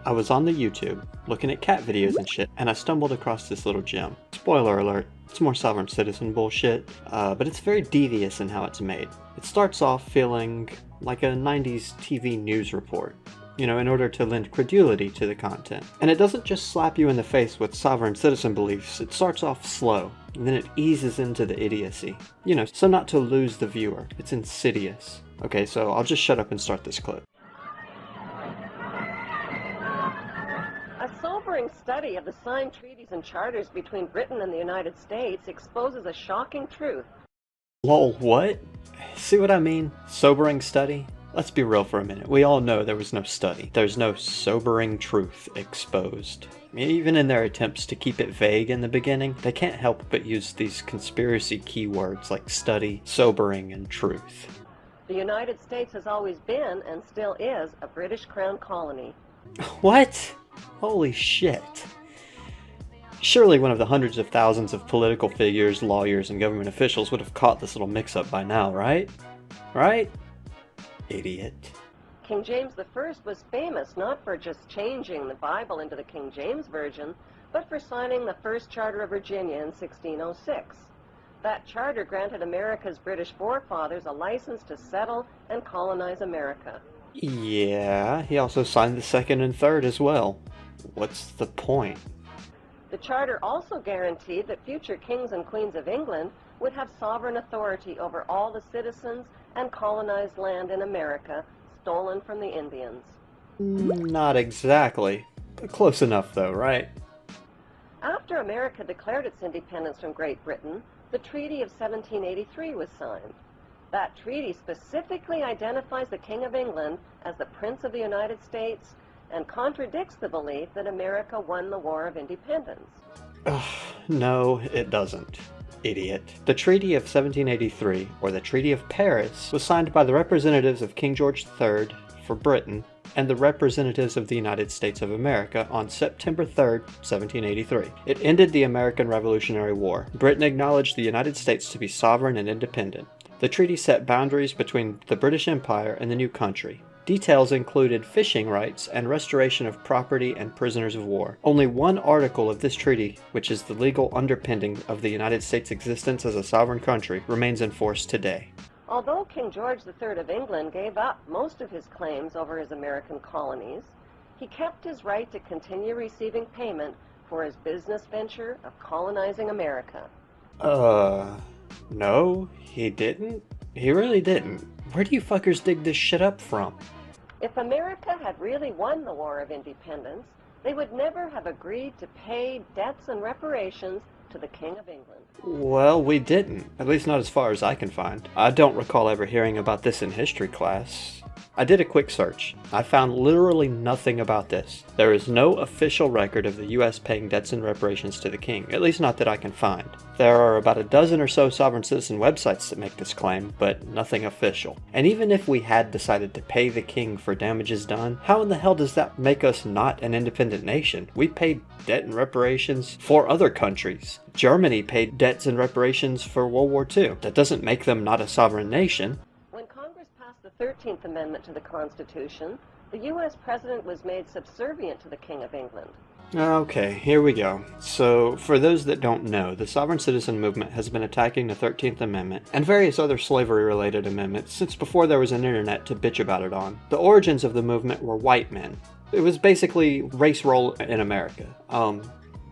I was on the YouTube, looking at cat videos and shit, and I stumbled across this little gem. Spoiler alert, it's more sovereign citizen bullshit, but it's very devious in how it's made. It starts off feeling like a 90s TV news report, you know, in order to lend credulity to the content. And it doesn't just slap you in the face with sovereign citizen beliefs, it starts off slow, and then it eases into the idiocy. You know, so not to lose the viewer. It's insidious. Okay, so I'll just shut up and start this clip. A sobering study of the signed treaties and charters between Britain and the United States exposes a shocking truth. Lol, what? See what I mean? Sobering study? Let's be real for a minute. We all know there was no study. There's no sobering truth exposed. Even in their attempts to keep it vague in the beginning, they can't help but use these conspiracy keywords like study, sobering, and truth. The United States has always been, and still is, a British Crown colony. What? Holy shit. Surely one of the hundreds of thousands of political figures, lawyers, and government officials would have caught this little mix-up by now, right? Right? Idiot. King James I was famous not for just changing the Bible into the King James Version, but for signing the first Charter of Virginia in 1606. That charter granted America's British forefathers a license to settle and colonize America. Yeah, he also signed the second and third as well. What's the point? The charter also guaranteed that future kings and queens of England would have sovereign authority over all the citizens and colonized land in America stolen from the Indians. Not exactly, but close enough though, right? After America declared its independence from Great Britain, the Treaty of 1783 was signed. That treaty specifically identifies the King of England as the Prince of the United States and contradicts the belief that America won the War of Independence. No, it doesn't. Idiot. The Treaty of 1783, or the Treaty of Paris, was signed by the representatives of King George III for Britain and the representatives of the United States of America on September 3, 1783. It ended the American Revolutionary War. Britain acknowledged the United States to be sovereign and independent. The treaty set boundaries between the British Empire and the new country. Details included fishing rights and restoration of property and prisoners of war. Only one article of this treaty, which is the legal underpinning of the United States' existence as a sovereign country, remains in force today. Although King George III of England gave up most of his claims over his American colonies, he kept his right to continue receiving payment for his business venture of colonizing America. No, he didn't? He really didn't. Where do you fuckers dig this shit up from? If America had really won the War of Independence, they would never have agreed to pay debts and reparations to the King of England. Well, we didn't. At least not as far as I can find. I don't recall ever hearing about this in history class. I did a quick search. I found literally nothing about this. There is no official record of the US paying debts and reparations to the king, at least not that I can find. There are about a dozen or so sovereign citizen websites that make this claim, but nothing official. And even if we had decided to pay the king for damages done, how in the hell does that make us not an independent nation? We paid debt and reparations for other countries. Germany paid debts and reparations for World War II. That doesn't make them not a sovereign nation. When Congress passed the 13th Amendment to the Constitution, the U.S. President was made subservient to the King of England. Okay, here we go. So, for those that don't know, the sovereign citizen movement has been attacking the 13th Amendment and various other slavery-related amendments since before there was an internet to bitch about it on. The origins of the movement were white men. It was basically race role in America.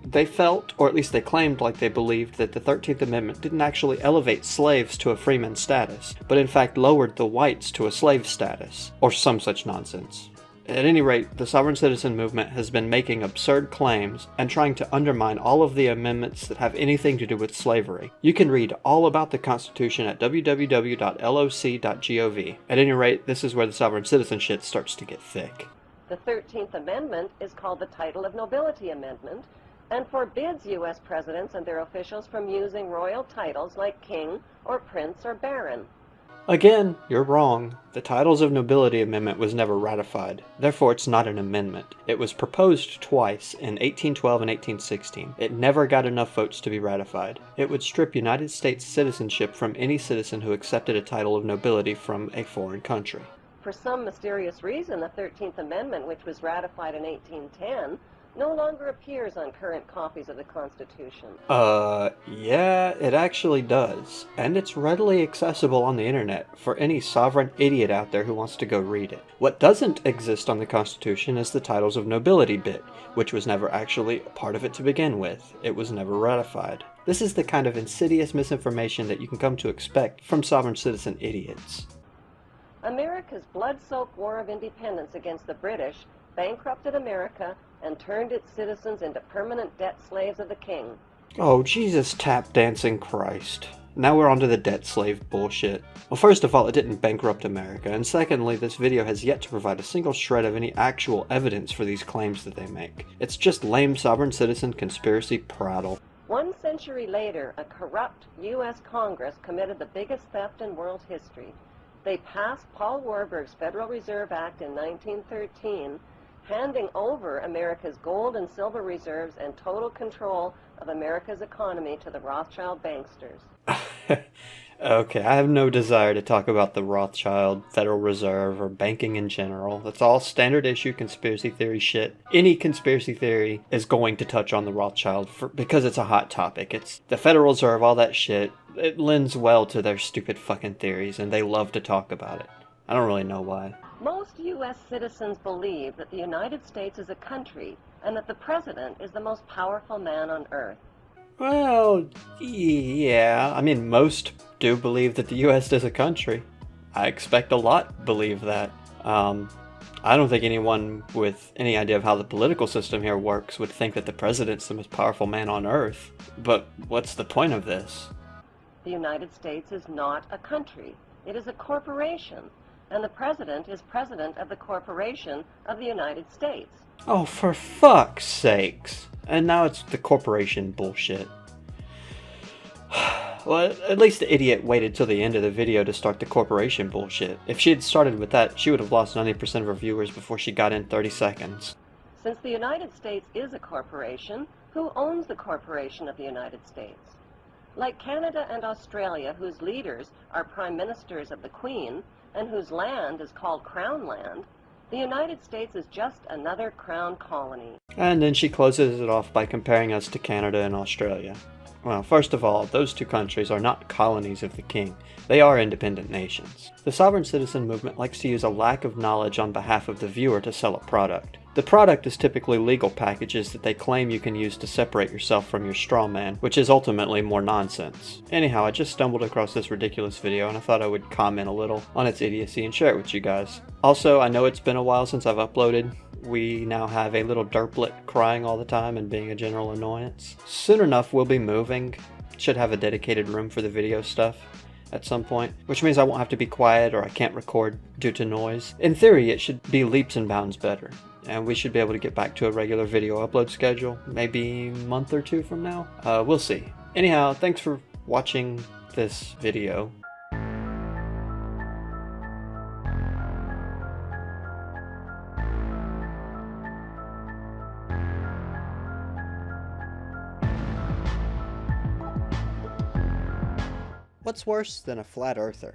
They felt, or at least they claimed like they believed, that the 13th Amendment didn't actually elevate slaves to a freeman status, but in fact lowered the whites to a slave status, or some such nonsense. At any rate, the sovereign citizen movement has been making absurd claims and trying to undermine all of the amendments that have anything to do with slavery. You can read all about the Constitution at www.loc.gov. At any rate, this is where the sovereign citizen shit starts to get thick. The 13th Amendment is called the Title of Nobility Amendment, and forbids U.S. presidents and their officials from using royal titles like king or prince or baron. Again, you're wrong. The Titles of Nobility Amendment was never ratified. Therefore, it's not an amendment. It was proposed twice, in 1812 and 1816. It never got enough votes to be ratified. It would strip United States citizenship from any citizen who accepted a title of nobility from a foreign country. for some mysterious reason, the 13th Amendment, which was ratified in 1810, no longer appears on current copies of the Constitution. Yeah, it actually does. And it's readily accessible on the internet for any sovereign idiot out there who wants to go read it. What doesn't exist on the Constitution is the titles of nobility bit, which was never actually a part of it to begin with. It was never ratified. This is the kind of insidious misinformation that you can come to expect from sovereign citizen idiots. America's blood-soaked War of Independence against the British bankrupted America and turned its citizens into permanent debt slaves of the king. Oh, Jesus tap dancing Christ. Now we're onto the debt slave bullshit. Well, first of all, it didn't bankrupt America, and secondly, this video has yet to provide a single shred of any actual evidence for these claims that they make. It's just lame sovereign citizen conspiracy prattle. 1 century later, a corrupt U.S. Congress committed the biggest theft in world history. They passed Paul Warburg's Federal Reserve Act in 1913, handing over America's gold and silver reserves and total control of America's economy to the Rothschild banksters. Okay, I have no desire to talk about the Rothschild, Federal Reserve, or banking in general. That's all standard issue conspiracy theory shit. Any conspiracy theory is going to touch on the Rothschild because it's a hot topic. It's the Federal Reserve, all that shit. It lends well to their stupid fucking theories, and they love to talk about it. I don't really know why. Most U.S. citizens believe that the United States is a country and that the president is the most powerful man on earth. Well, yeah. I mean, most do believe that the U.S. is a country. I expect a lot believe that. I don't think anyone with any idea of how the political system here works would think that the president's the most powerful man on earth. But what's the point of this? The United States is not a country. It is a corporation. And the president is president of the corporation of the United States. Oh, for fuck's sakes. And now it's the corporation bullshit. Well, at least the idiot waited till the end of the video to start the corporation bullshit. If she had started with that, she would have lost 90% of her viewers before she got in 30 seconds. Since the United States is a corporation, who owns the corporation of the United States? Like Canada and Australia, whose leaders are prime ministers of the Queen, and whose land is called Crown Land, the United States is just another crown colony. And then she closes it off by comparing us to Canada and Australia. Well, first of all, those two countries are not colonies of the king. They are independent nations. The sovereign citizen movement likes to use a lack of knowledge on behalf of the viewer to sell a product. The product is typically legal packages that they claim you can use to separate yourself from your straw man, which is ultimately more nonsense. Anyhow, I just stumbled across this ridiculous video and I thought I would comment a little on its idiocy and share it with you guys. Also, I know it's been a while since I've uploaded. We now have a little derplet crying all the time and being a general annoyance. Soon enough, we'll be moving. Should have a dedicated room for the video stuff at some point, which means I won't have to be quiet or I can't record due to noise. In theory, it should be leaps and bounds better, and we should be able to get back to a regular video upload schedule, maybe a month or two from now. We'll see. Anyhow, thanks for watching this video. What's worse than a flat earther?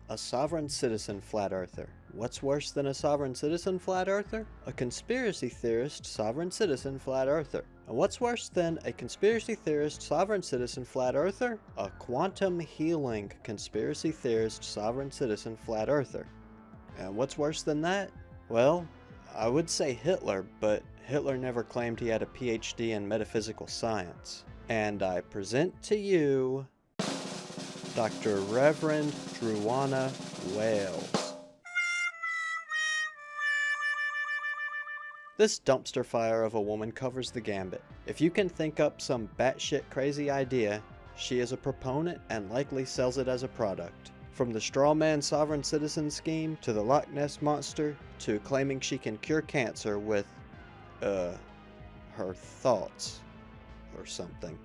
A sovereign citizen flat earther. What's worse than a sovereign citizen flat earther? A conspiracy theorist sovereign citizen flat earther. And what's worse than a conspiracy theorist sovereign citizen flat earther? A quantum healing conspiracy theorist sovereign citizen flat earther. And what's worse than that? Well, I would say Hitler, but Hitler never claimed he had a PhD in metaphysical science. And I present to you Dr. Reverend Druanna Wails. This dumpster fire of a woman covers the gambit. If you can think up some batshit crazy idea, she is a proponent and likely sells it as a product. From the straw man sovereign citizen scheme, to the Loch Ness monster, to claiming she can cure cancer with, her thoughts, or something.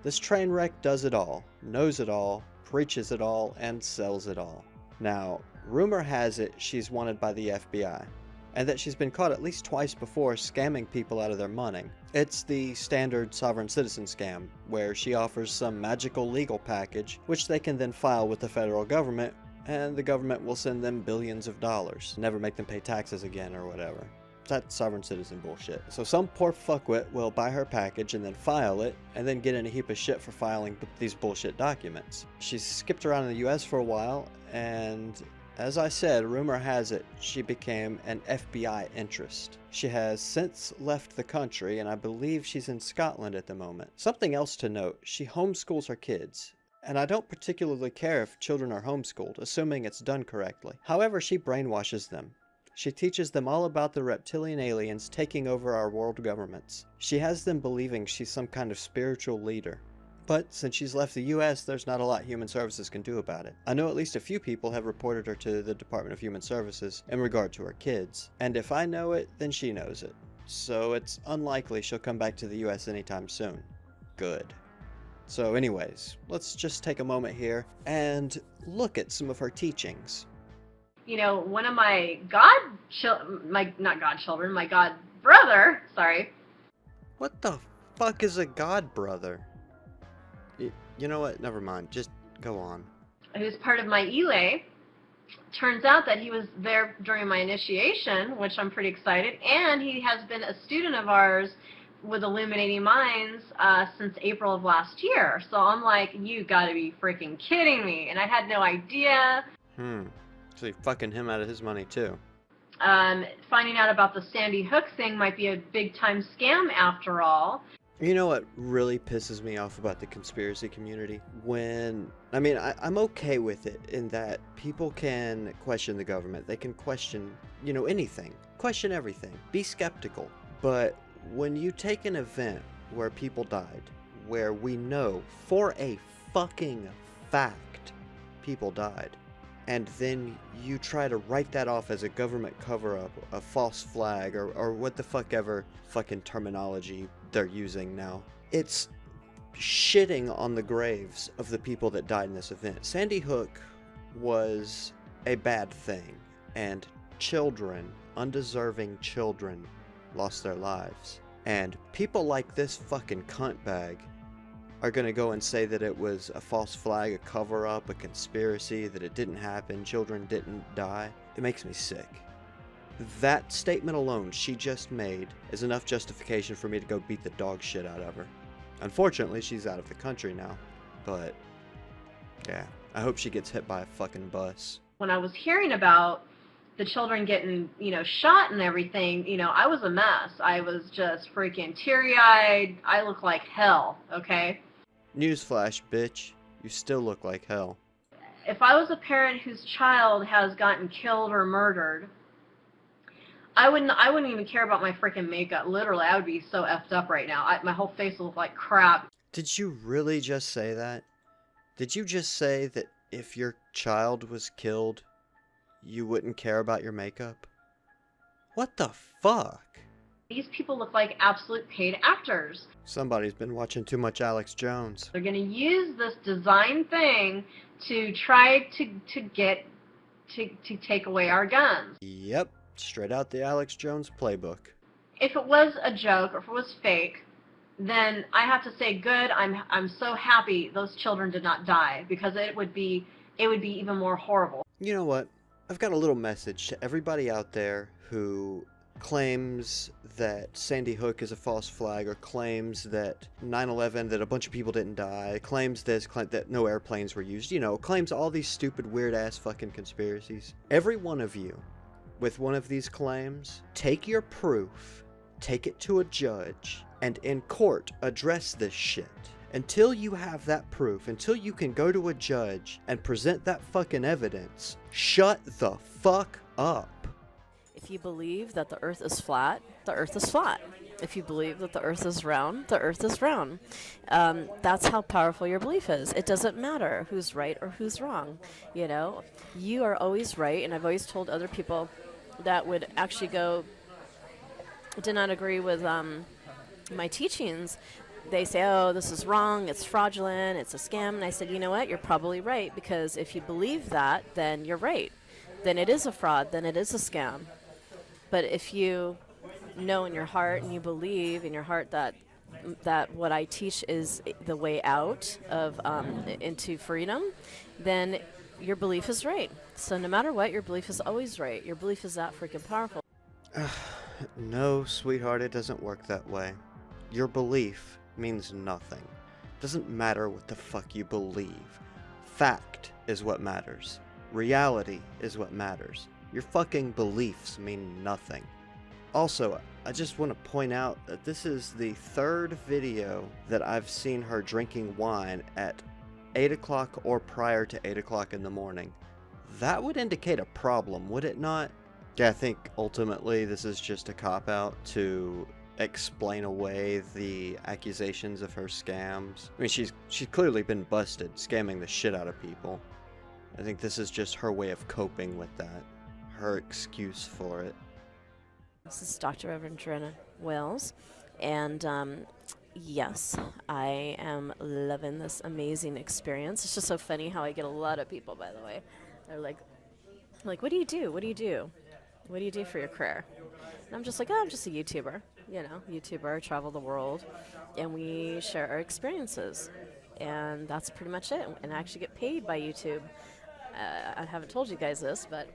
This train wreck does it all, knows it all, preaches it all, and sells it all. Now, rumor has it she's wanted by the FBI, and that she's been caught at least twice before scamming people out of their money. It's the standard sovereign citizen scam, where she offers some magical legal package, which they can then file with the federal government, and the government will send them billions of dollars, never make them pay taxes again or whatever. That's sovereign citizen bullshit. So some poor fuckwit will buy her package and then file it, and then get in a heap of shit for filing these bullshit documents. She skipped around in the US for a while, and as I said, rumor has it she became an FBI interest. She has since left the country, and I believe she's in Scotland at the moment. Something else to note, she homeschools her kids. And I don't particularly care if children are homeschooled, assuming it's done correctly. However, she brainwashes them. She teaches them all about the reptilian aliens taking over our world governments. She has them believing she's some kind of spiritual leader. But since she's left the US, there's not a lot Human Services can do about it. I know at least a few people have reported her to the Department of Human Services in regard to her kids. And if I know it, then she knows it. So it's unlikely she'll come back to the US anytime soon. Good. So anyways, let's just take a moment here and look at some of her teachings. You know, one of my my god brother, sorry. What the fuck is a god brother? You know what? Never mind. Just go on. Who's part of my elay. Turns out that he was there during my initiation, which I'm pretty excited, and he has been a student of ours with Illuminating Minds since April of last year. So I'm like, you gotta be freaking kidding me. And I had no idea. So you're fucking him out of his money too. Finding out about the Sandy Hook thing might be a big time scam after all. You know what really pisses me off about the conspiracy community? I'm okay with it in that people can question the government. They can question, anything. Question everything. Be skeptical. But when you take an event where people died, where we know for a fucking fact people died, and then you try to write that off as a government cover-up, a false flag, or what the fuck ever fucking terminology they're using now. It's shitting on the graves of the people that died in this event. Sandy Hook was a bad thing, and children, undeserving children, lost their lives. And people like this fucking cuntbag are gonna go and say that it was a false flag, a cover-up, a conspiracy, that it didn't happen, children didn't die. It makes me sick. That statement alone she just made is enough justification for me to go beat the dog shit out of her. Unfortunately, she's out of the country now, but yeah, I hope she gets hit by a fucking bus. When I was hearing about the children getting, shot and everything, I was a mess. I was just freaking teary-eyed. I look like hell, okay? Newsflash, bitch. You still look like hell. If I was a parent whose child has gotten killed or murdered, I wouldn't even care about my freaking makeup. Literally, I would be so effed up right now. My whole face would look like crap. Did you really just say that? Did you just say that if your child was killed, you wouldn't care about your makeup? What the fuck? These people look like absolute paid actors. Somebody's been watching too much Alex Jones. They're going to use this design thing to try to take away our guns. Yep, straight out the Alex Jones playbook. If it was a joke or if it was fake, then I have to say, good. I'm so happy those children did not die, because it would be even more horrible. You know what? I've got a little message to everybody out there who claims that Sandy Hook is a false flag, or claims that 9/11, that a bunch of people didn't die, claims that no airplanes were used, claims all these stupid, weird-ass fucking conspiracies. Every one of you, with one of these claims, take your proof, take it to a judge, and in court, address this shit. Until you have that proof, until you can go to a judge and present that fucking evidence, shut the fuck up. If you believe that the earth is flat, the earth is flat. If you believe that the earth is round, the earth is round. That's how powerful your belief is. It doesn't matter who's right or who's wrong. You are always right, and I've always told other people that would actually did not agree with my teachings. They say, oh, this is wrong, it's fraudulent, it's a scam. And I said, you know what, you're probably right, because if you believe that, then you're right. Then it is a fraud, then it is a scam. But if you know in your heart and you believe in your heart that what I teach is the way out of into freedom, then your belief is right. So no matter what, your belief is always right. Your belief is that freaking powerful. No, sweetheart, it doesn't work that way. Your belief means nothing. It doesn't matter what the fuck you believe. Fact is what matters. Reality is what matters. Your fucking beliefs mean nothing. Also, I just want to point out that this is the third video that I've seen her drinking wine at 8 o'clock or prior to 8 o'clock in the morning. That would indicate a problem, would it not? Yeah, I think ultimately this is just a cop-out to explain away the accusations of her scams. I mean, she's clearly been busted scamming the shit out of people. I think this is just her way of coping with that. Her excuse for it. This is Dr. Reverend Druanna Wails, and yes, I am loving this amazing experience. It's just so funny how I get a lot of people, by the way. They're like, what do you do? What do you do? What do you do for your career? And I'm just like, oh, I'm just a YouTuber. YouTuber, travel the world, and we share our experiences. And that's pretty much it. And I actually get paid by YouTube. I haven't told you guys this, but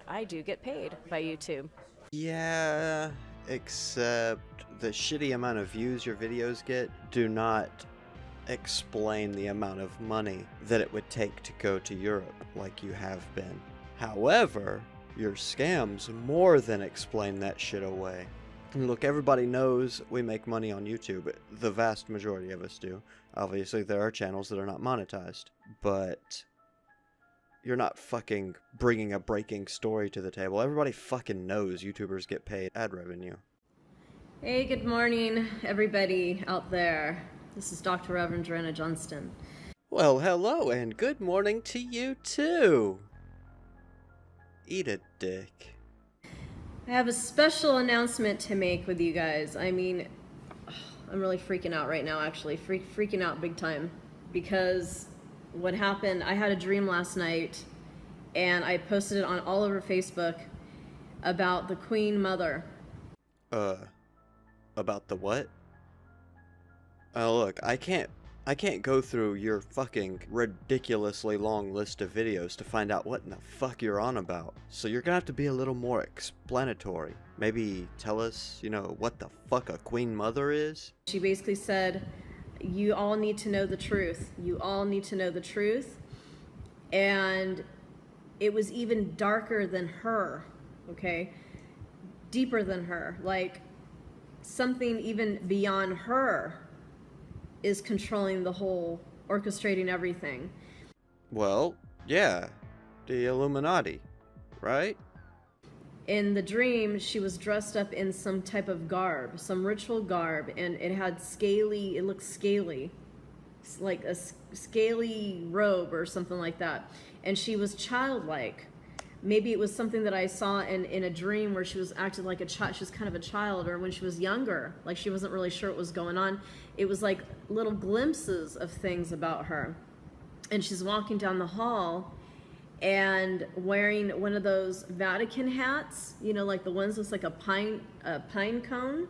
I do get paid by YouTube. Yeah, except the shitty amount of views your videos get do not explain the amount of money that it would take to go to Europe like you have been. However, your scams more than explain that shit away. And look, everybody knows we make money on YouTube. The vast majority of us do. Obviously, there are channels that are not monetized, but you're not fucking bringing a breaking story to the table. Everybody fucking knows YouTubers get paid ad revenue. Hey, good morning, everybody out there. This is Dr. Reverend Druanna Johnston. Well, hello, and good morning to you, too. Eat a dick. I have a special announcement to make with you guys. I mean, I'm really freaking out right now, actually. Freaking out big time. Because what happened, I had a dream last night, and I posted it on all over Facebook about the Queen Mother. About the what? Oh, look, I can't go through your fucking ridiculously long list of videos to find out what in the fuck you're on about. So you're gonna have to be a little more explanatory. Maybe tell us, what the fuck a Queen Mother is? She basically said, you all need to know the truth. You all need to know the truth. And it was even darker than her, okay? Deeper than her. Like, something even beyond her is controlling the whole, orchestrating everything. Well, yeah. The Illuminati, right? In the dream, she was dressed up in some type of garb, some ritual garb, and it looked scaly, like a scaly robe or something like that. And she was childlike. Maybe it was something that I saw in a dream where she was acting like a child. She was kind of a child, or when she was younger, like she wasn't really sure what was going on. It was like little glimpses of things about her. And she's walking down the hall and wearing one of those Vatican hats, like the ones that's like a pine cone,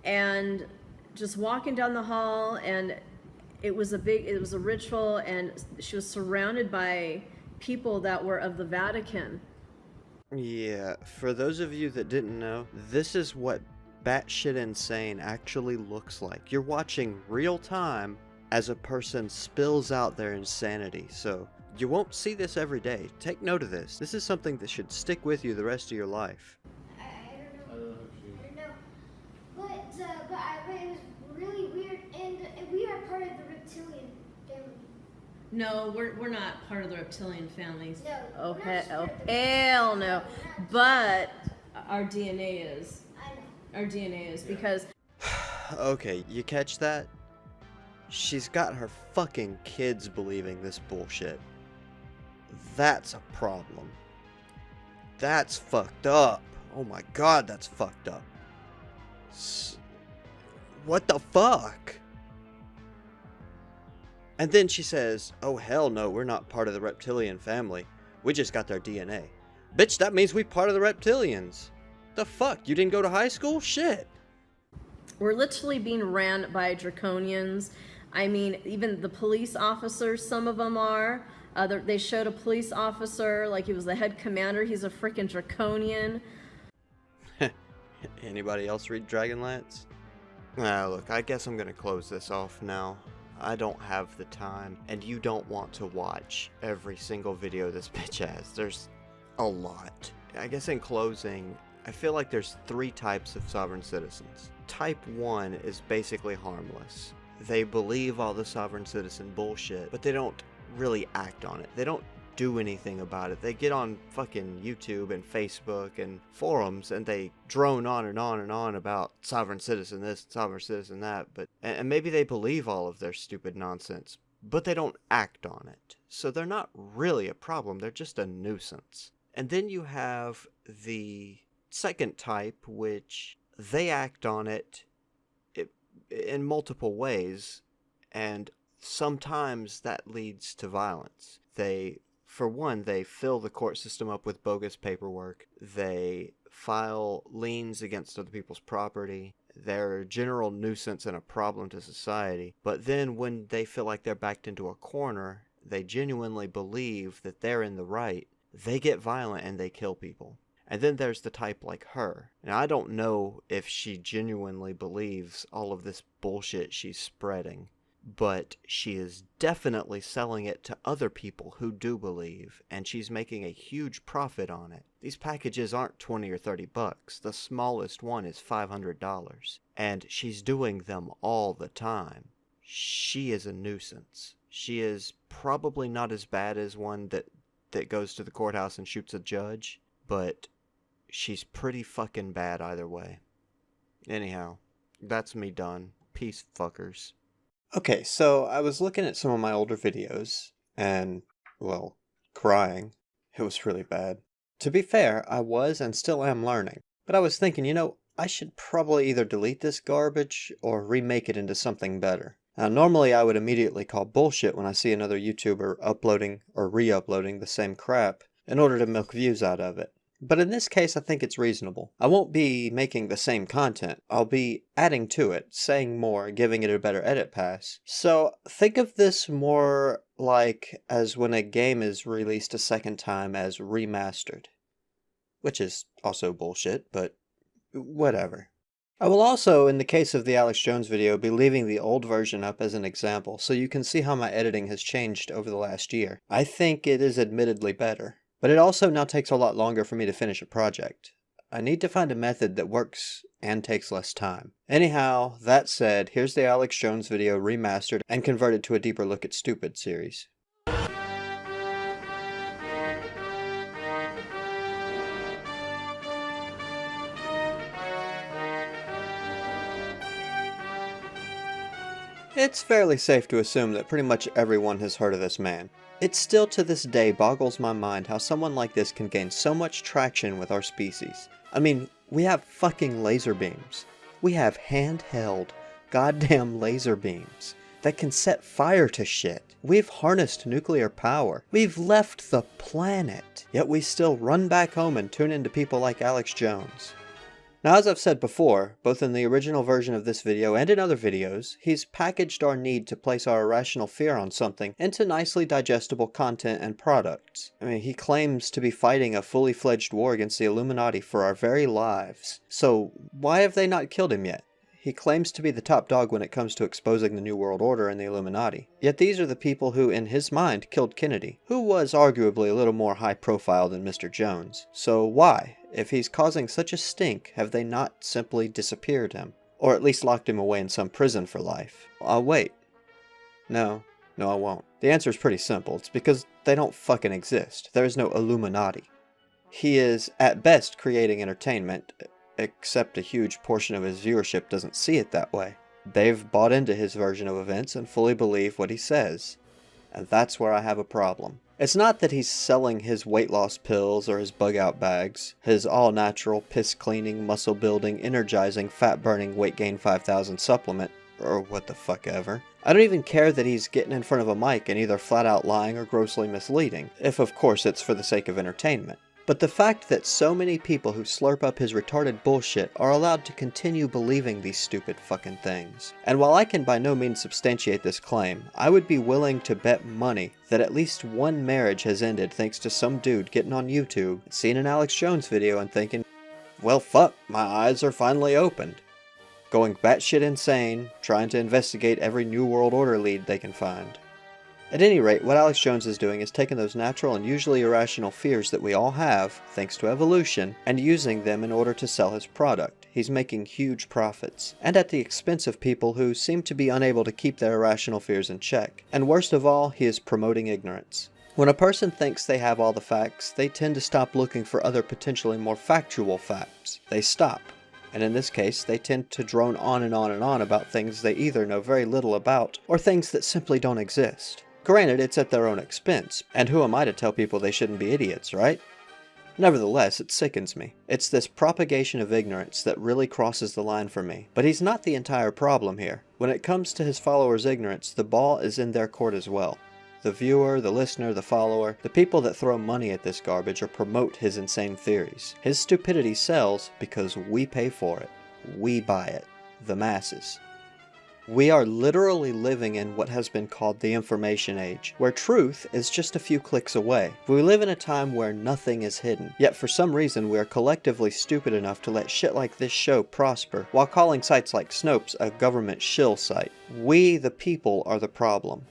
and just walking down the hall. And it was a ritual, and she was surrounded by people that were of the Vatican. Yeah, for those of you that didn't know, this is what batshit insane actually looks like. You're watching real time as a person spills out their insanity, so you won't see this every day. Take note of this. This is something that should stick with you the rest of your life. I don't know. But it was really weird, and we are part of the reptilian family. No, we're not part of the reptilian families. No. Hell no. But our DNA is. I know. Our DNA is, because. Okay, you catch that? She's got her fucking kids believing this bullshit. That's a problem. That's fucked up. Oh my god, that's fucked up. What the fuck? And then she says, oh hell no, we're not part of the reptilian family. We just got their DNA. Bitch, that means we part of the reptilians. The fuck? You didn't go to high school? Shit. We're literally being ran by draconians. I mean, even the police officers, some of them are. They showed a police officer like he was the head commander. He's a freaking draconian. Anybody else read Dragonlance? Look, I guess I'm gonna close this off now. I don't have the time, and you don't want to watch every single video this bitch has. There's a lot. I guess in closing, I feel like there's 3 types of sovereign citizens. Type 1 is basically harmless. They believe all the sovereign citizen bullshit, but they don't really act on it. They don't do anything about it. They get on fucking YouTube and Facebook and forums and they drone on and on and on about sovereign citizen this, sovereign citizen that, and maybe they believe all of their stupid nonsense, but they don't act on it. So they're not really a problem, they're just a nuisance. And then you have the second type, which they act on it in multiple ways, and sometimes that leads to violence. For one, they fill the court system up with bogus paperwork. They file liens against other people's property. They're a general nuisance and a problem to society. But then when they feel like they're backed into a corner, they genuinely believe that they're in the right, they get violent and they kill people. And then there's the type like her. Now, I don't know if she genuinely believes all of this bullshit she's spreading, but she is definitely selling it to other people who do believe, and she's making a huge profit on it. These packages aren't 20 or 30 bucks. The smallest one is $500, and she's doing them all the time. She is a nuisance. She is probably not as bad as one that goes to the courthouse and shoots a judge, but she's pretty fucking bad either way. Anyhow, that's me done. Peace, fuckers. Okay, so I was looking at some of my older videos, and, well, crying. It was really bad. To be fair, I was and still am learning. But I was thinking, I should probably either delete this garbage or remake it into something better. Now, normally I would immediately call bullshit when I see another YouTuber uploading or re-uploading the same crap in order to milk views out of it. But in this case, I think it's reasonable. I won't be making the same content. I'll be adding to it, saying more, giving it a better edit pass. So think of this more like as when a game is released a second time as remastered. Which is also bullshit, but whatever. I will also, in the case of the Alex Jones video, be leaving the old version up as an example, so you can see how my editing has changed over the last year. I think it is admittedly better. But it also now takes a lot longer for me to finish a project. I need to find a method that works and takes less time. Anyhow, that said, here's the Alex Jones video remastered and converted to a deeper look at Stupid series. It's fairly safe to assume that pretty much everyone has heard of this man. It still to this day boggles my mind how someone like this can gain so much traction with our species. I mean, we have fucking laser beams. We have handheld, goddamn laser beams that can set fire to shit. We've harnessed nuclear power. We've left the planet. Yet we still run back home and tune into people like Alex Jones. Now, as I've said before, both in the original version of this video and in other videos, he's packaged our need to place our irrational fear on something into nicely digestible content and products. I mean, he claims to be fighting a fully fledged war against the Illuminati for our very lives. So, why have they not killed him yet? He claims to be the top dog when it comes to exposing the New World Order and the Illuminati. Yet these are the people who, in his mind, killed Kennedy, who was arguably a little more high profile than Mr. Jones. So why, if he's causing such a stink, have they not simply disappeared him? Or at least locked him away in some prison for life? I'll wait. No, I won't. The answer is pretty simple. It's because they don't fucking exist. There is no Illuminati. He is, at best, creating entertainment, except a huge portion of his viewership doesn't see it that way. They've bought into his version of events and fully believe what he says. And that's where I have a problem. It's not that he's selling his weight loss pills or his bug out bags, his all-natural, piss-cleaning, muscle-building, energizing, fat-burning, weight-gain 5000 supplement, or what the fuck ever. I don't even care that he's getting in front of a mic and either flat-out lying or grossly misleading, if of course it's for the sake of entertainment. But the fact that so many people who slurp up his retarded bullshit are allowed to continue believing these stupid fucking things. And while I can by no means substantiate this claim, I would be willing to bet money that at least one marriage has ended thanks to some dude getting on YouTube, seeing an Alex Jones video and thinking, well fuck, my eyes are finally opened. Going batshit insane, trying to investigate every New World Order lead they can find. At any rate, what Alex Jones is doing is taking those natural and usually irrational fears that we all have, thanks to evolution, and using them in order to sell his product. He's making huge profits, and at the expense of people who seem to be unable to keep their irrational fears in check. And worst of all, he is promoting ignorance. When a person thinks they have all the facts, they tend to stop looking for other potentially more factual facts. They stop. And in this case, they tend to drone on and on and on about things they either know very little about, or things that simply don't exist. Granted, it's at their own expense, and who am I to tell people they shouldn't be idiots, right? Nevertheless, it sickens me. It's this propagation of ignorance that really crosses the line for me. But he's not the entire problem here. When it comes to his followers' ignorance, the ball is in their court as well. The viewer, the listener, the follower, the people that throw money at this garbage or promote his insane theories. His stupidity sells because we pay for it. We buy it. The masses. We are literally living in what has been called the information age, where truth is just a few clicks away. We live in a time where nothing is hidden, yet for some reason we are collectively stupid enough to let shit like this show prosper, while calling sites like Snopes a government shill site. We, the people, are the problem.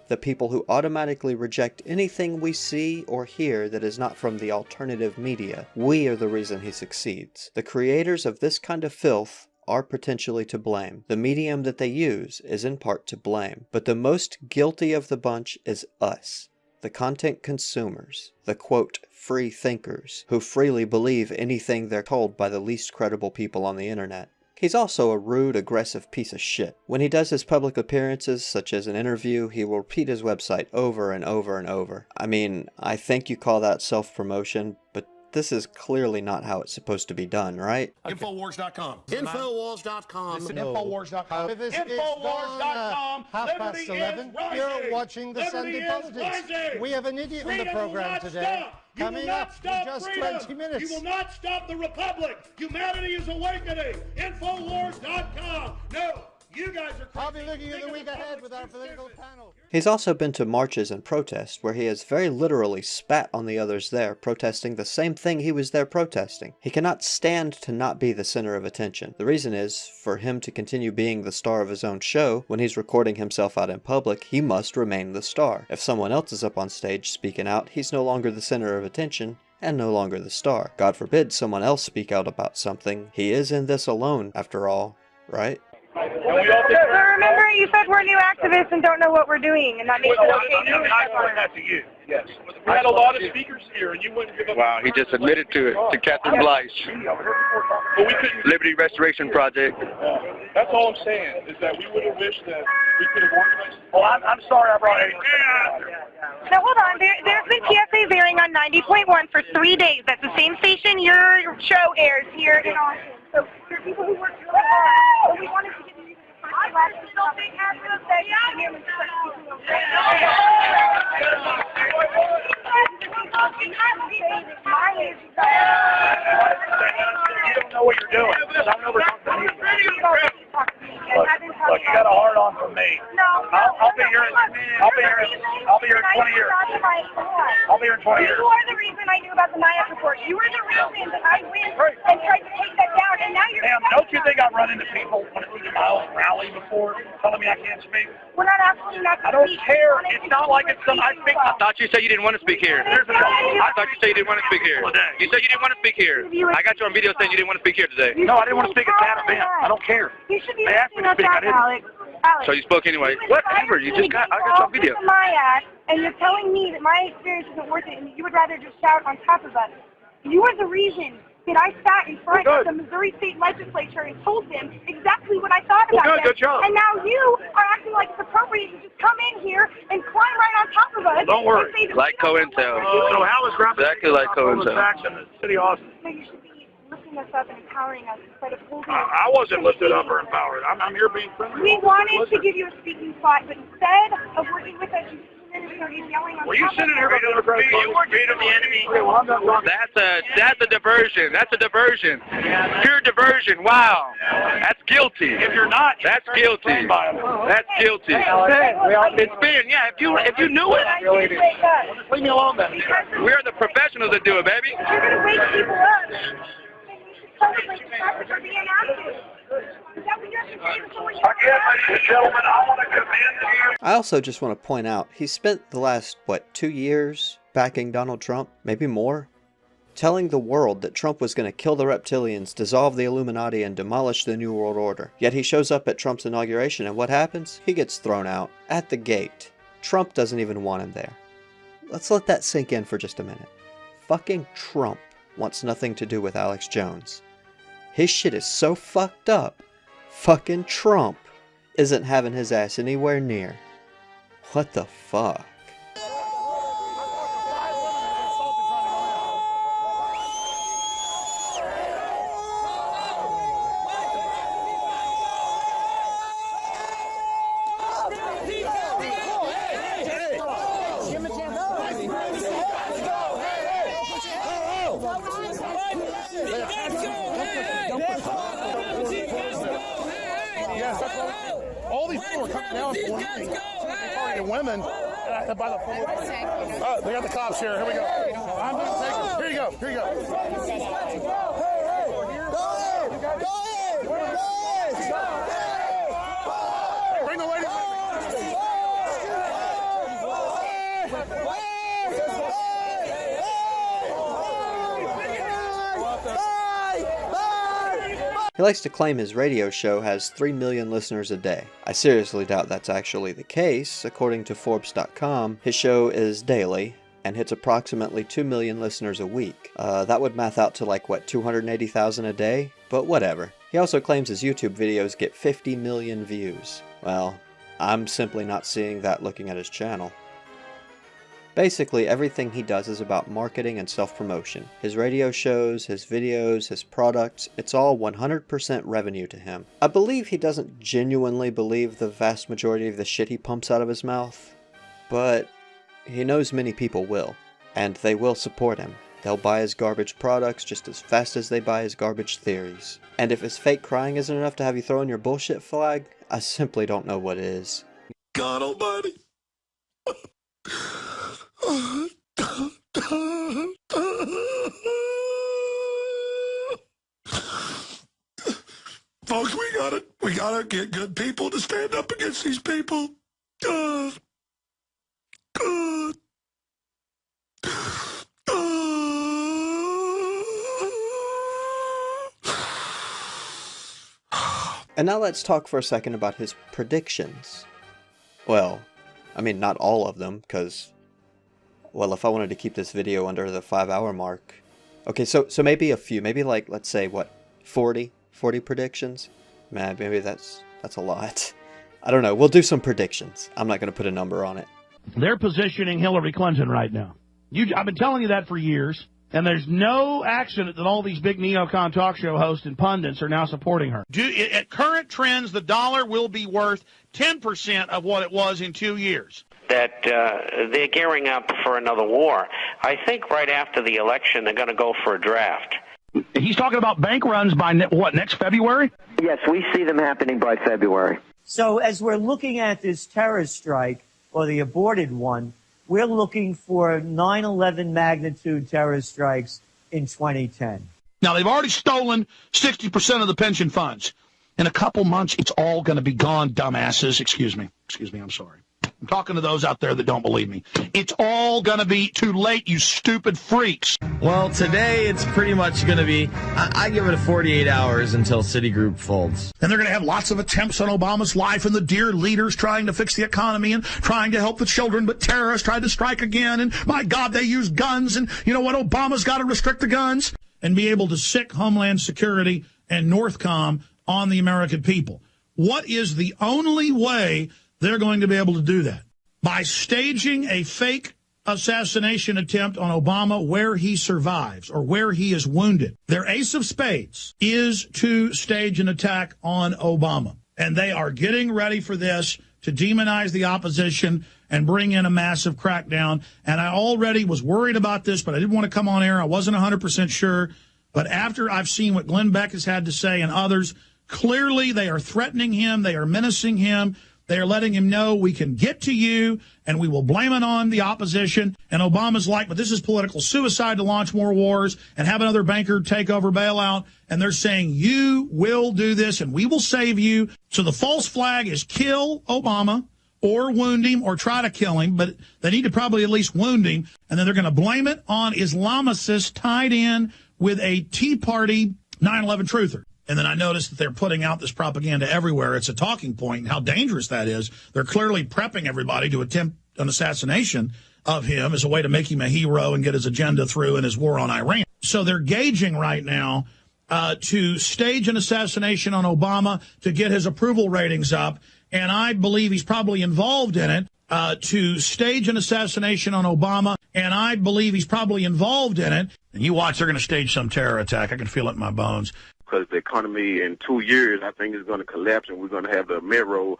The people who automatically reject anything we see or hear that is not from the alternative media. We are the reason he succeeds. The creators of this kind of filth are potentially to blame. The medium that they use is in part to blame. But the most guilty of the bunch is us, the content consumers, the quote, free thinkers, who freely believe anything they're told by the least credible people on the internet. He's also a rude, aggressive piece of shit. When he does his public appearances, such as an interview, he will repeat his website over and over and over. I mean, I think you call that self-promotion, but this is clearly not how it's supposed to be done, right? Infowars.com. Infowars.com. Infowars.com. Infowars.com. 11:30. You're watching the Sunday Politics. We have an idiot on the program today. Coming up in just 20 minutes. You will not stop the Republic. Humanity is awakening. Infowars.com. No. You guys are crazy. I'll be looking at the week ahead with our political panel. He's also been to marches and protests where he has very literally spat on the others there, protesting the same thing he was there protesting. He cannot stand to not be the center of attention. The reason is, for him to continue being the star of his own show, when he's recording himself out in public, he must remain the star. If someone else is up on stage speaking out, he's no longer the center of attention, and no longer the star. God forbid someone else speak out about something. He is in this alone, after all, right? So remember, you said we're new activists and don't know what we're doing, and that makes it okay. I pointed that to you. Yes. We had a lot of speakers here, and you wouldn't give up. Wow, he just admitted to it, to Catherine Blythe. But we couldn't. Liberty Restoration Project. That's all I'm saying, is that we would have wished that we could have organized. Well, I'm sorry I brought it. Now, hold on. There's been PSAs airing on 90.1 for 3 days. That's the same station your show airs here in Austin. So there are people who work really hard. So we wanted to give you the first thing You don't know what you're doing. Because I'm over talking to you. Look, you got a hard on from me. No, I'll be here. I'll be here in 20 years. I'll be here in 20 years. You are the reason I knew about the Maya report. You were the reason that I went and tried to take that down, and now you're. Damn, don't you think I've run into people when it's in my own rally before telling me I can't speak? We're not asking you not to I don't speak. care. It's not like it's some. I speak. I thought you said you didn't want to speak here. I thought you said you didn't want to speak here. You said you didn't want to speak here. I got you on video saying you didn't want to speak here today. No, I didn't want to speak at that event. I don't care. You should be They asked me to speak. I didn't. Alex. So you spoke anyway. Whatever. You just got. I got you on video. Maya, and you're telling me that my experience isn't worth it, and that you would rather just shout on top of us. You are the reason that I sat in front of the Missouri State Legislature and told them exactly what I thought about them. Good job. And now you are acting like it's appropriate to just come in here and climb right on top of us. Don't worry. Like COINTEL. So how is Grandpa Exactly like COINTEL. in the city of Austin? So you should be lifting us up and empowering us instead of holding us. I wasn't lifted up or empowered. I'm here being friendly. We wanted to give you a speaking spot, but instead of working with us, you submitted Were you sitting here about the me? You were feeding the enemy. That's a diversion. That's a diversion. Pure diversion. Wow. That's guilty. If you're not, that's guilty. That's guilty. It's been, yeah. If you knew it, leave me alone then. We're the professionals that do it, baby. You're going to wake people up. For being active. Is that what you have to say before you Again, ladies and gentlemen, I want to commend you. I also just want to point out, he spent the last, 2 years backing Donald Trump? Maybe more? Telling the world that Trump was going to kill the reptilians, dissolve the Illuminati, and demolish the New World Order. Yet he shows up at Trump's inauguration, and what happens? He gets thrown out. At the gate. Trump doesn't even want him there. Let's let that sink in for just a minute. Fucking Trump wants nothing to do with Alex Jones. His shit is so fucked up, fucking Trump isn't having his ass anywhere near. What the fuck? All these people are coming down targeting women by the phone. They got the cops here. Here we go. I'm going to take them. Here you go. Here you go. Bring the lady. He likes to claim his radio show has 3 million listeners a day. I seriously doubt that's actually the case. According to Forbes.com, his show is daily and hits approximately 2 million listeners a week. That would math out to 280,000 a day? But whatever. He also claims his YouTube videos get 50 million views. Well, I'm simply not seeing that looking at his channel. Basically, everything he does is about marketing and self-promotion. His radio shows, his videos, his products, it's all 100% revenue to him. I believe he doesn't genuinely believe the vast majority of the shit he pumps out of his mouth, but he knows many people will, and they will support him. They'll buy his garbage products just as fast as they buy his garbage theories. And if his fake crying isn't enough to have you throw in your bullshit flag, I simply don't know what is. God almighty. Folks, we gotta get good people to stand up against these people. God. And now let's talk for a second about his predictions. Well, I mean, not all of them, because, well, if I wanted to keep this video under the 5-hour mark. Okay, so maybe a few, maybe let's say, 40 predictions? Man, maybe that's a lot. I don't know, we'll do some predictions. I'm not going to put a number on it. They're positioning Hillary Clinton right now. I've been telling you that for years, and there's no accident that all these big neocon talk show hosts and pundits are now supporting her. At current trends, the dollar will be worth 10% of what it was in 2 years. That they're gearing up for another war. I think right after the election, they're going to go for a draft. He's talking about bank runs by, next February? Yes, we see them happening by February. So as we're looking at this terrorist strike, or the aborted one, we're looking for 9/11 magnitude terrorist strikes in 2010. Now, they've already stolen 60% of the pension funds. In a couple months, it's all going to be gone, dumbasses. Excuse me, I'm sorry. I'm talking to those out there that don't believe me. It's all going to be too late, you stupid freaks. Well, today it's pretty much going to be, I give it 48 hours until Citigroup folds. And they're going to have lots of attempts on Obama's life and the dear leaders trying to fix the economy and trying to help the children, but terrorists tried to strike again. And my God, they use guns. And you know what? Obama's got to restrict the guns and be able to sick Homeland Security and Northcom on the American people. What is the only way they're going to be able to do that? By staging a fake assassination attempt on Obama where he survives or where he is wounded. Their ace of spades is to stage an attack on Obama. And they are getting ready for this to demonize the opposition and bring in a massive crackdown. And I already was worried about this, but I didn't want to come on air. I wasn't 100% sure. But after I've seen what Glenn Beck has had to say and others, clearly they are threatening him. They are menacing him. They are letting him know we can get to you and we will blame it on the opposition. And Obama's like, but this is political suicide to launch more wars and have another banker takeover bailout. And they're saying you will do this and we will save you. So the false flag is kill Obama or wound him or try to kill him. But they need to probably at least wound him. And then they're going to blame it on Islamicists tied in with a Tea Party 9/11 truther. And then I noticed that they're putting out this propaganda everywhere. It's a talking point, and how dangerous that is. They're clearly prepping everybody to attempt an assassination of him as a way to make him a hero and get his agenda through in his war on Iran. So they're gauging right now to stage an assassination on Obama to get his approval ratings up. And I believe he's probably involved in it. To stage an assassination on Obama, and I believe he's probably involved in it. And you watch, they're going to stage some terror attack. I can feel it in my bones. Because the economy in 2 years, I think, is going to collapse, and we're going to have the mirror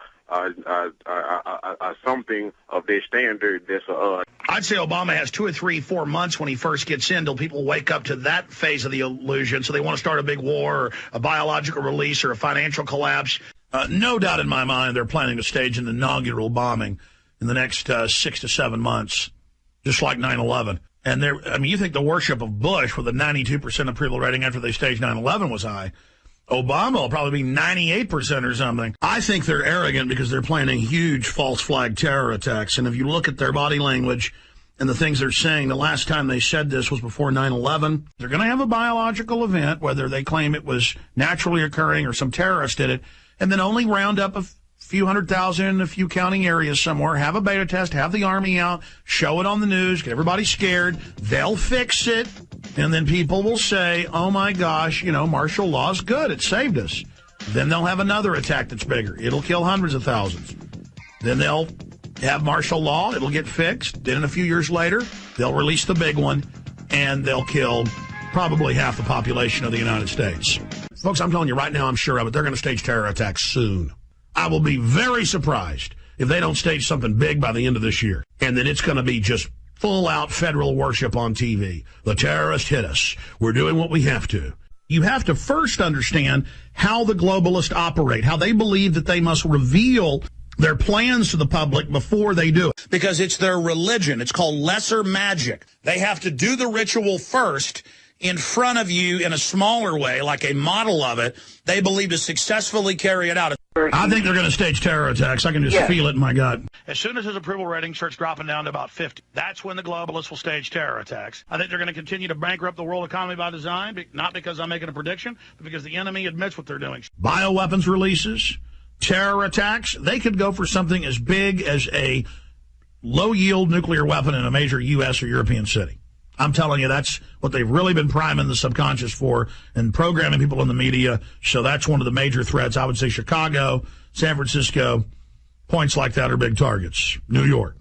something of their standard that's I'd say Obama has 2 or 3, 4 months when he first gets in till people wake up to that phase of the illusion. So they want to start a big war or a biological release or a financial collapse. No doubt in my mind they're planning to stage an inaugural bombing in the next 6 to 7 months, just like 9/11. And you think the worship of Bush with a 92% approval rating after they staged 9/11 was high. Obama will probably be 98% or something. I think they're arrogant because they're planning huge false flag terror attacks. And if you look at their body language and the things they're saying, the last time they said this was before 9/11. They're going to have a biological event, whether they claim it was naturally occurring or some terrorist did it, and then only round up a few 100,000 in a few county areas somewhere, have a beta test, have the army out, show it on the news, get everybody scared. They'll fix it, and then people will say, oh, my gosh, martial law's good. It saved us. Then they'll have another attack that's bigger. It'll kill hundreds of thousands. Then they'll have martial law. It'll get fixed. Then a few years later, they'll release the big one, and they'll kill probably half the population of the United States. Folks, I'm telling you right now, I'm sure of it. They're going to stage terror attacks soon. I will be very surprised if they don't stage something big by the end of this year. And then it's going to be just full-out federal worship on TV. The terrorists hit us. We're doing what we have to. You have to first understand how the globalists operate, how they believe that they must reveal their plans to the public before they do it. Because it's their religion. It's called lesser magic. They have to do the ritual first in front of you in a smaller way, like a model of it. They believe to successfully carry it out. I think they're going to stage terror attacks. I can just feel it in my gut. As soon as his approval rating starts dropping down to about 50, that's when the globalists will stage terror attacks. I think they're going to continue to bankrupt the world economy by design, not because I'm making a prediction, but because the enemy admits what they're doing. Bioweapons releases, terror attacks, they could go for something as big as a low-yield nuclear weapon in a major U.S. or European city. I'm telling you, that's what they've really been priming the subconscious for and programming people in the media. So that's one of the major threats. I would say Chicago, San Francisco, points like that are big targets. New York,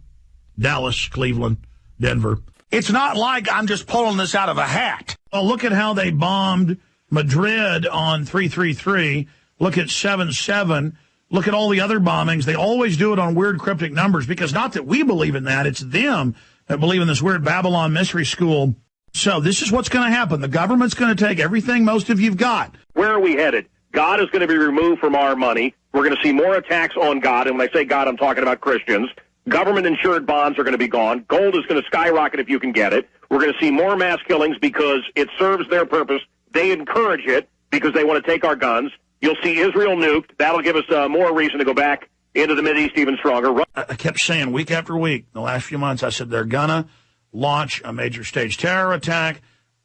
Dallas, Cleveland, Denver. It's not like I'm just pulling this out of a hat. Well, look at how they bombed Madrid on 3/3/3. Look at 7/7. Look at all the other bombings. They always do it on weird cryptic numbers because not that we believe in that. It's them that believe in this weird Babylon mystery school. So this is what's going to happen. The government's going to take everything most of you've got. Where are we headed? God is going to be removed from our money. We're going to see more attacks on God. And when I say God, I'm talking about Christians. Government-insured bonds are going to be gone. Gold is going to skyrocket if you can get it. We're going to see more mass killings because it serves their purpose. They encourage it because they want to take our guns. You'll see Israel nuked. That'll give us more reason to go back into the Mideast even stronger. I kept saying week after week, the last few months, I said they're going to launch a major stage terror attack,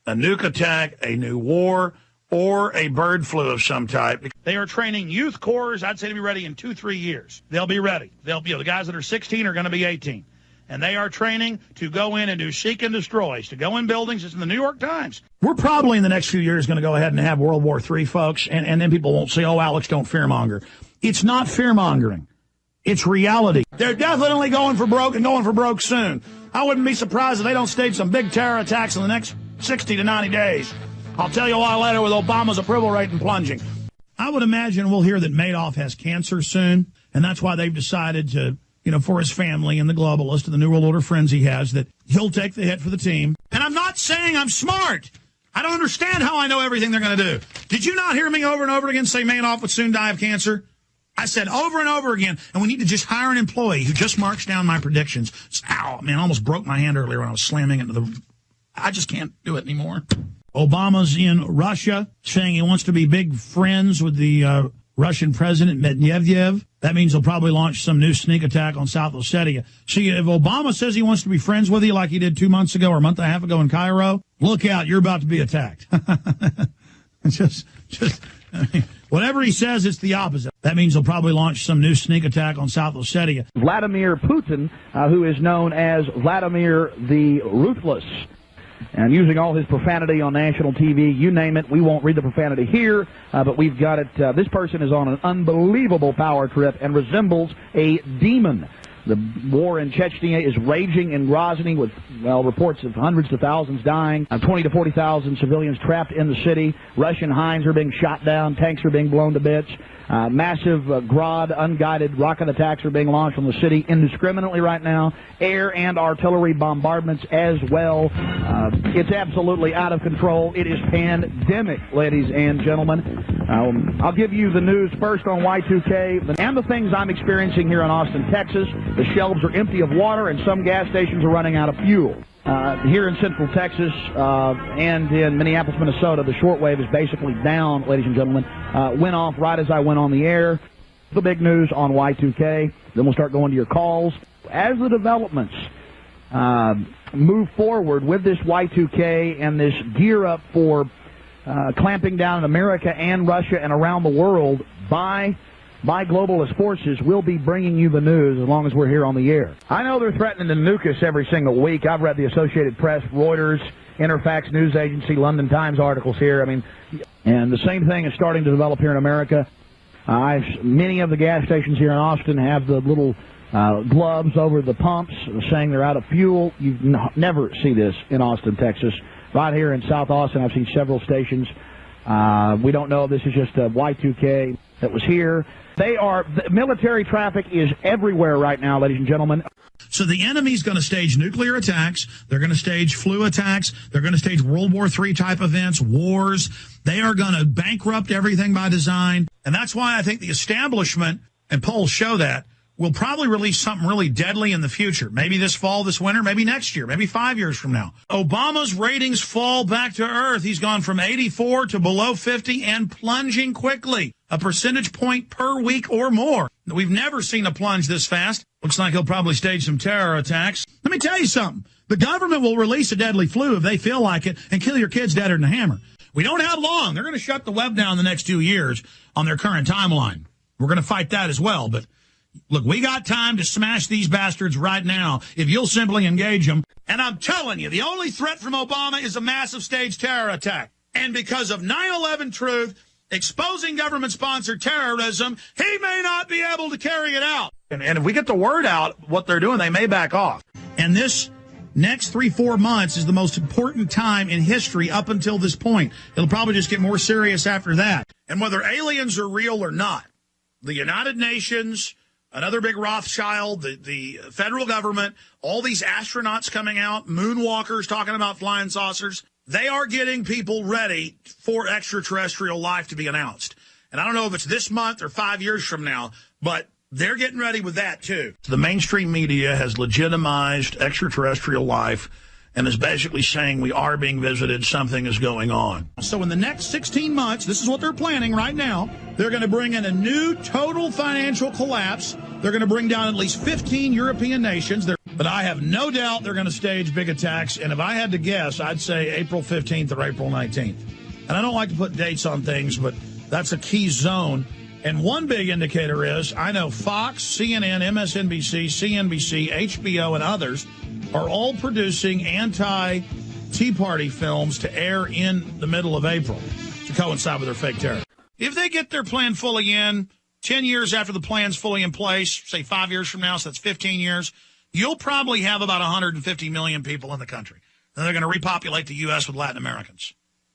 a nuke attack, a new war, or a bird flu of some type. They are training youth corps, I'd say, to be ready in 2-3 years. They'll be ready. The guys that are 16 are going to be 18. And they are training to go in and do seek and destroys, to go in buildings. It's in the New York Times. We're probably in the next few years going to go ahead and have World War III, folks, and then people won't say, oh, Alex, don't fearmonger. It's not fearmongering. It's reality. They're definitely going for broke and going for broke soon. I wouldn't be surprised if they don't stage some big terror attacks in the next 60 to 90 days. I'll tell you why later with Obama's approval rating plunging. I would imagine we'll hear that Madoff has cancer soon, and that's why they've decided to for his family and the globalists and the New World Order friends he has, that he'll take the hit for the team. And I'm not saying I'm smart. I don't understand how I know everything they're going to do. Did you not hear me over and over again say Manoff would soon die of cancer? I said over and over again, and we need to just hire an employee who just marks down my predictions. Ow, man, I almost broke my hand earlier when I was slamming into the... I just can't do it anymore. Obama's in Russia, saying he wants to be big friends with the Russian President Medvedev. That means he'll probably launch some new sneak attack on South Ossetia. See, if Obama says he wants to be friends with you like he did 2 months ago or a month and a half ago in Cairo, look out, you're about to be attacked. I mean, whatever he says, it's the opposite. That means he'll probably launch some new sneak attack on South Ossetia. Vladimir Putin, who is known as Vladimir the Ruthless, and using all his profanity on national TV, you name it. We won't read the profanity here, but we've got it. This person is on an unbelievable power trip and resembles a demon. The war in Chechnya is raging in Grozny with, reports of hundreds to thousands dying, 20 to 40,000 civilians trapped in the city. Russian Hinds are being shot down. Tanks are being blown to bits. Massive Grad unguided rocket attacks are being launched on the city indiscriminately right now. Air and artillery bombardments as well. It's absolutely out of control. It is pandemic, ladies and gentlemen. I'll give you the news first on Y2K and the things I'm experiencing here in Austin, Texas. The shelves are empty of water and some gas stations are running out of fuel. Here in Central Texas and in Minneapolis, Minnesota, the shortwave is basically down, ladies and gentlemen. Went off right as I went on the air. The big news on Y2K. Then we'll start going to your calls. As the developments move forward with this Y2K and this gear up for clamping down in America and Russia and around the world by globalist forces, we'll be bringing you the news as long as we're here on the air. I know they're threatening to nuke us every single week. I've read the Associated Press, Reuters, Interfax News Agency, London Times articles here. And the same thing is starting to develop here in America. Many of the gas stations here in Austin have the little gloves over the pumps saying they're out of fuel. You never see this in Austin, Texas. Right here in South Austin, I've seen several stations. We don't know if this is just a Y2K that was here. The military traffic is everywhere right now, ladies and gentlemen. So the enemy's going to stage nuclear attacks. They're going to stage flu attacks. They're going to stage World War III type events, wars. They are going to bankrupt everything by design. And that's why I think the establishment, and polls show that, will probably release something really deadly in the future. Maybe this fall, this winter, maybe next year, maybe 5 years from now. Obama's ratings fall back to earth. He's gone from 84 to below 50 and plunging quickly, a percentage point per week or more. We've never seen a plunge this fast. Looks like he'll probably stage some terror attacks. Let me tell you something. The government will release a deadly flu if they feel like it and kill your kids deader than a hammer. We don't have long. They're going to shut the web down the next 2 years on their current timeline. We're going to fight that as well, but look, we got time to smash these bastards right now if you'll simply engage them. And I'm telling you, the only threat from Obama is a massive staged terror attack. And because of 9/11 truth, exposing government-sponsored terrorism, he may not be able to carry it out. And if we get the word out what they're doing, they may back off. And this next 3-4 months is the most important time in history up until this point. It'll probably just get more serious after that. And whether aliens are real or not, the United Nations, another big Rothschild, the federal government, all these astronauts coming out, moonwalkers talking about flying saucers, they are getting people ready for extraterrestrial life to be announced. And I don't know if it's this month or 5 years from now, but they're getting ready with that too. The mainstream media has legitimized extraterrestrial life and is basically saying we are being visited, something is going on. So in the next 16 months, this is what they're planning right now, they're going to bring in a new total financial collapse. They're going to bring down at least 15 European nations. But I have no doubt they're going to stage big attacks. And if I had to guess, I'd say April 15th or April 19th. And I don't like to put dates on things, but that's a key zone. And one big indicator is, I know Fox, CNN, MSNBC, CNBC, HBO, and others are all producing anti-Tea Party films to air in the middle of April to coincide with their fake terror. If they get their plan fully in, 10 years after the plan's fully in place, say 5 years from now, so that's 15 years, you'll probably have about 150 million people in the country. And they're going to repopulate the U.S. with Latin Americans.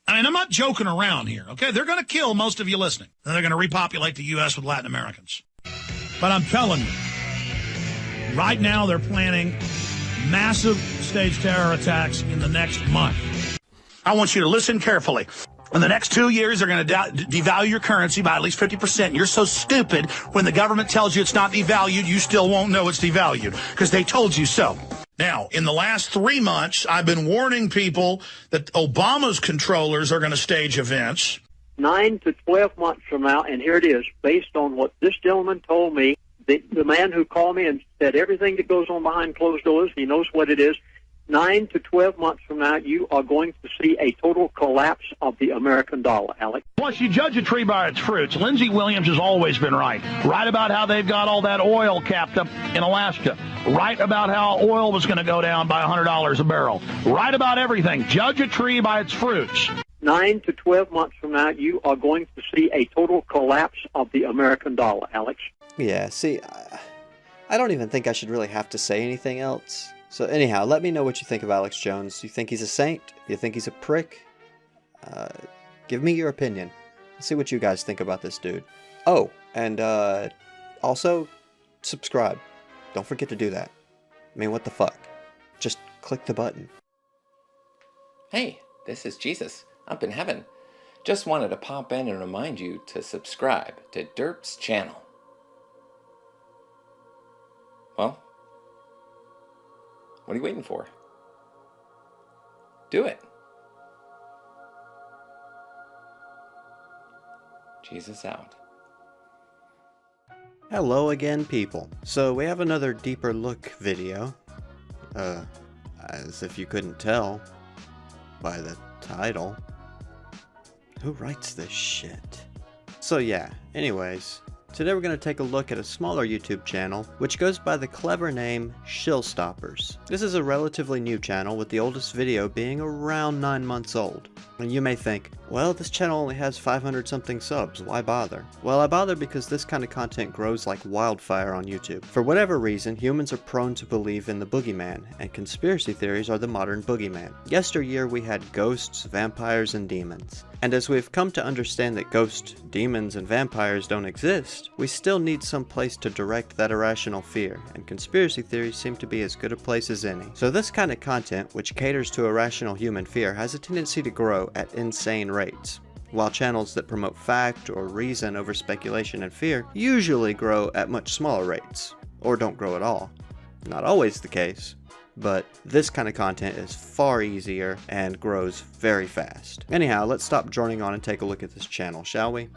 I mean, I'm not joking around here, okay? They're going to kill most of you listening. And they're going to repopulate the U.S. with Latin Americans. But I'm telling you, Right now, they're planning massive stage terror attacks in the next month. I want you to listen carefully. In the next 2 years, they're going to devalue your currency by at least 50%. You're so stupid, when the government tells you it's not devalued, you still won't know it's devalued, because they told you so. Now, in the last 3 months, I've been warning people that Obama's controllers are going to stage events. 9 to 12 months from now, and here it is, based on what this gentleman told me, the man who called me and said everything that goes on behind closed doors, he knows what it is. 9 to 12 months from now, you are going to see a total collapse of the American dollar, Alex. Plus, you judge a tree by its fruits. Lindsey Williams has always been right. Right about how they've got all that oil capped up in Alaska. Right about how oil was going to go down by $100 a barrel. Right about everything. Judge a tree by its fruits. 9 to 12 months from now, you are going to see a total collapse of the American dollar, Alex. Yeah, see, I don't even think I should really have to say anything else. So anyhow, let me know what you think of Alex Jones. You think he's a saint? You think he's a prick? Give me your opinion. Let's see what you guys think about this dude. Oh, and also, subscribe. Don't forget to do that. I mean, what the fuck? Just click the button. Hey, this is Jesus, up in heaven. Just wanted to pop in and remind you to subscribe to Derp's channel. Well, what are you waiting for? Do it. Jesus out. Hello again, people. So we have another deeper look video. As if you couldn't tell by the title. Who writes this shit? So yeah, anyways. Today we're going to take a look at a smaller YouTube channel, which goes by the clever name Shill Stoppers. This is a relatively new channel, with the oldest video being around 9 months old. And you may think, well, this channel only has 500 something subs, why bother? Well, I bother because this kind of content grows like wildfire on YouTube. For whatever reason, humans are prone to believe in the boogeyman, and conspiracy theories are the modern boogeyman. Yesteryear we had ghosts, vampires, and demons. And as we've come to understand that ghosts, demons, and vampires don't exist, we still need some place to direct that irrational fear, and conspiracy theories seem to be as good a place as any. So this kind of content, which caters to irrational human fear, has a tendency to grow at insane rates, while channels that promote fact or reason over speculation and fear usually grow at much smaller rates, or don't grow at all. Not always the case, but this kind of content is far easier and grows very fast. Anyhow, let's stop droning on and take a look at this channel, shall we?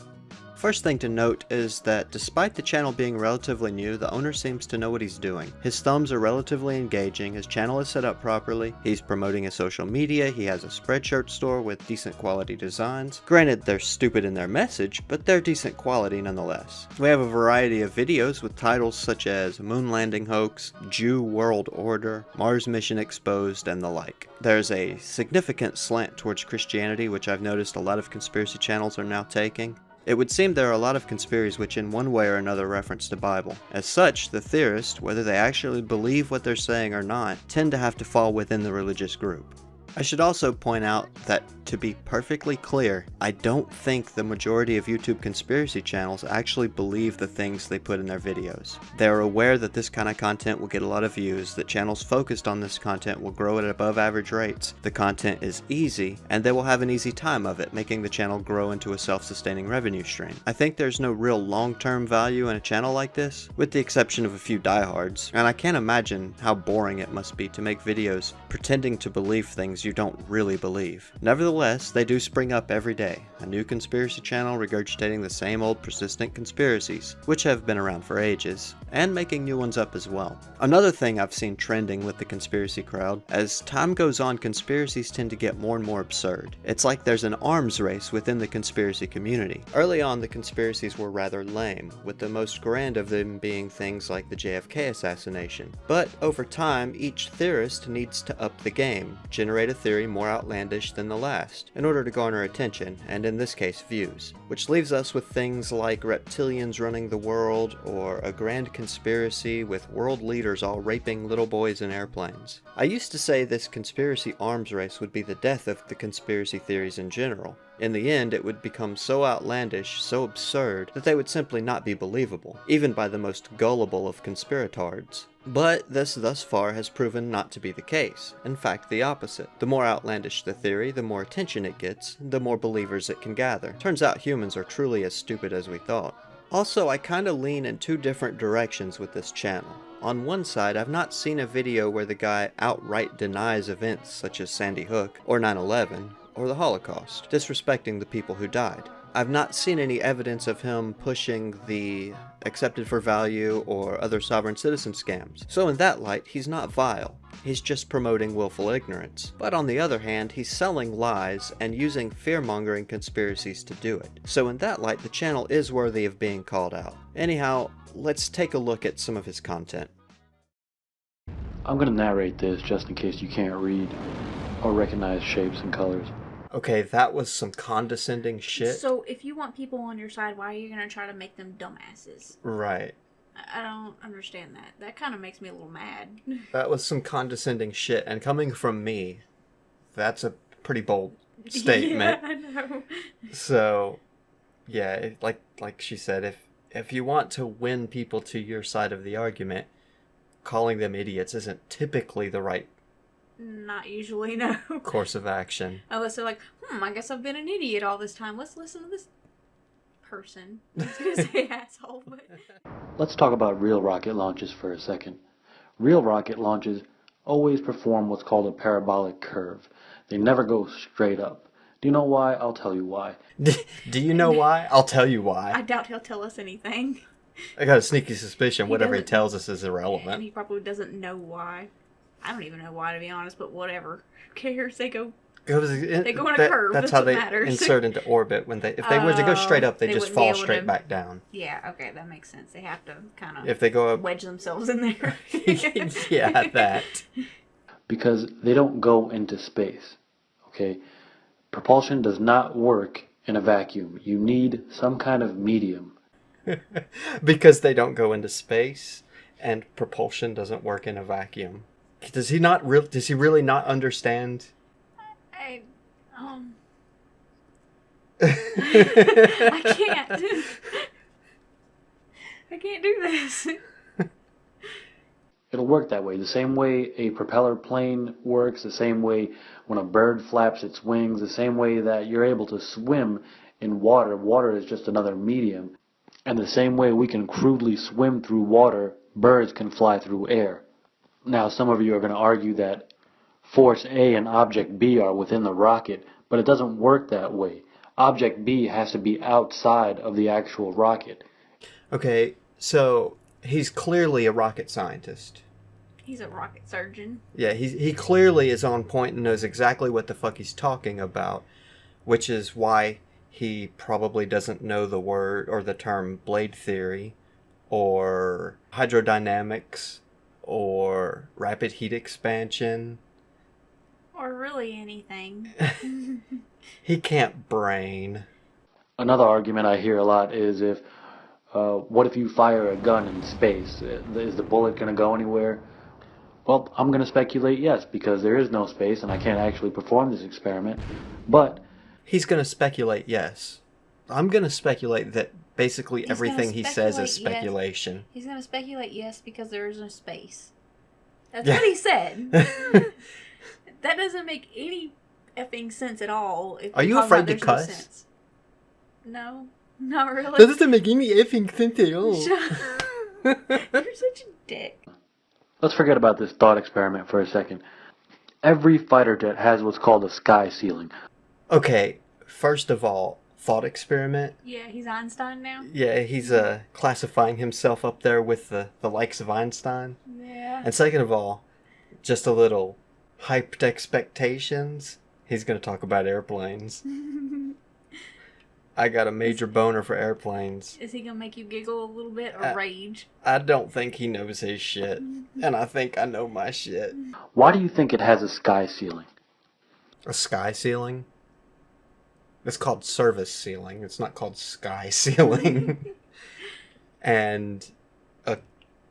First thing to note is that despite the channel being relatively new, the owner seems to know what he's doing. His thumbs are relatively engaging, his channel is set up properly, he's promoting his social media, he has a Spreadshirt store with decent quality designs. Granted, they're stupid in their message, but they're decent quality nonetheless. We have a variety of videos with titles such as Moon Landing Hoax, Jew World Order, Mars Mission Exposed, and the like. There's a significant slant towards Christianity, which I've noticed a lot of conspiracy channels are now taking. It would seem there are a lot of conspiracies which in one way or another reference the Bible. As such, the theorists, whether they actually believe what they're saying or not, tend to have to fall within the religious group. I should also point out that, to be perfectly clear, I don't think the majority of YouTube conspiracy channels actually believe the things they put in their videos. They are aware that this kind of content will get a lot of views, that channels focused on this content will grow at above average rates, the content is easy, and they will have an easy time of it, making the channel grow into a self-sustaining revenue stream. I think there's no real long-term value in a channel like this, with the exception of a few diehards, and I can't imagine how boring it must be to make videos pretending to believe things you don't really believe. Nevertheless, they do spring up every day, a new conspiracy channel regurgitating the same old persistent conspiracies, which have been around for ages, and making new ones up as well. Another thing I've seen trending with the conspiracy crowd, as time goes on, conspiracies tend to get more and more absurd. It's like there's an arms race within the conspiracy community. Early on, the conspiracies were rather lame, with the most grand of them being things like the JFK assassination. But over time, each theorist needs to up the game, generate a theory more outlandish than the last, in order to garner attention, and in this case views, which leaves us with things like reptilians running the world, or a grand conspiracy with world leaders all raping little boys in airplanes. I used to say this conspiracy arms race would be the death of the conspiracy theories in general. In the end, it would become so outlandish, so absurd, that they would simply not be believable, even by the most gullible of conspiratards. But this thus far has proven not to be the case. In fact, the opposite. The more outlandish the theory, the more attention it gets, the more believers it can gather. Turns out humans are truly as stupid as we thought. Also, I kinda lean in two different directions with this channel. On one side, I've not seen a video where the guy outright denies events such as Sandy Hook, or 9/11, or the Holocaust, disrespecting the people who died. I've not seen any evidence of him pushing the accepted for value or other sovereign citizen scams. So in that light, he's not vile. He's just promoting willful ignorance. But on the other hand, he's selling lies and using fear-mongering conspiracies to do it. So in that light, the channel is worthy of being called out. Anyhow, let's take a look at some of his content. I'm going to narrate this just in case you can't read or recognize shapes and colors. Okay, that was some condescending shit. So if you want people on your side, why are you going to try to make them dumbasses? Right. I don't understand that. That kind of makes me a little mad. That was some condescending shit, and coming from me, that's a pretty bold statement. Yeah, I know. So, yeah, like she said, if you want to win people to your side of the argument, calling them idiots isn't typically the right Not usually, no. course of action. Unless they're like, I guess I've been an idiot all this time. Let's listen to this person. I was going to say asshole, but... Let's talk about real rocket launches for a second. Real rocket launches always perform what's called a parabolic curve. They never go straight up. Do you know why? I'll tell you why. Do you know why? I'll tell you why. I doubt he'll tell us anything. I got a sneaky suspicion whatever he tells us is irrelevant. And he probably doesn't know why. I don't even know why, to be honest, but whatever. Who cares? They go in a curve. That's how they matters. insert into orbit. If they were to go straight up, they just fall straight back down. Yeah, okay, that makes sense. They have to kind of if they go up, wedge themselves in there. Yeah, that. Because they don't go into space, okay? Propulsion does not work in a vacuum. You need some kind of medium. Because they don't go into space, and propulsion doesn't work in a vacuum. Does he really not understand? I can't. I can't do this. It'll work that way. The same way a propeller plane works, the same way when a bird flaps its wings, the same way that you're able to swim in water. Water is just another medium. And the same way we can crudely swim through water, birds can fly through air. Now, some of you are going to argue that Force A and Object B are within the rocket, but it doesn't work that way. Object B has to be outside of the actual rocket. Okay, so he's clearly a rocket scientist. He's a rocket surgeon. Yeah, he clearly is on point and knows exactly what the fuck he's talking about, which is why he probably doesn't know the word or the term blade theory or hydrodynamics or rapid heat expansion. Or really anything. He can't brain. Another argument I hear a lot is what if you fire a gun in space? Is the bullet going to go anywhere? Well, I'm going to speculate yes, because there is no space and I can't actually perform this experiment. But he's going to speculate yes. I'm going to speculate that basically everything he says is speculation. Yes. He's going to speculate yes because there is no space. That's what he said. That doesn't make any effing sense at all. Are you afraid to cuss? No, not really. That doesn't make any effing sense at all. You're such a dick. Let's forget about this thought experiment for a second. Every fighter jet has what's called a sky ceiling. Okay, first of all, thought experiment. Yeah, he's Einstein now. Yeah, he's classifying himself up there with the likes of Einstein. Yeah. And second of all, just a little hyped expectations. He's going to talk about airplanes. I got a major boner for airplanes. Is he going to make you giggle a little bit or rage? I don't think he knows his shit. And I think I know my shit. Why do you think it has a sky ceiling? A sky ceiling? It's called service ceiling. It's not called sky ceiling. And a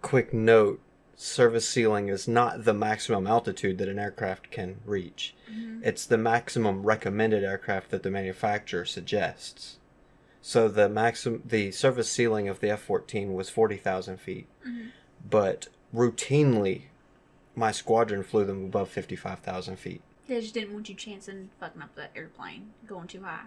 quick note, service ceiling is not the maximum altitude that an aircraft can reach. Mm-hmm. It's the maximum recommended aircraft that the manufacturer suggests. So the service ceiling of the F-14 was 40,000 feet. Mm-hmm. But routinely, my squadron flew them above 55,000 feet. They just didn't want you chancing fucking up the airplane going too high.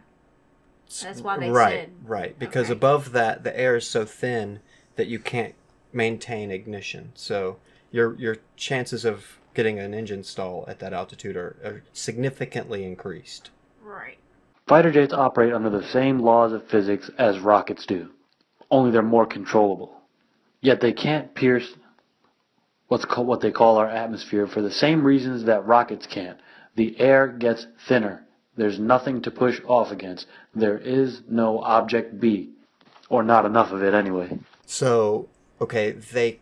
That's why they Right, said. right. Because okay. above that, the air is so thin that you can't maintain ignition. So your chances of getting an engine stall at that altitude are significantly increased. Right. Fighter jets operate under the same laws of physics as rockets do, only they're more controllable. Yet they can't pierce what they call our atmosphere for the same reasons that rockets can't. The air gets thinner. There's nothing to push off against. There is no object B, or not enough of it anyway. So, okay, they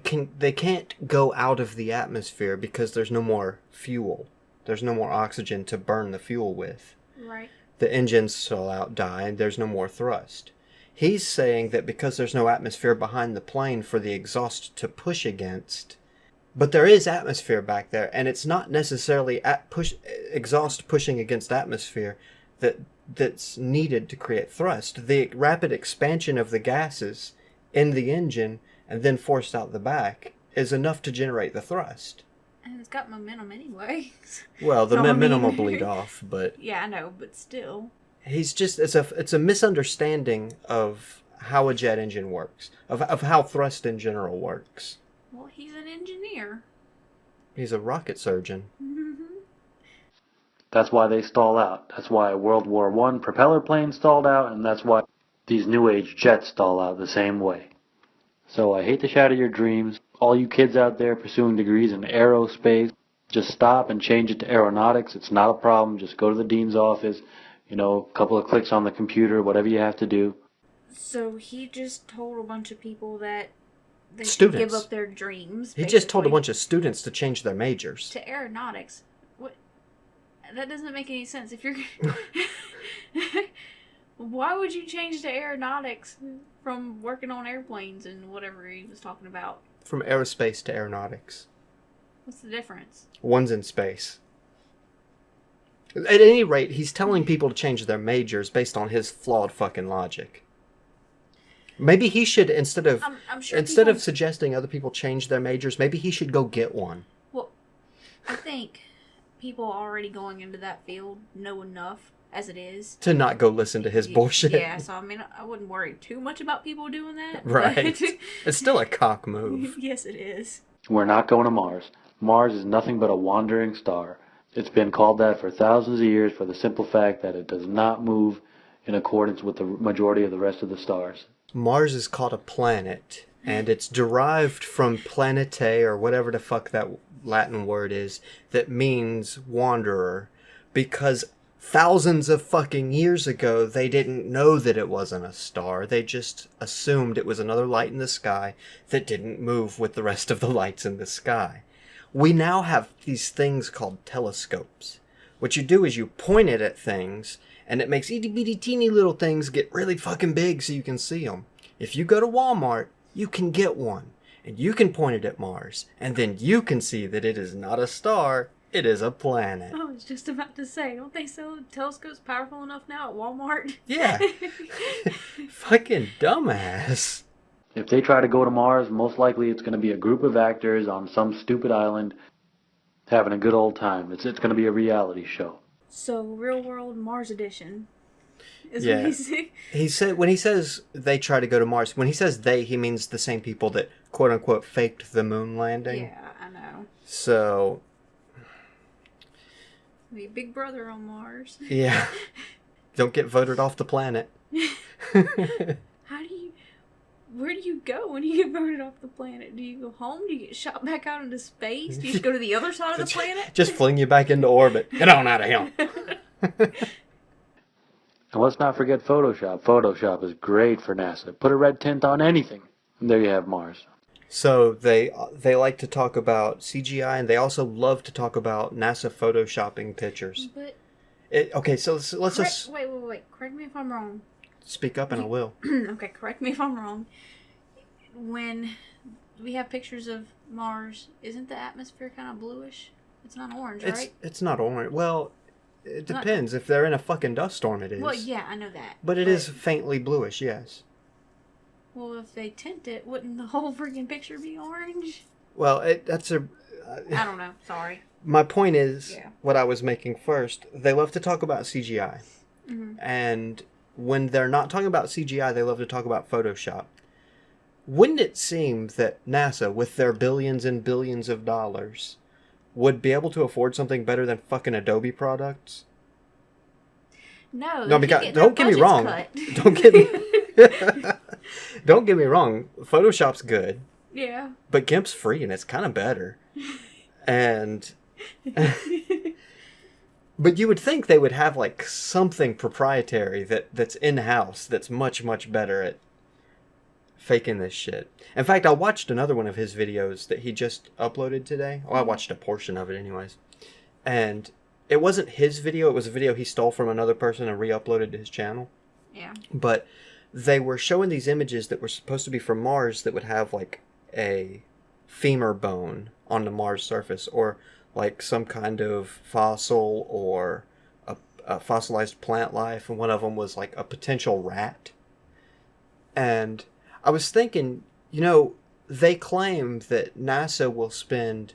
can't go out of the atmosphere because there's no more fuel. There's no more oxygen to burn the fuel with. Right. The engines stall out, die, and there's no more thrust. He's saying that because there's no atmosphere behind the plane for the exhaust to push against, but there is atmosphere back there, and it's not necessarily exhaust pushing against atmosphere that's needed to create thrust. The rapid expansion of the gases in the engine and then forced out the back is enough to generate the thrust. And it's got momentum anyway. Well, the momentum will bleed off, but... Yeah, I know, but still. He's just... It's a misunderstanding of how a jet engine works, of how thrust in general works. Well, he's an engineer. He's a rocket surgeon. That's why they stall out. That's why World War I propeller planes stalled out, and that's why these new age jets stall out the same way. So I hate to shatter your dreams. All you kids out there pursuing degrees in aerospace, just stop and change it to aeronautics. It's not a problem. Just go to the dean's office, a couple of clicks on the computer, whatever you have to do. So he just told a bunch of people that they Students. should give up their dreams. He just told a bunch of students to change their majors. To aeronautics. What? That doesn't make any sense. If you're... Why would you change to aeronautics from working on airplanes and whatever he was talking about? From aerospace to aeronautics. What's the difference? One's in space. At any rate, he's telling people to change their majors based on his flawed fucking logic. Maybe he should, instead of suggesting other people change their majors, maybe he should go get one. Well, I think people already going into that field know enough as it is. To not go listen to his bullshit. Yeah, so I wouldn't worry too much about people doing that. Right. It's still a cock move. Yes, it is. We're not going to Mars. Mars is nothing but a wandering star. It's been called that for thousands of years for the simple fact that it does not move in accordance with the majority of the rest of the stars. Mars is called a planet, and it's derived from planetae, or whatever the fuck that Latin word is, that means wanderer, because thousands of fucking years ago, they didn't know that it wasn't a star. They just assumed it was another light in the sky that didn't move with the rest of the lights in the sky. We now have these things called telescopes. What you do is you point it at things, and it makes itty-bitty teeny little things get really fucking big so you can see them. If you go to Walmart, you can get one, and you can point it at Mars, and then you can see that it is not a star, it is a planet. I was just about to say, don't they sell telescopes powerful enough now at Walmart? Yeah. Fucking dumbass. If they try to go to Mars, most likely it's going to be a group of actors on some stupid island having a good old time. It's going to be a reality show. So, real world Mars edition is Yeah. what he's saying. He said, when he says they try to go to Mars, when he says they, he means the same people that quote unquote faked the moon landing. Yeah, I know. So, Be Big Brother on Mars. yeah. Don't get voted off the planet. Where do you go when you get voted off the planet? Do you go home? Do you get shot back out into space? Do you just go to the other side of the planet? Just fling you back into orbit. Get on out of here. And let's not forget Photoshop. Photoshop is great for NASA. Put a red tint on anything, and there you have Mars. So they like to talk about CGI, and they also love to talk about NASA photoshopping pictures. But Okay, so let's just wait. Correct me if I'm wrong. speak up, and I will. Okay, correct me if I'm wrong. When we have pictures of Mars, isn't the atmosphere kind of bluish? It's not orange, right? It's not orange. Well, it depends. If they're in a fucking dust storm, it is. Well, yeah, I know that. But it is faintly bluish, yes. Well, if they tint it, wouldn't the whole freaking picture be orange? Well, that's a... I don't know. Sorry. My point is, what I was making first, they love to talk about CGI. Mhm. And when they're not talking about CGI, they love to talk about Photoshop. Wouldn't it seem that NASA, with their billions and billions of dollars, would be able to afford something better than fucking Adobe products? No, No, they because get don't their get me budgets wrong. cut. Don't get me Don't get me wrong. Photoshop's good. Yeah. But GIMP's free and it's kind of better. And but you would think they would have like something proprietary that's in-house that's much, much better at faking this shit. In fact, I watched another one of his videos that he just uploaded today. Well, I watched a portion of it anyways. And it wasn't his video, it was a video he stole from another person and re-uploaded to his channel. Yeah. But they were showing these images that were supposed to be from Mars that would have like a femur bone on the Mars surface, or like some kind of fossil or a fossilized plant life, and one of them was like a potential rat. And I was thinking, you know, they claim that NASA will spend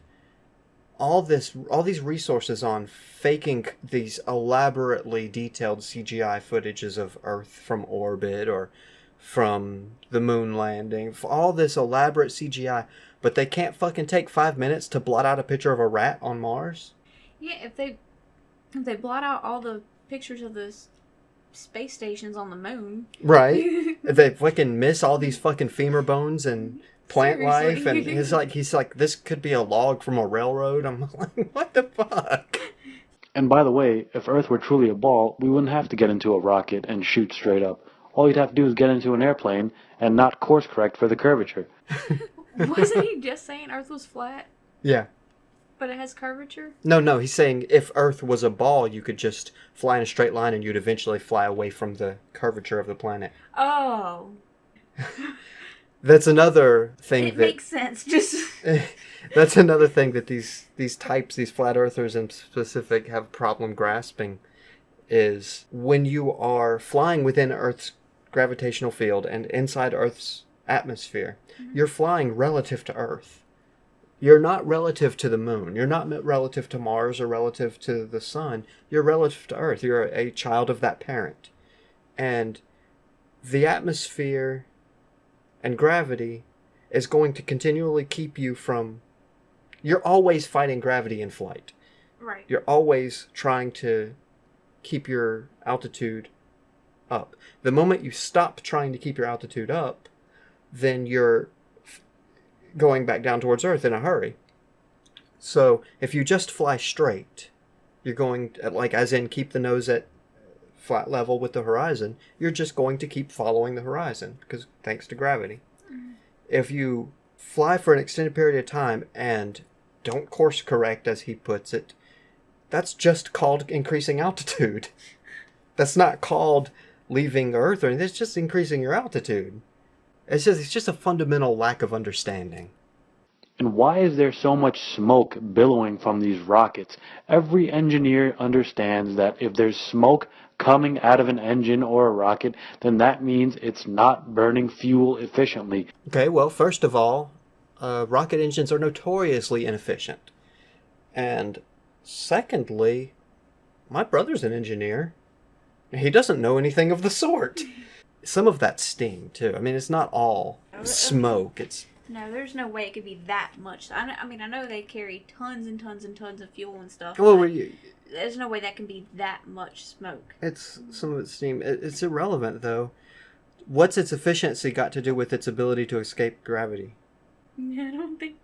all these resources on faking these elaborately detailed CGI footages of Earth from orbit or from the moon landing, all this elaborate CGI, but they can't fucking take 5 minutes to blot out a picture of a rat on Mars? Yeah, if they blot out all the pictures of the space stations on the moon. Right. If they fucking miss all these fucking femur bones and plant Seriously. life, and he's like, this could be a log from a railroad. I'm like, what the fuck? And by the way, if Earth were truly a ball, we wouldn't have to get into a rocket and shoot straight up. All you'd have to do is get into an airplane and not course correct for the curvature. Wasn't he just saying Earth was flat, Yeah. but it has curvature? No, he's saying if Earth was a ball, you could just fly in a straight line and you'd eventually fly away from the curvature of the planet. Oh. That's another thing It makes sense. Just that's another thing that these flat earthers in specific have problem grasping, is when you are flying within Earth's gravitational field and inside Earth's atmosphere, you're flying relative to Earth. You're not relative to the moon. You're not relative to Mars or relative to the sun. You're relative to Earth. You're a child of that parent. And the atmosphere and gravity is going to continually keep you from... You're always fighting gravity in flight. Right. You're always trying to keep your altitude up. The moment you stop trying to keep your altitude up, then you're going back down towards Earth in a hurry. So if you just fly straight, you're going, like as in keep the nose at flat level with the horizon, you're just going to keep following the horizon, because thanks to gravity. If you fly for an extended period of time and don't course correct, as he puts it, that's just called increasing altitude. That's not called leaving Earth or anything. It's just increasing your altitude. It's just a fundamental lack of understanding. And why is there so much smoke billowing from these rockets? Every engineer understands that if there's smoke coming out of an engine or a rocket, then that means it's not burning fuel efficiently. Okay, well, first of all, rocket engines are notoriously inefficient. And secondly, my brother's an engineer. He doesn't know anything of the sort. Some of that's steam, too. I mean, it's not all smoke. No, there's no way it could be that much. I mean, I know they carry tons and tons and tons of fuel and stuff. Well, but there's no way that can be that much smoke. it's some of it's steam. It's irrelevant, though. What's its efficiency got to do with its ability to escape gravity? I don't think...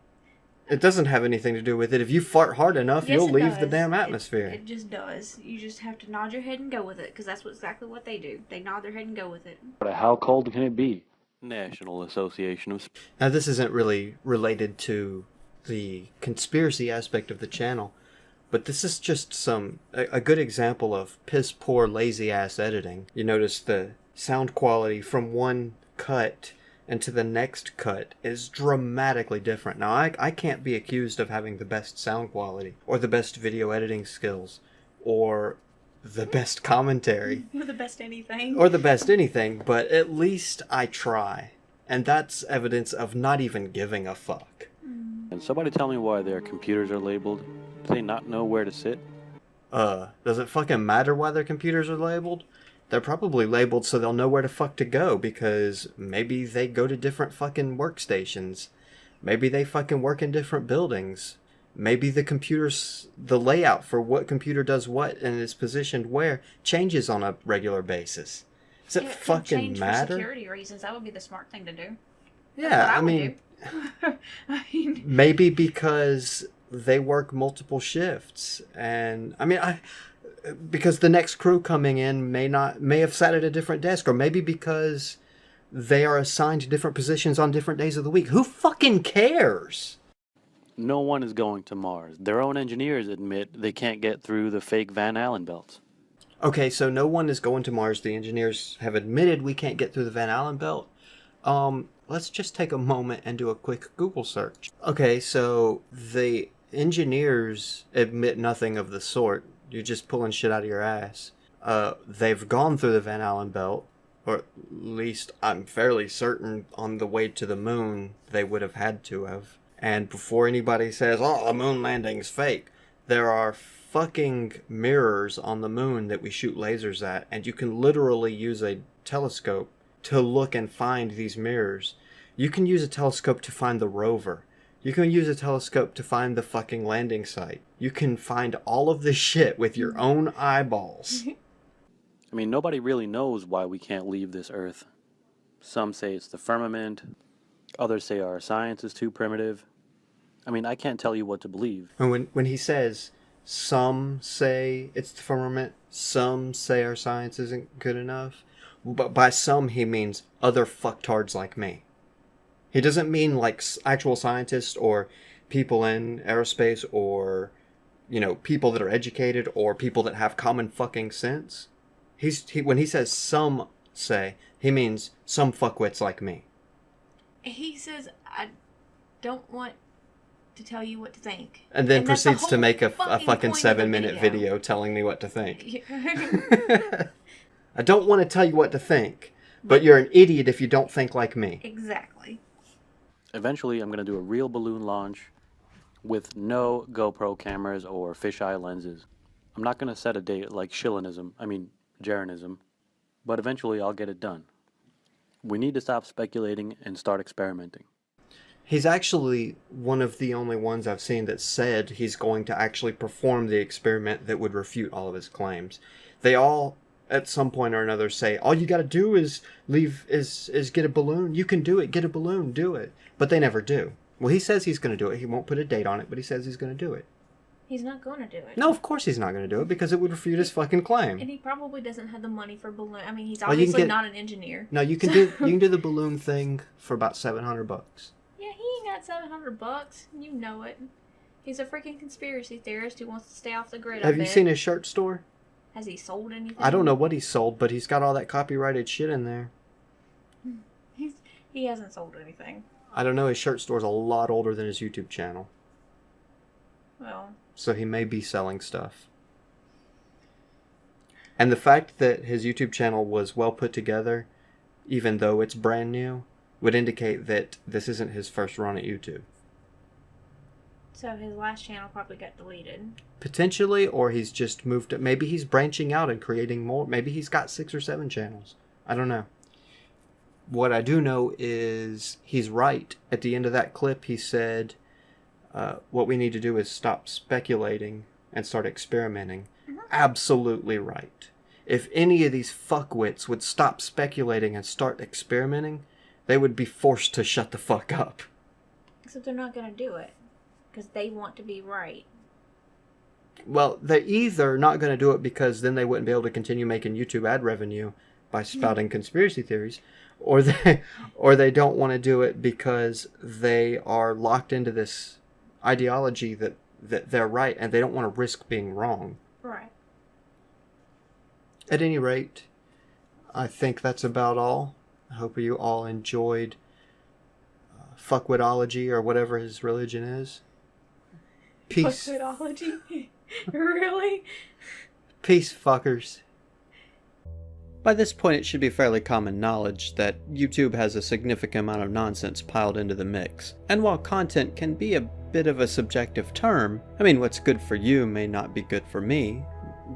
It doesn't have anything to do with it. If you fart hard enough, Yes, you'll it leave the does. damn atmosphere. It just does. You just have to nod your head and go with it, because that's exactly what they do. They nod their head and go with it. But how cold can it be? National Association of... Now, this isn't really related to the conspiracy aspect of the channel, but this is just a good example of piss-poor, lazy-ass editing. You notice the sound quality from one cut and to the next cut is dramatically different. Now, I can't be accused of having the best sound quality, or the best video editing skills, or the best commentary. Or the best anything. Or the best anything, but at least I try. And that's evidence of not even giving a fuck. And somebody tell me why their computers are labeled. Do they not know where to sit? Does it fucking matter why their computers are labeled? They're probably labeled so they'll know where the fuck to go, because maybe they go to different fucking workstations. Maybe they fucking work in different buildings. Maybe the layout for what computer does what and is positioned where changes on a regular basis. Does it fucking matter? For security reasons, that would be the smart thing to do. Yeah, I mean, maybe because they work multiple shifts, and I mean, because the next crew coming in may have sat at a different desk, or maybe because they are assigned to different positions on different days of the week. Who fucking cares? No one is going to Mars. Their own engineers admit they can't get through the fake Van Allen belts. Okay, so no one is going to Mars. The engineers have admitted we can't get through the Van Allen belt. Let's just take a moment and do a quick Google search. Okay, so the engineers admit nothing of the sort. You're just pulling shit out of your ass. They've gone through the Van Allen belt, or at least I'm fairly certain on the way to the moon they would have had to have. And before anybody says, oh, the moon landing's fake, there are fucking mirrors on the moon that we shoot lasers at, and you can literally use a telescope to look and find these mirrors. You can use a telescope to find the rover. You can use a telescope to find the fucking landing site. You can find all of this shit with your own eyeballs. I mean, nobody really knows why we can't leave this Earth. Some say it's the firmament. Others say our science is too primitive. I mean, I can't tell you what to believe. And when he says, some say it's the firmament, some say our science isn't good enough, but by some he means other fucktards like me. He doesn't mean like actual scientists or people in aerospace or, you know, people that are educated or people that have common fucking sense. When he says some say, he means some fuckwits like me. He says, I don't want to tell you what to think. And then proceeds to make a fucking 7-minute video telling me what to think. I don't want to tell you what to think, but you're an idiot if you don't think like me. Exactly. Eventually, I'm going to do a real balloon launch with no GoPro cameras or fisheye lenses. I'm not going to set a date like Jeranism, but eventually I'll get it done. We need to stop speculating and start experimenting. He's actually one of the only ones I've seen that said he's going to actually perform the experiment that would refute all of his claims. They all, at some point or another, say, all you gotta do is get a balloon. You can do it. Get a balloon. Do it. But they never do. Well, he says he's going to do it. He won't put a date on it, but he says he's going to do it. He's not going to do it. No, of course he's not going to do it, because it would refute his fucking claim. And he probably doesn't have the money for balloon. I mean, he's obviously not an engineer. No, you can do the balloon thing for about $700. Yeah, he ain't got $700. You know it. He's a freaking conspiracy theorist who wants to stay off the grid. Have you seen his shirt store? Has he sold anything? I don't know what he's sold, but he's got all that copyrighted shit in there. He hasn't sold anything. I don't know. His shirt store's a lot older than his YouTube channel. Well. So he may be selling stuff. And the fact that his YouTube channel was well put together, even though it's brand new, would indicate that this isn't his first run at YouTube. So his last channel probably got deleted. Potentially, or he's just moved. Maybe he's branching out and creating more. Maybe he's got 6 or 7 channels. I don't know. What I do know is he's right. At the end of that clip, he said, what we need to do is stop speculating and start experimenting. Mm-hmm. Absolutely right. If any of these fuckwits would stop speculating and start experimenting, they would be forced to shut the fuck up. Except they're not going to do it. Because they want to be right. Well, they're either not going to do it because then they wouldn't be able to continue making YouTube ad revenue by spouting conspiracy theories, or they don't want to do it because they are locked into this ideology that they're right and they don't want to risk being wrong. Right. At any rate, I think that's about all. I hope you all enjoyed fuckwitology or whatever his religion is. Peace. Fuckwoodology? Really? Peace, fuckers. By this point it should be fairly common knowledge that YouTube has a significant amount of nonsense piled into the mix. And while content can be a bit of a subjective term, I mean what's good for you may not be good for me.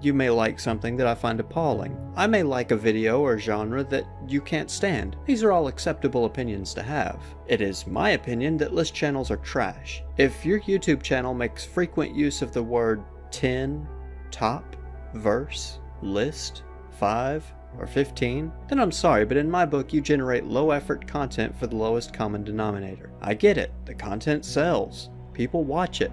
You may like something that I find appalling. I may like a video or genre that you can't stand. These are all acceptable opinions to have. It is my opinion that list channels are trash. If your YouTube channel makes frequent use of the word 10, top, verse, list, 5, or 15, then I'm sorry, but in my book you generate low effort content for the lowest common denominator. I get it, the content sells. People watch it.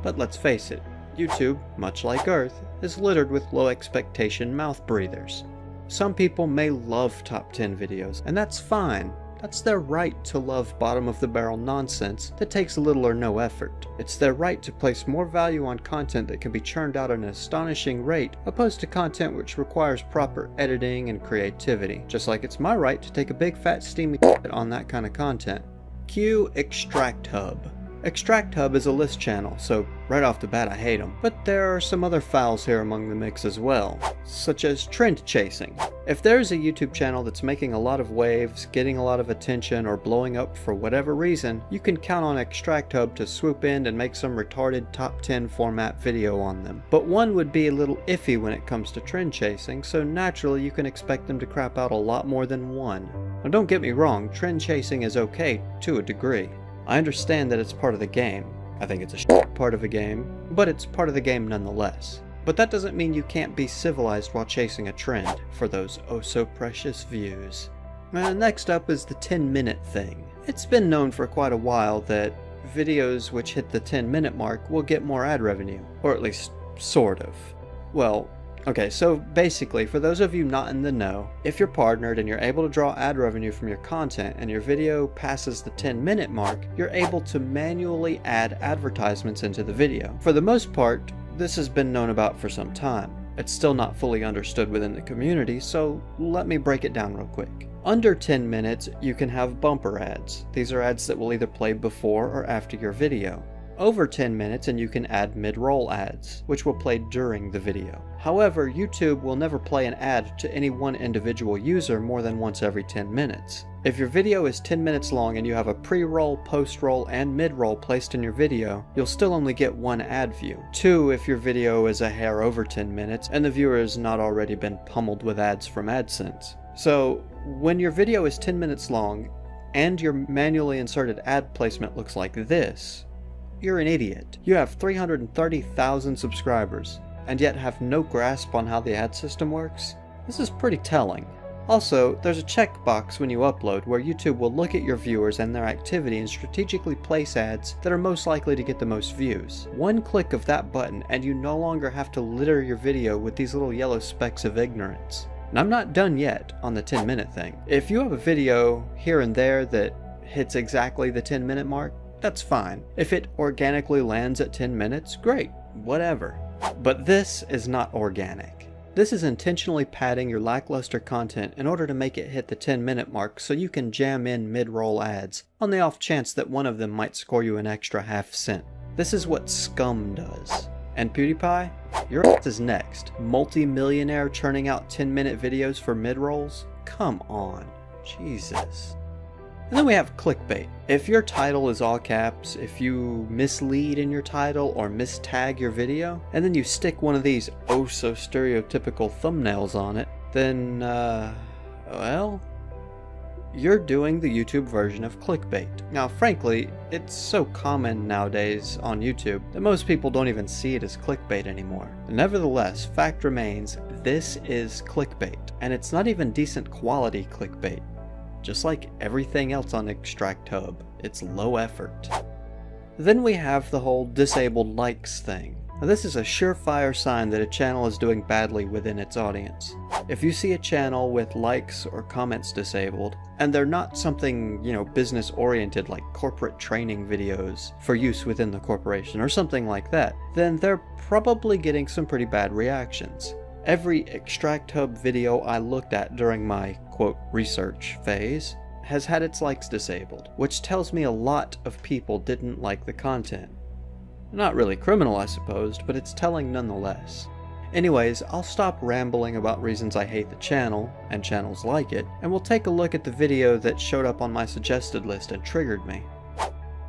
But let's face it, YouTube, much like Earth, is littered with low expectation mouth breathers. Some people may love top 10 videos, and that's fine. That's their right to love bottom of the barrel nonsense that takes little or no effort. It's their right to place more value on content that can be churned out at an astonishing rate, opposed to content which requires proper editing and creativity. Just like it's my right to take a big fat steamy on that kind of content. Cue Extract Hub. Extract Hub is a list channel, so right off the bat I hate them. But there are some other fouls here among the mix as well, such as trend chasing. If there's a YouTube channel that's making a lot of waves, getting a lot of attention, or blowing up for whatever reason, you can count on Extract Hub to swoop in and make some retarded top 10 format video on them. But one would be a little iffy when it comes to trend chasing, so naturally you can expect them to crap out a lot more than one. Now don't get me wrong, trend chasing is okay to a degree. I understand that it's part of the game. I think it's a shit part of the game, but it's part of the game nonetheless. But that doesn't mean you can't be civilized while chasing a trend for those oh so precious views. Next up is the 10-minute thing. It's been known for quite a while that videos which hit the 10-minute mark will get more ad revenue, or at least sort of. Well, okay, so basically, for those of you not in the know, if you're partnered and you're able to draw ad revenue from your content and your video passes the 10-minute mark, you're able to manually add advertisements into the video. For the most part, this has been known about for some time. It's still not fully understood within the community, so let me break it down real quick. Under 10 minutes, you can have bumper ads. These are ads that will either play before or after your video. Over 10 minutes and you can add mid-roll ads, which will play during the video. However, YouTube will never play an ad to any one individual user more than once every 10 minutes. If your video is 10 minutes long and you have a pre-roll, post-roll, and mid-roll placed in your video, you'll still only get one ad view. 2 if your video is a hair over 10 minutes and the viewer has not already been pummeled with ads from AdSense. So, when your video is 10 minutes long and your manually inserted ad placement looks like this, you're an idiot. You have 330,000 subscribers, and yet have no grasp on how the ad system works? This is pretty telling. Also, there's a checkbox when you upload where YouTube will look at your viewers and their activity and strategically place ads that are most likely to get the most views. One click of that button and you no longer have to litter your video with these little yellow specks of ignorance. And I'm not done yet on the 10-minute thing. If you have a video here and there that hits exactly the 10-minute mark, that's fine. If it organically lands at 10 minutes, great, whatever. But this is not organic. This is intentionally padding your lackluster content in order to make it hit the 10-minute mark so you can jam in mid-roll ads on the off chance that one of them might score you an extra half-cent. This is what scum does. And PewDiePie, your ass is next. Multi-millionaire churning out 10-minute videos for mid-rolls? Come on. Jesus. And then we have clickbait. If your title is all caps, if you mislead in your title or mistag your video, and then you stick one of these oh so stereotypical thumbnails on it, then, well, you're doing the YouTube version of clickbait. Now, frankly, it's so common nowadays on YouTube that most people don't even see it as clickbait anymore. Nevertheless, fact remains, this is clickbait, and it's not even decent quality clickbait. Just like everything else on Extract Hub, it's low effort. Then we have the whole disabled likes thing. Now, this is a surefire sign that a channel is doing badly within its audience. If you see a channel with likes or comments disabled, and they're not something, business oriented like corporate training videos for use within the corporation or something like that, then they're probably getting some pretty bad reactions. Every Extract Hub video I looked at during my, quote, research phase has had its likes disabled, which tells me a lot of people didn't like the content. Not really criminal, I suppose, but it's telling nonetheless. Anyways, I'll stop rambling about reasons I hate the channel, and channels like it, and we'll take a look at the video that showed up on my suggested list and triggered me.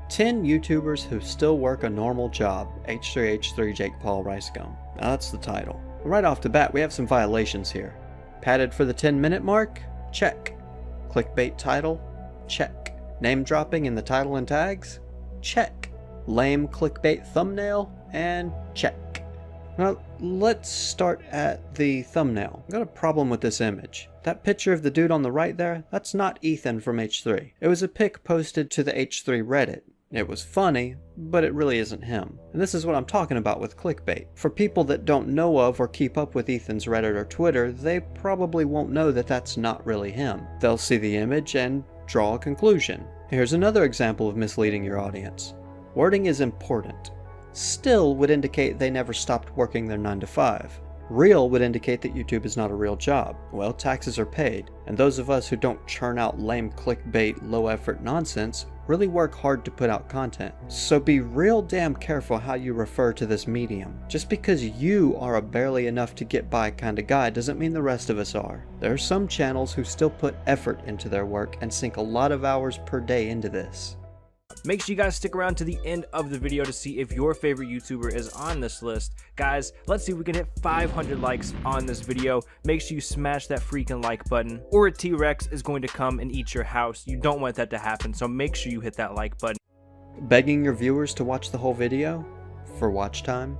10 YouTubers who still work a normal job, H3H3 Jake Paul Ricegum. Now that's the title. Right off the bat, we have some violations here. Padded for the 10-minute mark? Check. Clickbait title? Check. Name dropping in the title and tags? Check. Lame clickbait thumbnail? And check. Now, let's start at the thumbnail. I've got a problem with this image. That picture of the dude on the right there, that's not Ethan from H3. It was a pic posted to the H3 Reddit. It was funny, but it really isn't him. And this is what I'm talking about with clickbait. For people that don't know of or keep up with Ethan's Reddit or Twitter, they probably won't know that that's not really him. They'll see the image and draw a conclusion. Here's another example of misleading your audience. Wording is important. Still would indicate they never stopped working their 9 to 5. Real would indicate that YouTube is not a real job. Well, taxes are paid, and those of us who don't churn out lame clickbait, low-effort nonsense really work hard to put out content. So be real damn careful how you refer to this medium. Just because you are a barely enough to get by kind of guy doesn't mean the rest of us are. There are some channels who still put effort into their work and sink a lot of hours per day into this. Make sure you guys stick around to the end of the video to see if your favorite YouTuber is on this list. Guys, let's see if we can hit 500 likes on this video. Make sure you smash that freaking like button, or a T-Rex is going to come and eat your house. You don't want that to happen, so make sure you hit that like button. Begging your viewers to watch the whole video? For watch time?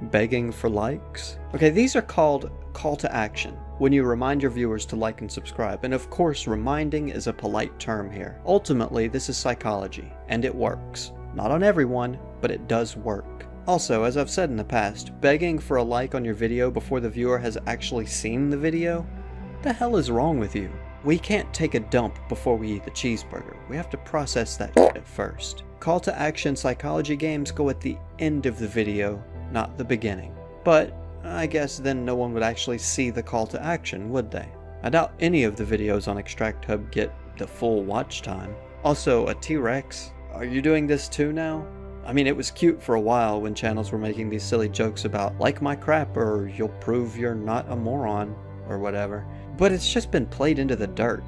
Begging for likes? Okay, these are called call to action, when you remind your viewers to like and subscribe, and of course reminding is a polite term here. Ultimately, this is psychology, and it works. Not on everyone, but it does work. Also, as I've said in the past, begging for a like on your video before the viewer has actually seen the video? What the hell is wrong with you? We can't take a dump before we eat the cheeseburger. We have to process that shit first. Call to action psychology games go at the end of the video, not the beginning. But I guess then no one would actually see the call to action, would they? I doubt any of the videos on Extract Hub get the full watch time. Also, a T-Rex? Are you doing this too now? I mean, it was cute for a while when channels were making these silly jokes about like my crap or you'll prove you're not a moron or whatever. But it's just been played into the dirt.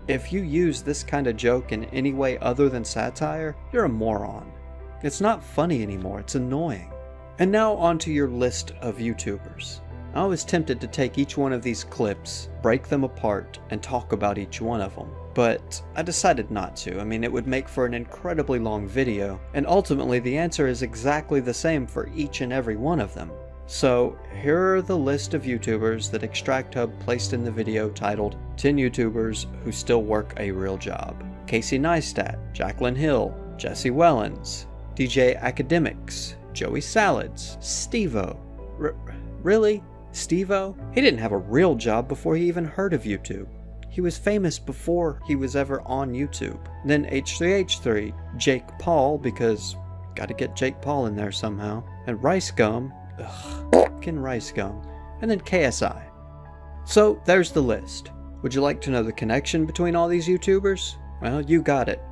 If you use this kind of joke in any way other than satire, you're a moron. It's not funny anymore, it's annoying. And now onto your list of YouTubers. I was tempted to take each one of these clips, break them apart, and talk about each one of them. But I decided not to. I mean, it would make for an incredibly long video, and ultimately the answer is exactly the same for each and every one of them. So here are the list of YouTubers that Extract Hub placed in the video titled 10 YouTubers Who Still Work a Real Job. Casey Neistat, Jacqueline Hill, Jesse Wellens, DJ Academics, Joey Salads, Steve-O. Really? Steve-O? He didn't have a real job before he even heard of YouTube. He was famous before he was ever on YouTube. Then H3H3, Jake Paul, because gotta get Jake Paul in there somehow, and Ricegum, fucking Ricegum, and then KSI. So there's the list. Would you like to know the connection between all these YouTubers? Well, you got it.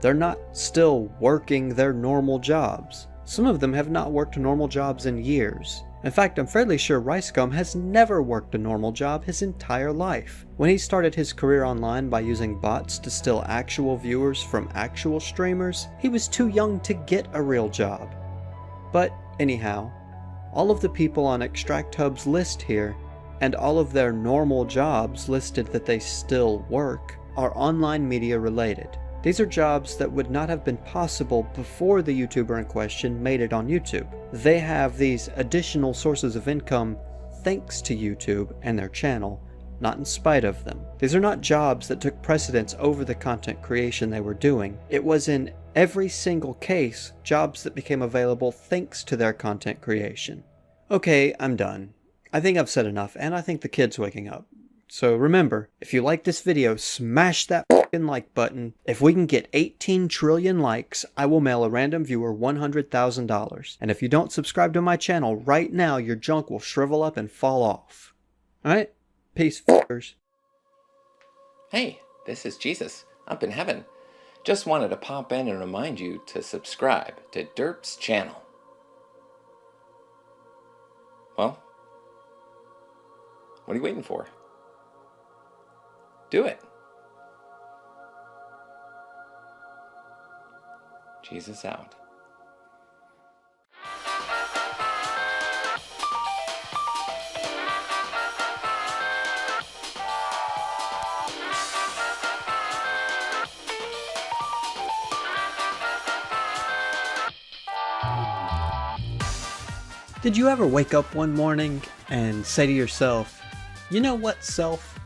They're not still working their normal jobs. Some of them have not worked normal jobs in years. In fact, I'm fairly sure Ricegum has never worked a normal job his entire life. When he started his career online by using bots to steal actual viewers from actual streamers, he was too young to get a real job. But anyhow, all of the people on Extract Hub's list here, and all of their normal jobs listed that they still work, are online media related. These are jobs that would not have been possible before the YouTuber in question made it on YouTube. They have these additional sources of income thanks to YouTube and their channel, not in spite of them. These are not jobs that took precedence over the content creation they were doing. It was in every single case jobs that became available thanks to their content creation. Okay, I'm done. I think I've said enough, and I think the kid's waking up. So remember, if you like this video, smash that fucking like button. If we can get 18 trillion likes, I will mail a random viewer $100,000. And if you don't subscribe to my channel right now, your junk will shrivel up and fall off. Alright? Peace, fuckers. Hey, this is Jesus, up in heaven. Just wanted to pop in and remind you to subscribe to Derp's channel. Well, What are you waiting for? Do it. Jesus out. Did you ever wake up one morning and say to yourself, you know what, self?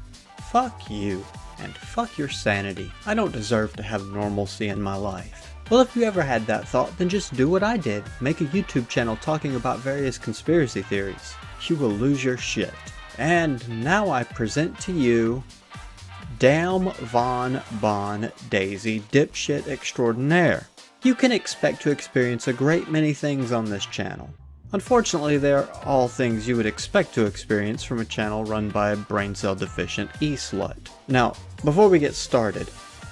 Fuck you, and fuck your sanity. I don't deserve to have normalcy in my life. Well, if you ever had that thought, then just do what I did. Make a YouTube channel talking about various conspiracy theories. You will lose your shit. And now I present to you Damn Von Bon Daisy Dipshit Extraordinaire. You can expect to experience a great many things on this channel. Unfortunately, they are all things you would expect to experience from a channel run by a brain cell deficient e-slut. Now, before we get started,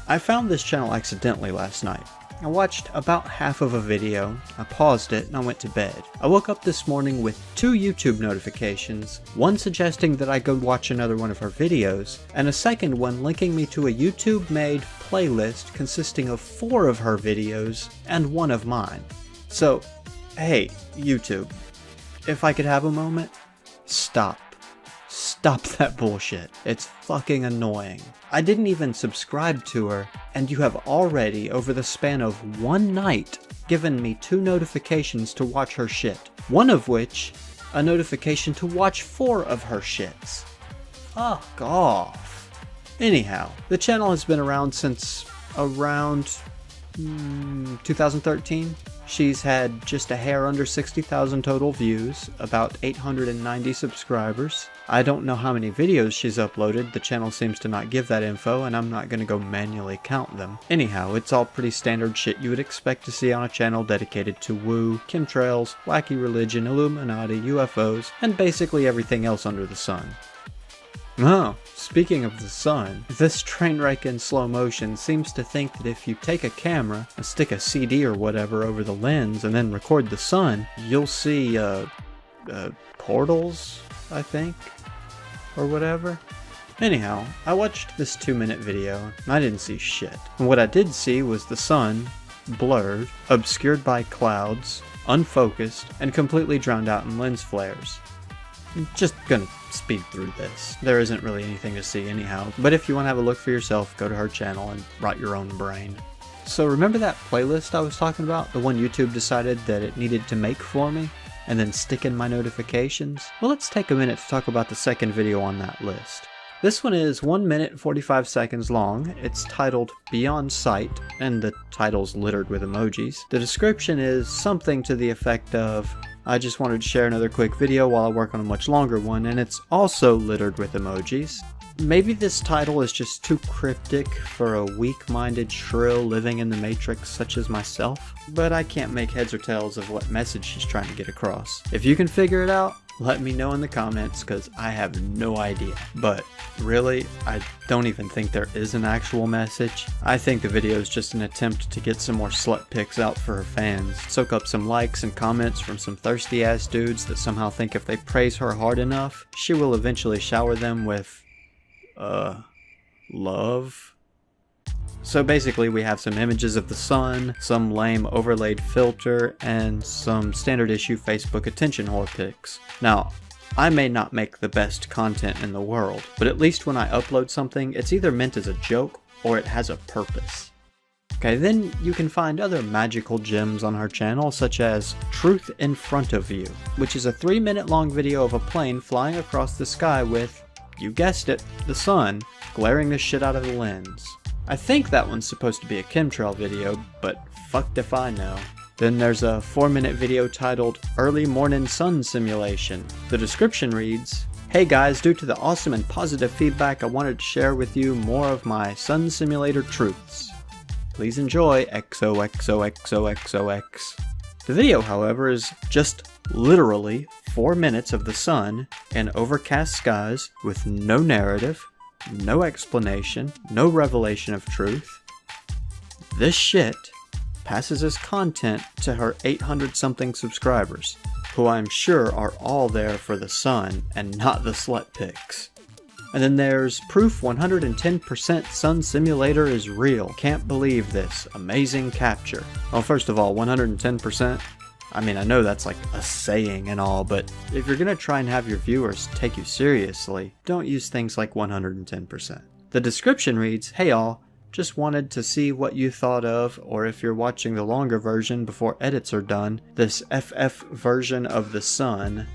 I found this channel accidentally last night. I watched about half of a video, I paused it, and I went to bed. I woke up this morning with 2 YouTube notifications, one suggesting that I go watch another one of her videos, and a second one linking me to a YouTube-made playlist consisting of 4 of her videos and 1 of mine. So, hey, YouTube, if I could have a moment, stop. Stop that bullshit. It's fucking annoying. I didn't even subscribe to her, and you have already, over the span of 1 night, given me 2 notifications to watch her shit. One of which, a notification to watch 4 of her shits. Fuck off. Anyhow, the channel has been around since around 2013. She's had just a hair under 60,000 total views, about 890 subscribers. I don't know how many videos she's uploaded, the channel seems to not give that info, and I'm not gonna go manually count them. Anyhow, it's all pretty standard shit you would expect to see on a channel dedicated to woo, chemtrails, wacky religion, Illuminati, UFOs, and basically everything else under the sun. Oh, speaking of the sun, this train wreck in slow motion seems to think that if you take a camera and stick a CD or whatever over the lens and then record the sun, you'll see, portals, I think, or whatever. Anyhow, I watched this 2-minute video, and I didn't see shit. And what I did see was the sun, blurred, obscured by clouds, unfocused, and completely drowned out in lens flares. I'm just gonna speed through this. There isn't really anything to see anyhow, but if you want to have a look for yourself, go to her channel and rot your own brain. So remember that playlist I was talking about? The one YouTube decided that it needed to make for me, and then stick in my notifications? Well, let's take a minute to talk about the second video on that list. This one is 1 minute 45 seconds long. It's titled Beyond Sight, and the title's littered with emojis. The description is something to the effect of, I just wanted to share another quick video while I work on a much longer one, and it's also littered with emojis. Maybe this title is just too cryptic for a weak-minded shrill living in the Matrix such as myself, but I can't make heads or tails of what message she's trying to get across. If you can figure it out, let me know in the comments, because I have no idea. But really, I don't even think there is an actual message. I think the video is just an attempt to get some more slut pics out for her fans, soak up some likes and comments from some thirsty ass dudes that somehow think if they praise her hard enough, she will eventually shower them with, love? So basically we have some images of the sun, some lame overlaid filter, and some standard issue Facebook attention whore pics. Now, I may not make the best content in the world, but at least when I upload something, it's either meant as a joke or it has a purpose. Okay, then you can find other magical gems on her channel, such as Truth in Front of You, which is a 3-minute long video of a plane flying across the sky with, you guessed it, the sun, glaring the shit out of the lens. I think that one's supposed to be a chemtrail video, but fucked if I know. Then there's a 4-minute video titled Early Morning Sun Simulation. The description reads, hey guys, due to the awesome and positive feedback, I wanted to share with you more of my sun simulator truths. Please enjoy XOXOXOXOX. The video, however, is just literally 4 minutes of the sun in overcast skies with no narrative, no explanation, no revelation of truth. This shit passes his content to her 800-something subscribers, who I'm sure are all there for the sun and not the slut pics. And then there's proof 110% Sun Simulator is real. Can't believe this. Amazing capture. Well, first of all, 110%? I mean, I know that's like a saying and all, but if you're gonna try and have your viewers take you seriously, don't use things like 110%. The description reads, "Hey all, just wanted to see what you thought of, or if you're watching the longer version before edits are done, this FF version of the sun,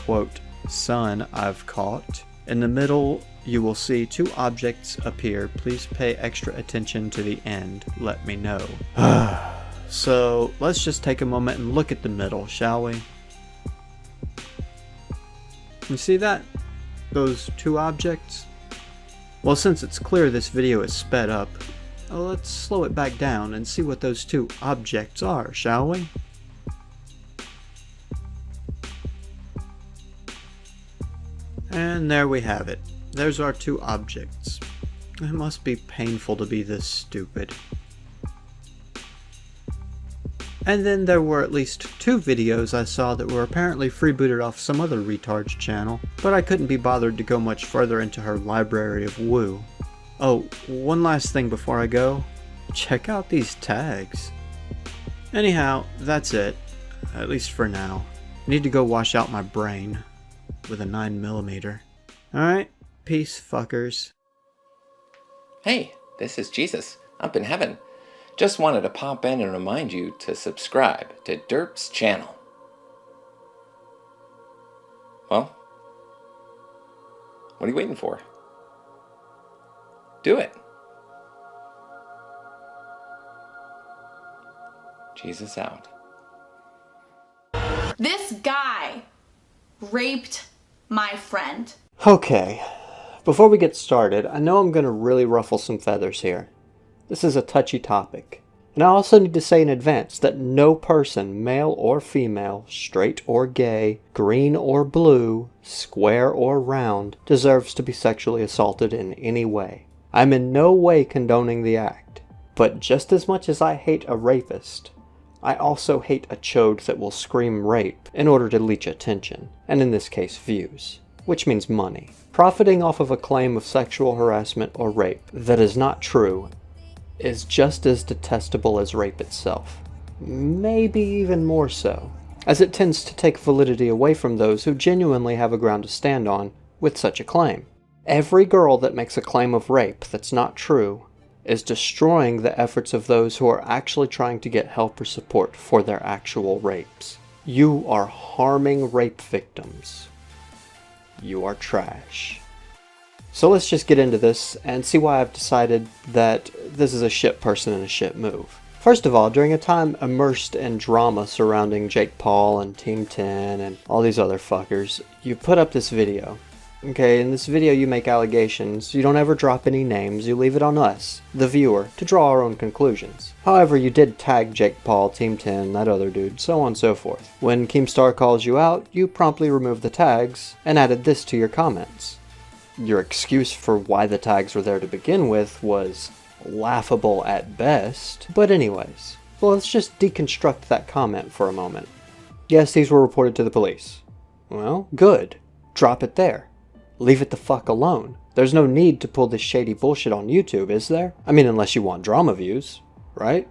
quote, sun I've caught. In the middle, you will see 2 objects appear. Please pay extra attention to the end. Let me know." So, let's just take a moment and look at the middle, shall we? You see that? Those 2 objects? Well, since it's clear this video is sped up, let's slow it back down and see what those 2 objects are, shall we? And there we have it. There's our 2 objects. It must be painful to be this stupid. And then there were at least 2 videos I saw that were apparently freebooted off some other retard's channel, but I couldn't be bothered to go much further into her library of woo. Oh, one last thing before I go. Check out these tags. Anyhow, that's it. At least for now. I need to go wash out my brain with a 9mm. Alright, peace, fuckers. Hey, this is Jesus, up in heaven. Just wanted to pop in and remind you to subscribe to Derp's channel. Well, what are you waiting for? Do it. Jesus out. This guy raped my friend. Okay, before we get started, I know I'm going to really ruffle some feathers here. This is a touchy topic. And I also need to say in advance that no person, male or female, straight or gay, green or blue, square or round, deserves to be sexually assaulted in any way. I'm in no way condoning the act. But just as much as I hate a rapist, I also hate a chode that will scream rape in order to leech attention, and in this case views, which means money. Profiting off of a claim of sexual harassment or rape that is not true is just as detestable as rape itself. Maybe even more so, as it tends to take validity away from those who genuinely have a ground to stand on with such a claim. Every girl that makes a claim of rape that's not true is destroying the efforts of those who are actually trying to get help or support for their actual rapes. You are harming rape victims. You are trash. So let's just get into this and see why I've decided that this is a shit person and a shit move. First of all, during a time immersed in drama surrounding Jake Paul and Team 10 and all these other fuckers, you put up this video. Okay, in this video you make allegations, you don't ever drop any names, you leave it on us, the viewer, to draw our own conclusions. However, you did tag Jake Paul, Team 10, that other dude, so on and so forth. When Keemstar calls you out, you promptly remove the tags and added this to your comments. Your excuse for why the tags were there to begin with was laughable at best. But anyways, well, let's just deconstruct that comment for a moment. Yes, these were reported to the police. Well, good. Drop it there. Leave it the fuck alone. There's no need to pull this shady bullshit on YouTube, is there? I mean, unless you want drama views, right?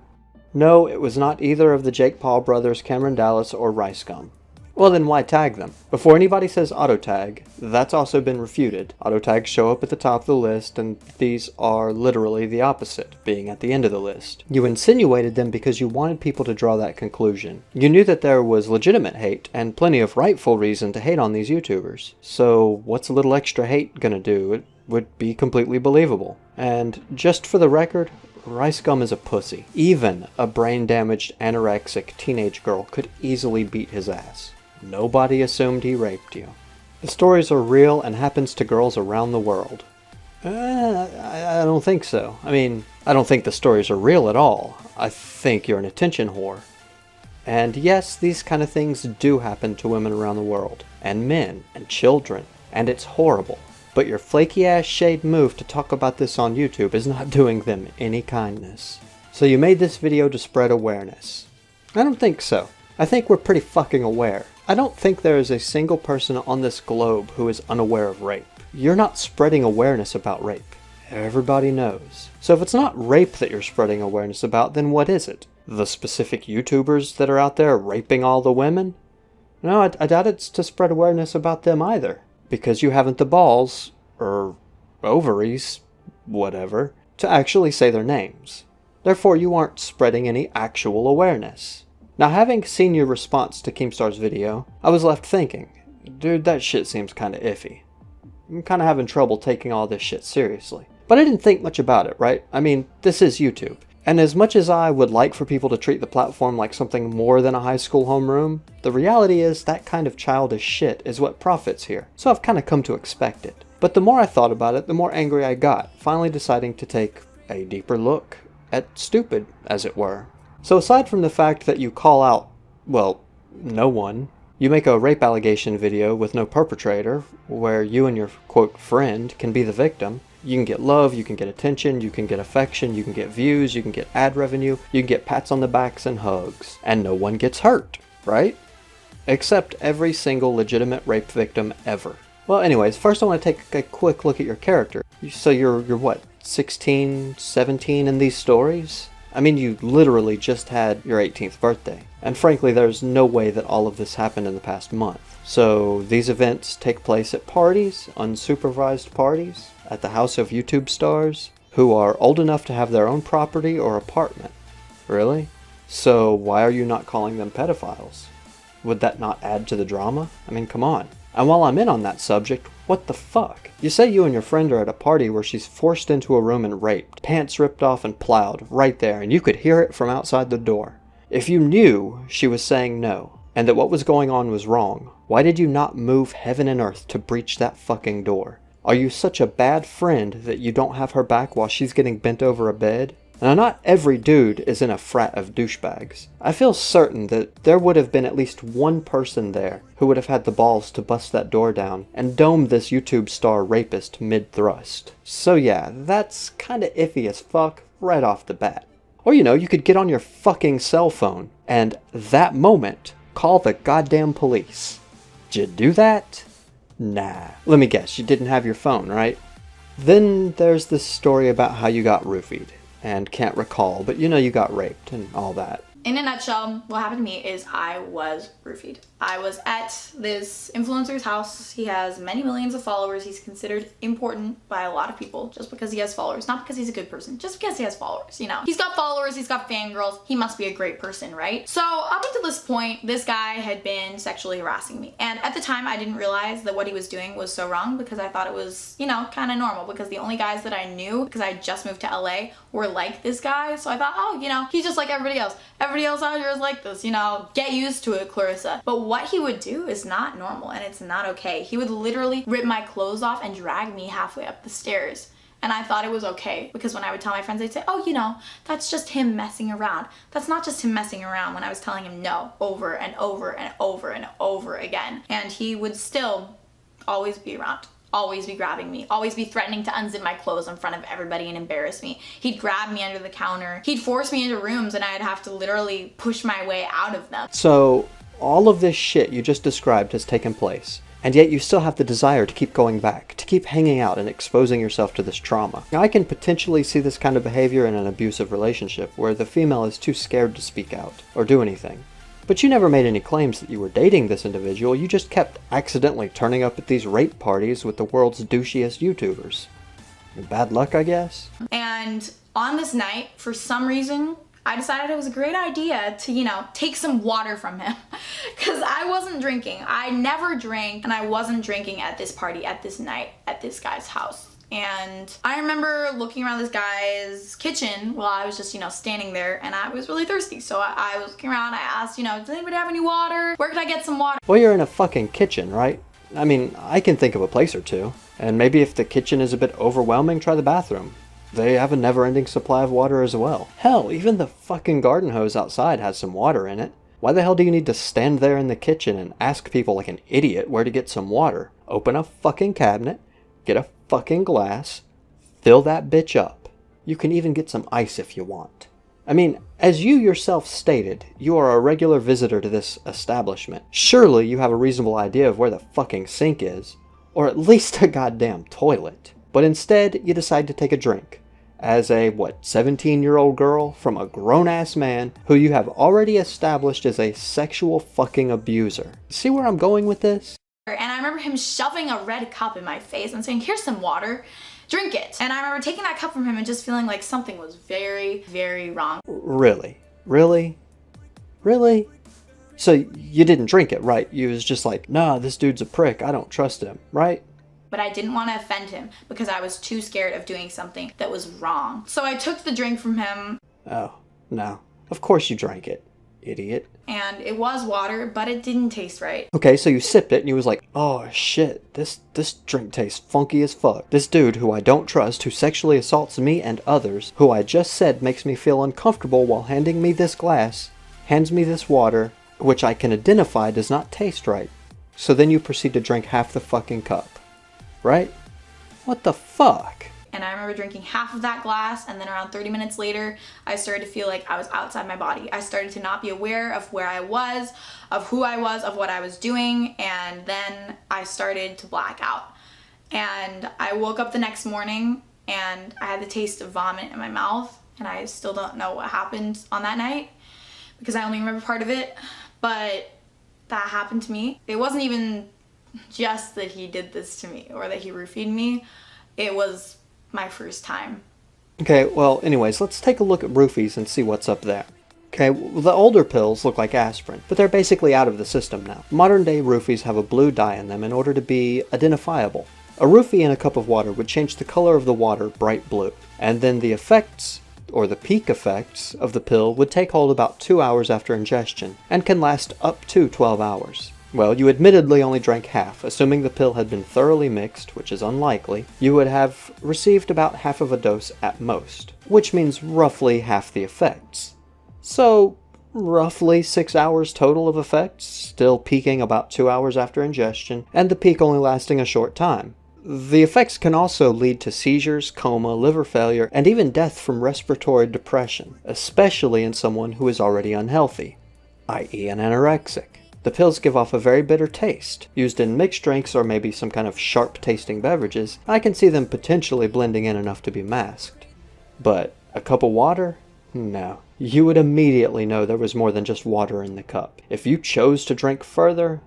No, it was not either of the Jake Paul brothers, Cameron Dallas, or Rice Gum. Well then why tag them? Before anybody says auto tag, that's also been refuted. Auto tags show up at the top of the list, and these are literally the opposite, being at the end of the list. You insinuated them because you wanted people to draw that conclusion. You knew that there was legitimate hate, and plenty of rightful reason to hate on these YouTubers. So what's a little extra hate gonna do? It would be completely believable. And just for the record, Rice Gum is a pussy. Even a brain-damaged anorexic teenage girl could easily beat his ass. Nobody assumed he raped you. The stories are real and happens to girls around the world. I don't think so. I mean, I don't think the stories are real at all. I think you're an attention whore. And yes, these kind of things do happen to women around the world, and men, and children, and it's horrible. But your flaky ass shade move to talk about this on YouTube is not doing them any kindness. So you made this video to spread awareness. I don't think so. I think we're pretty fucking aware. I don't think there is a single person on this globe who is unaware of rape. You're not spreading awareness about rape. Everybody knows. So if it's not rape that you're spreading awareness about, then what is it? The specific YouTubers that are out there raping all the women? No, I doubt it's to spread awareness about them either. Because you haven't the balls, or ovaries, whatever, to actually say their names. Therefore, you aren't spreading any actual awareness. Now, having seen your response to Keemstar's video, I was left thinking, dude, that shit seems kinda iffy. I'm kinda having trouble taking all this shit seriously. But I didn't think much about it, right? I mean, this is YouTube. And as much as I would like for people to treat the platform like something more than a high school homeroom, the reality is that kind of childish shit is what profits here. So I've kinda come to expect it. But the more I thought about it, the more angry I got, finally deciding to take a deeper look at stupid, as it were. So aside from the fact that you call out, well, no one, you make a rape allegation video with no perpetrator, where you and your, quote, friend can be the victim. You can get love, you can get attention, you can get affection, you can get views, you can get ad revenue, you can get pats on the backs and hugs. And no one gets hurt, right? Except every single legitimate rape victim ever. Well, anyways, first I want to take a quick look at your character. So you're what, 16, 17 in these stories? I mean, you literally just had your 18th birthday. And frankly, there's no way that all of this happened in the past month. So these events take place at parties, unsupervised parties, at the house of YouTube stars, who are old enough to have their own property or apartment. Really? So why are you not calling them pedophiles? Would that not add to the drama? I mean, come on. And while I'm in on that subject, what the fuck? You say you and your friend are at a party where she's forced into a room and raped, pants ripped off and plowed, right there, and you could hear it from outside the door. If you knew she was saying no, and that what was going on was wrong, why did you not move heaven and earth to breach that fucking door? Are you such a bad friend that you don't have her back while she's getting bent over a bed? Now, not every dude is in a frat of douchebags. I feel certain that there would have been at least one person there who would have had the balls to bust that door down and dome this YouTube star rapist mid-thrust. So yeah, that's kinda iffy as fuck right off the bat. Or you know, you could get on your fucking cell phone and, that moment, call the goddamn police. Did you do that? Nah. Let me guess, you didn't have your phone, right? Then there's this story about how you got roofied. And can't recall, but you know you got raped and all that. In a nutshell, what happened to me is I was roofied. I was at this influencer's house. He has many millions of followers. He's considered important by a lot of people just because he has followers. Not because he's a good person, just because he has followers, you know. He's got followers, he's got fangirls. He must be a great person, right? So up until this point, this guy had been sexually harassing me. And at the time, I didn't realize that what he was doing was so wrong because I thought it was, you know, kind of normal because the only guys that I knew, because I just moved to LA, were like this guy. So I thought, oh, you know, he's just like everybody else. Everybody else out here is like this, you know, get used to it, Clarissa. But what he would do is not normal and it's not okay. He would literally rip my clothes off and drag me halfway up the stairs. And I thought it was okay because when I would tell my friends, they'd say, oh, you know, that's just him messing around. That's not just him messing around, when I was telling him no over and over and over and over again. And he would still always be around. Always be grabbing me, always be threatening to unzip my clothes in front of everybody and embarrass me. He'd grab me under the counter. He'd force me into rooms and I'd have to literally push my way out of them. So all of this shit you just described has taken place, and yet you still have the desire to keep going back, to keep hanging out and exposing yourself to this trauma. Now, I can potentially see this kind of behavior in an abusive relationship where the female is too scared to speak out or do anything. But you never made any claims that you were dating this individual, you just kept accidentally turning up at these rape parties with the world's douchiest YouTubers. Bad luck, I guess? And on this night, for some reason, I decided it was a great idea to, you know, take some water from him. Because I wasn't drinking. I never drank, and I wasn't drinking at this party, at this night, at this guy's house. And I remember looking around this guy's kitchen while I was just, you know, standing there, and I was really thirsty. So I was looking around, I asked, you know, does anybody have any water? Where can I get some water? Well, you're in a fucking kitchen, right? I mean, I can think of a place or two. And maybe if the kitchen is a bit overwhelming, try the bathroom. They have a never-ending supply of water as well. Hell, even the fucking garden hose outside has some water in it. Why the hell do you need to stand there in the kitchen and ask people like an idiot where to get some water? Open a fucking cabinet, get a fucking glass, fill that bitch up. You can even get some ice if you want. I mean, as you yourself stated, you are a regular visitor to this establishment. Surely you have a reasonable idea of where the fucking sink is, or at least a goddamn toilet. But instead, you decide to take a drink. As a, 17-year-old girl from a grown-ass man who you have already established as a sexual fucking abuser. See where I'm going with this? And I remember him shoving a red cup in my face and saying, here's some water, drink it. And I remember taking that cup from him and just feeling like something was very, very wrong. Really? Really? Really? So you didn't drink it, right? You was just like, nah, this dude's a prick, I don't trust him, right? But I didn't want to offend him because I was too scared of doing something that was wrong. So I took the drink from him. Oh, no. Of course you drank it, idiot. And it was water, but it didn't taste right. Okay, so you sipped it and you was like, oh shit, this drink tastes funky as fuck. This dude who I don't trust, who sexually assaults me and others, who I just said makes me feel uncomfortable while handing me this glass, hands me this water, which I can identify does not taste right. So then you proceed to drink half the fucking cup. Right? What the fuck? And I remember drinking half of that glass, and then around 30 minutes later, I started to feel like I was outside my body. I started to not be aware of where I was, of who I was, of what I was doing, and then I started to black out. And I woke up the next morning, and I had the taste of vomit in my mouth, and I still don't know what happened on that night, because I only remember part of it, but that happened to me. It wasn't even just that he did this to me or that he roofied me. It was my first time. Okay, well, anyways, let's take a look at roofies and see what's up there. Okay, well, the older pills look like aspirin, but they're basically out of the system now. Modern day roofies have a blue dye in them in order to be identifiable. A roofie in a cup of water would change the color of the water bright blue, and then the effects, or the peak effects, of the pill would take hold about 2 hours after ingestion, and can last up to 12 hours. Well, you admittedly only drank half. Assuming the pill had been thoroughly mixed, which is unlikely, you would have received about half of a dose at most, which means roughly half the effects. So, roughly 6 hours total of effects, still peaking about 2 hours after ingestion, and the peak only lasting a short time. The effects can also lead to seizures, coma, liver failure, and even death from respiratory depression, especially in someone who is already unhealthy, i.e. an anorexic. The pills give off a very bitter taste. Used in mixed drinks or maybe some kind of sharp-tasting beverages, I can see them potentially blending in enough to be masked. But a cup of water? No. You would immediately know there was more than just water in the cup. If you chose to drink further,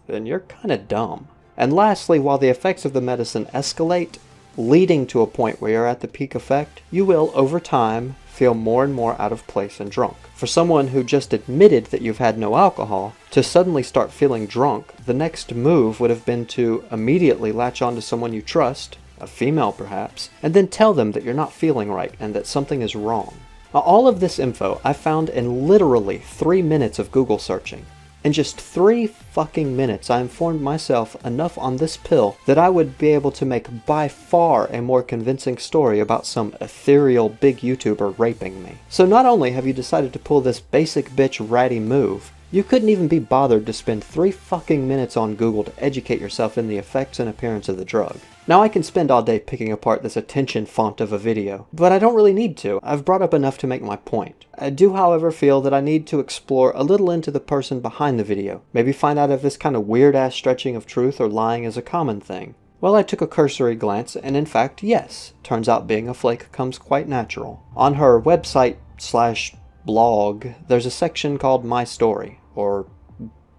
then you're kinda dumb. And lastly, while the effects of the medicine escalate, leading to a point where you're at the peak effect, you will, over time, feel more and more out of place and drunk. For someone who just admitted that you've had no alcohol, to suddenly start feeling drunk, the next move would have been to immediately latch on to someone you trust, a female perhaps, and then tell them that you're not feeling right and that something is wrong. Now, all of this info I found in literally 3 minutes of Google searching. In just 3 fucking minutes, I informed myself enough on this pill that I would be able to make by far a more convincing story about some ethereal big YouTuber raping me. So not only have you decided to pull this basic bitch ratty move, you couldn't even be bothered to spend 3 fucking minutes on Google to educate yourself in the effects and appearance of the drug. Now I can spend all day picking apart this attention font of a video, but I don't really need to. I've brought up enough to make my point. I do, however, feel that I need to explore a little into the person behind the video, maybe find out if this kind of weird-ass stretching of truth or lying is a common thing. Well, I took a cursory glance, and in fact, yes, turns out being a flake comes quite natural. On her website/blog, there's a section called My Story, or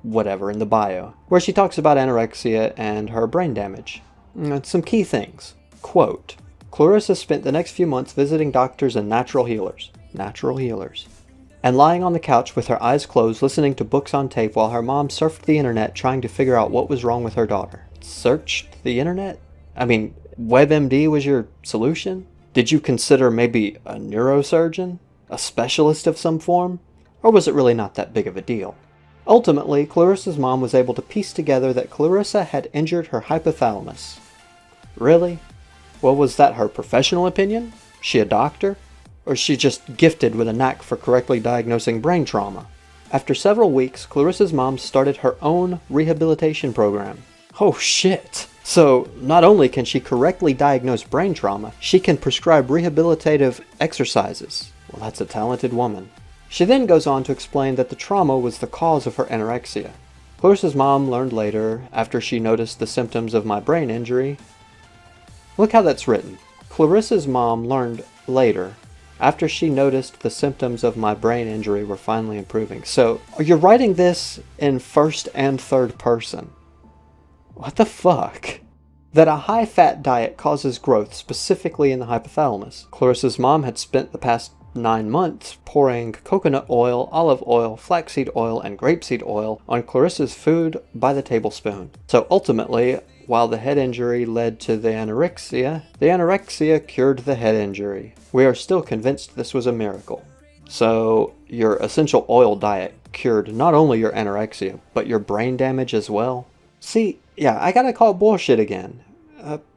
whatever in the bio, where she talks about anorexia and her brain damage. Some key things. Quote, Clarissa spent the next few months visiting doctors and natural healers, and lying on the couch with her eyes closed listening to books on tape while her mom surfed the internet trying to figure out what was wrong with her daughter. Searched the internet? I mean, WebMD was your solution? Did you consider maybe a neurosurgeon? A specialist of some form? Or was it really not that big of a deal? Ultimately, Clarissa's mom was able to piece together that Clarissa had injured her hypothalamus. Really? Well, was that her professional opinion? She a doctor? Or is she just gifted with a knack for correctly diagnosing brain trauma? After several weeks, Clarissa's mom started her own rehabilitation program. Oh shit! So, not only can she correctly diagnose brain trauma, she can prescribe rehabilitative exercises. Well, that's a talented woman. She then goes on to explain that the trauma was the cause of her anorexia. Clarissas' mom learned later, after she noticed the symptoms of my brain injury. Look how that's written. Clarissas' mom learned later, after she noticed the symptoms of my brain injury were finally improving. So, you're writing this in first and third person. What the fuck? That a high-fat diet causes growth, specifically in the hypothalamus. Clarissas' mom had spent the past 9 months pouring coconut oil, olive oil, flaxseed oil, and grapeseed oil on Clarissas' food by the tablespoon. So ultimately, while the head injury led to the anorexia cured the head injury. We are still convinced this was a miracle. So, your essential oil diet cured not only your anorexia, but your brain damage as well? See, yeah, I gotta call bullshit again.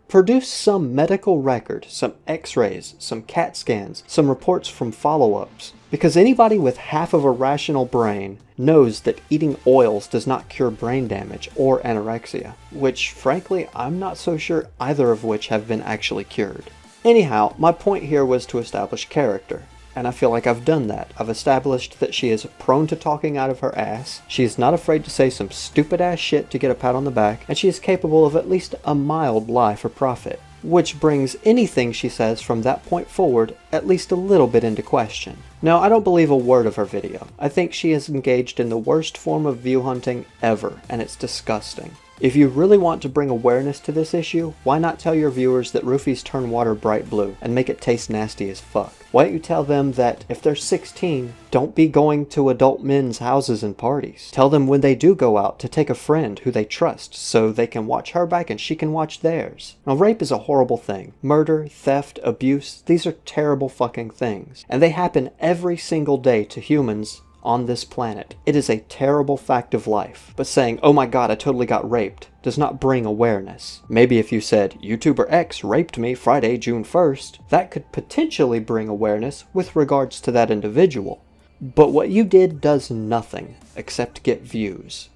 Produce some medical record, some x-rays, some CAT scans, some reports from follow-ups. Because anybody with half of a rational brain knows that eating oils does not cure brain damage or anorexia, which frankly I'm not so sure either of which have been actually cured. Anyhow, my point here was to establish character. And I feel like I've done that. I've established that she is prone to talking out of her ass, she is not afraid to say some stupid ass shit to get a pat on the back, and she is capable of at least a mild lie for profit. Which brings anything she says from that point forward at least a little bit into question. No, I don't believe a word of her video. I think she is engaged in the worst form of view hunting ever, and it's disgusting. If you really want to bring awareness to this issue, why not tell your viewers that roofies turn water bright blue and make it taste nasty as fuck? Why don't you tell them that if they're 16, don't be going to adult men's houses and parties? Tell them when they do go out to take a friend who they trust so they can watch her back and she can watch theirs. Now, rape is a horrible thing. Murder, theft, abuse, these are terrible fucking things. And they happen every single day to humans on this planet. It is a terrible fact of life. But saying, oh my god, I totally got raped, does not bring awareness. Maybe if you said, YouTuber X raped me Friday, June 1st, that could potentially bring awareness with regards to that individual. But what you did does nothing except get views.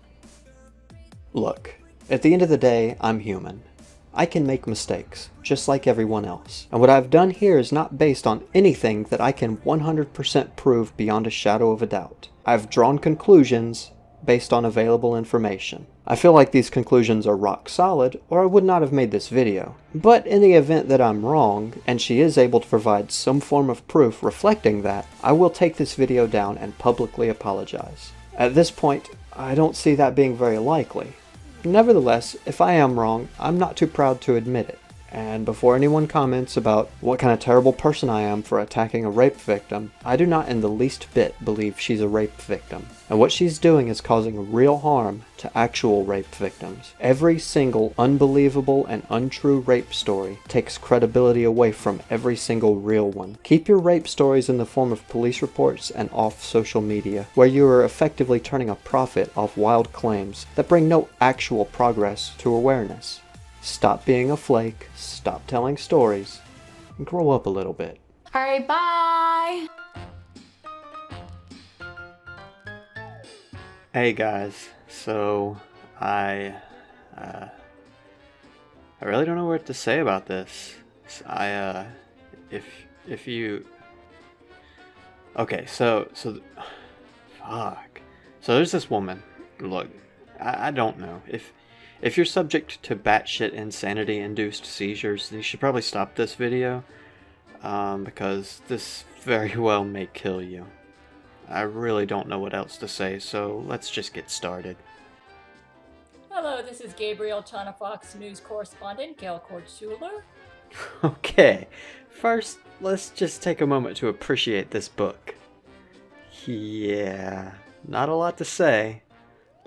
Look, at the end of the day, I'm human. I can make mistakes, just like everyone else. And what I've done here is not based on anything that I can 100% prove beyond a shadow of a doubt. I've drawn conclusions based on available information. I feel like these conclusions are rock solid, or I would not have made this video. But in the event that I'm wrong, and she is able to provide some form of proof reflecting that, I will take this video down and publicly apologize. At this point, I don't see that being very likely. Nevertheless, if I am wrong, I'm not too proud to admit it. And before anyone comments about what kind of terrible person I am for attacking a rape victim, I do not in the least bit believe she's a rape victim. And what she's doing is causing real harm to actual rape victims. Every single unbelievable and untrue rape story takes credibility away from every single real one. Keep your rape stories in the form of police reports and off social media, where you are effectively turning a profit off wild claims that bring no actual progress to awareness. Stop being a flake, stop telling stories, and grow up a little bit. Alright, bye! Hey guys, so I really don't know what to say about this. If you... Okay, so fuck. So there's this woman, look, I don't know, if you're subject to batshit insanity-induced seizures, you should probably stop this video, because this very well may kill you. I really don't know what else to say, so let's just get started. Hello, this is Gabriel Chana Fox News correspondent Gail Cord-Schuler. Okay, first, let's just take a moment to appreciate this book. Yeah, not a lot to say.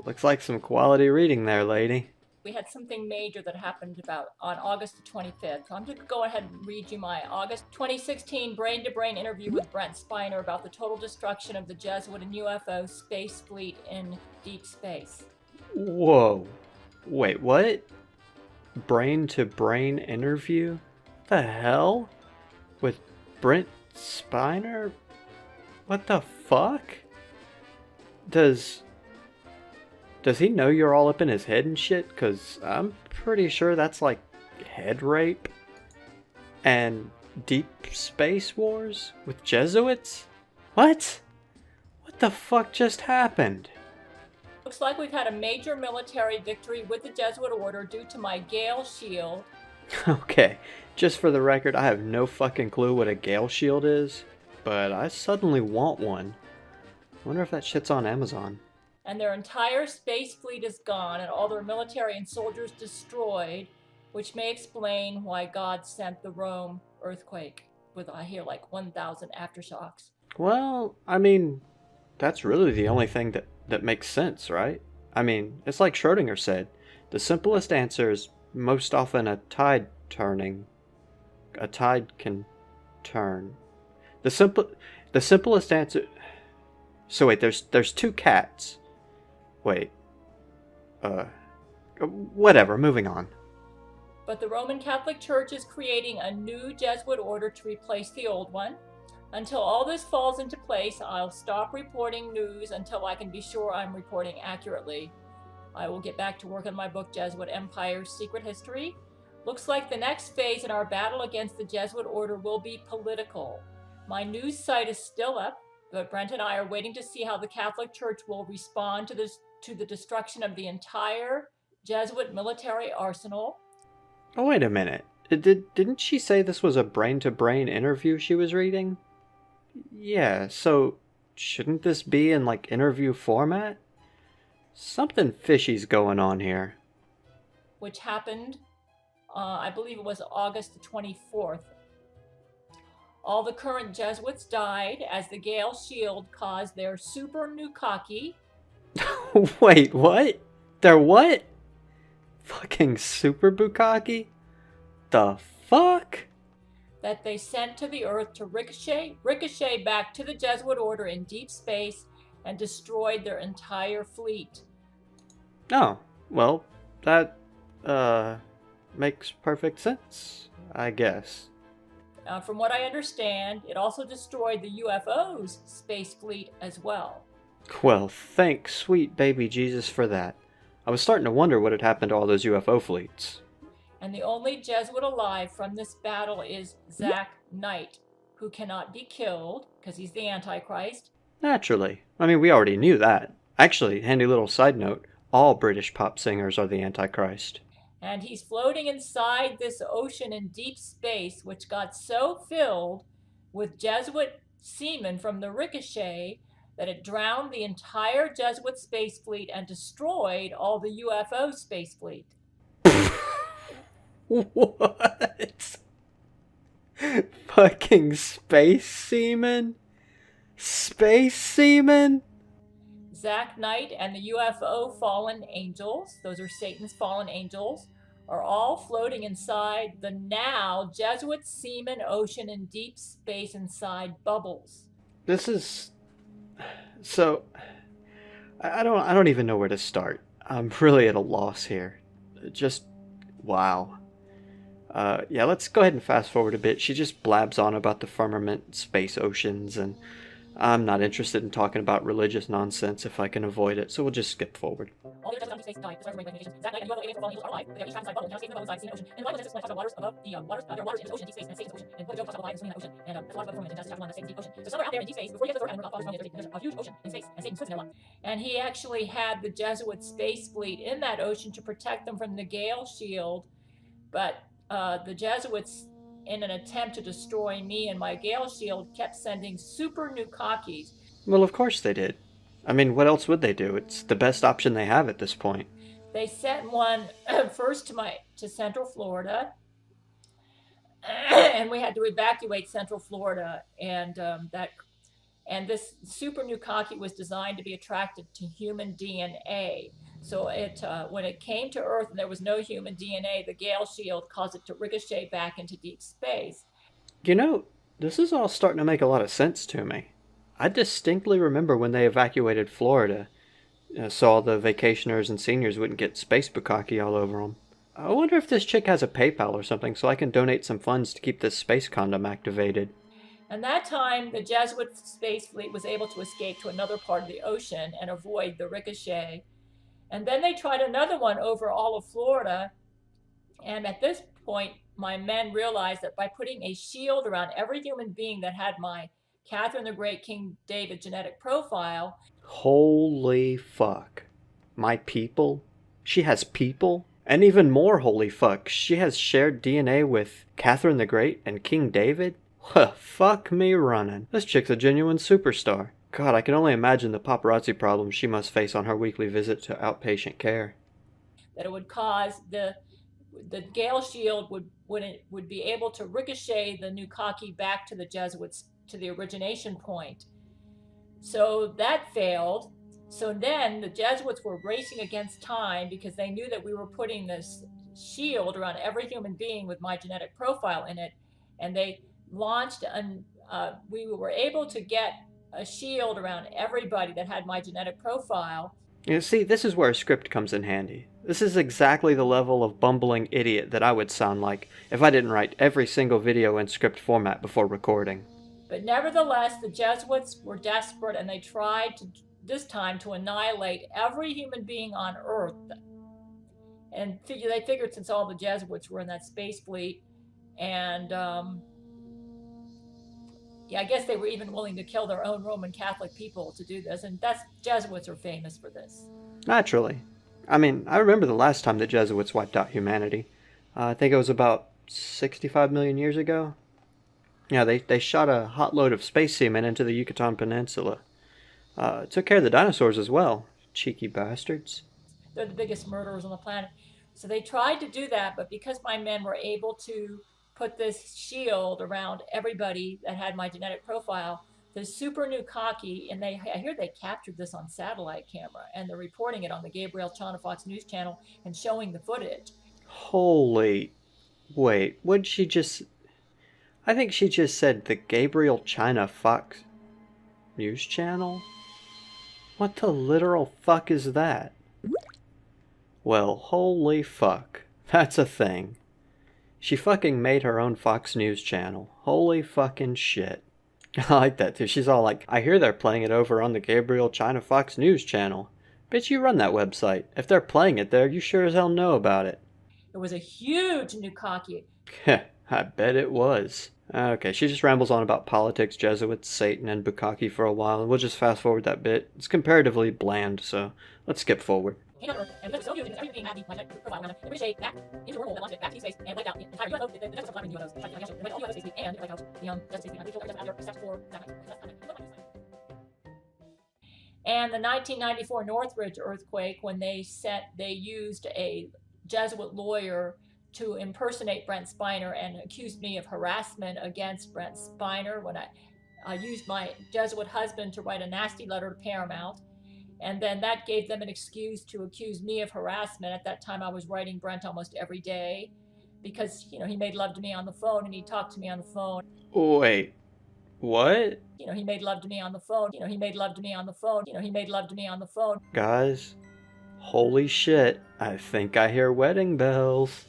Looks like some quality reading there, lady. We had something major that happened on August the 25th. So I'm just going to go ahead and read you my August 2016 brain-to-brain interview with Brent Spiner about the total destruction of the Jesuit and UFO space fleet in deep space. Whoa. Wait, what? Brain-to-brain interview? The hell? With Brent Spiner? What the fuck? Does he know you're all up in his head and shit? Because I'm pretty sure that's like head rape. And Deep Space Wars? With Jesuits? What? What the fuck just happened? Looks like we've had a major military victory with the Jesuit order due to my Gale shield. Okay, just for the record, I have no fucking clue what a Gale shield is, but I suddenly want one. Wonder if that shit's on Amazon. And their entire space fleet is gone and all their military and soldiers destroyed, which may explain why God sent the Rome earthquake with, I hear, like 1,000 aftershocks. Well, I mean, that's really the only thing that makes sense, right? I mean, it's like Schrodinger said, the simplest answer is most often a tide turning. A tide can turn. The simplest answer... So wait, there's two cats. Wait. Whatever, moving on. But the Roman Catholic Church is creating a new Jesuit order to replace the old one. Until all this falls into place, I'll stop reporting news until I can be sure I'm reporting accurately. I will get back to work on my book, Jesuit Empire's Secret History. Looks like the next phase in our battle against the Jesuit order will be political. My news site is still up, but Brent and I are waiting to see how the Catholic Church will respond to the destruction of the entire Jesuit military arsenal. Oh, wait a minute. Didn't she say this was a brain-to-brain interview she was reading? Yeah, so shouldn't this be in, like, interview format? Something fishy's going on here. Which happened, I believe it was August the 24th. All the current Jesuits died as the Gale shield caused their super Nukaki. Wait, what? Their what? Fucking super Bukkake? The fuck? That they sent to the Earth to ricochet back to the Jesuit order in deep space and destroyed their entire fleet. Oh, well, that, makes perfect sense, I guess. From what I understand, it also destroyed the UFO's space fleet as well. Well, thank sweet baby Jesus for that. I was starting to wonder what had happened to all those UFO fleets. And the only Jesuit alive from this battle is Zach Knight, who cannot be killed because he's the Antichrist. Naturally. I mean, we already knew that. Actually, handy little side note, all British pop singers are the Antichrist. And he's floating inside this ocean in deep space, which got so filled with Jesuit seamen from the ricochet that it drowned the entire Jesuit space fleet and destroyed all the UFO space fleet. What? Fucking space seamen? Space seamen? Zach Knight and the UFO fallen angels, those are Satan's fallen angels, are all floating inside the now Jesuit seaman ocean in deep space inside bubbles. This is... So... I don't even know where to start. I'm really at a loss here. Just... wow. Yeah, let's go ahead and fast forward a bit. She just blabs on about the firmament, space oceans, and I'm not interested in talking about religious nonsense if I can avoid it, so we'll just skip forward. All the Jesuit space died. Zach Knight and UFO aliens are fallen angels are alive. They are each trapped inside bubbles, now escaping the bubbles inside the ocean. And the Bible says this waters above the waters, there are waters in the ocean, deep space, and Satan's ocean. And book of Job talks about lives between that ocean. And there's a lot of firmament in Genesis chapter 1 that Satan's deep ocean. So somewhere out there in deep space, before you get to the Lord, Adam, Father, there's a huge ocean in space, and Satan swims in there a lot. And he actually had the Jesuit space fleet in that ocean to protect them from the Gale shield, but the Jesuits, in an attempt to destroy me and my Gale shield, kept sending super Nukakis. Well, of course they did. I mean, what else would they do? It's the best option they have at this point. They sent one first to Central Florida, and we had to evacuate Central Florida, and this super Nukaki was designed to be attracted to human DNA. So when it came to Earth and there was no human DNA, the Gale shield caused it to ricochet back into deep space. You know, this is all starting to make a lot of sense to me. I distinctly remember when they evacuated Florida, so all the vacationers and seniors wouldn't get space bukkake all over them. I wonder if this chick has a PayPal or something so I can donate some funds to keep this space condom activated. And that time, the Jesuit space fleet was able to escape to another part of the ocean and avoid the ricochet. And then they tried another one over all of Florida. And at this point, my men realized that by putting a shield around every human being that had my Catherine the Great, King David genetic profile. Holy fuck. My people? She has people? And even more holy fuck, she has shared DNA with Catherine the Great and King David? Huh, fuck me running. This chick's a genuine superstar. God, I can only imagine the paparazzi problems she must face on her weekly visit to outpatient care. That it would cause the Gale shield would be able to ricochet the Nukaki back to the Jesuits to the origination point. So that failed. So then the Jesuits were racing against time because they knew that we were putting this shield around every human being with my genetic profile in it, and they launched we were able to get a shield around everybody that had my genetic profile. You see, this is where a script comes in handy. This is exactly the level of bumbling idiot that I would sound like if I didn't write every single video in script format before recording. But nevertheless, the Jesuits were desperate, and they tried this time to annihilate every human being on Earth. And they figured since all the Jesuits were in that space fleet, and yeah, I guess they were even willing to kill their own Roman Catholic people to do this, and Jesuits are famous for this. Naturally. I mean, I remember the last time the Jesuits wiped out humanity. I think it was about 65 million years ago. Yeah, they shot a hot load of space semen into the Yucatan Peninsula. Took care of the dinosaurs as well. Cheeky bastards. They're the biggest murderers on the planet. So they tried to do that, but because my men were able to put this shield around everybody that had my genetic profile, the Super Nukaki, and I hear they captured this on satellite camera, and they're reporting it on the Gabriel Chana Fox News Channel and showing the footage. Holy... Wait, what'd she just... I think she just said the Gabriel China Fox News Channel? What the literal fuck is that? Well, holy fuck. That's a thing. She fucking made her own Fox News channel. Holy fucking shit. I like that too. She's all like, I hear they're playing it over on the Gabriel China Fox News channel. Bitch, you run that website. If they're playing it there, you sure as hell know about it. It was a huge Nukaki. I bet it was. Okay, she just rambles on about politics, Jesuits, Satan, and Bukkake for a while, and we'll just fast forward that bit. It's comparatively bland, so let's skip forward. And the 1994 Northridge earthquake, when they used a Jesuit lawyer to impersonate Brent Spiner and accused me of harassment against Brent Spiner when I used my Jesuit husband to write a nasty letter to Paramount. And then that gave them an excuse to accuse me of harassment. At that time, I was writing Brent almost every day because, you know, he made love to me on the phone and he talked to me on the phone. Wait, what? You know, he made love to me on the phone. You know, he made love to me on the phone. You know, he made love to me on the phone. Guys, holy shit, I think I hear wedding bells.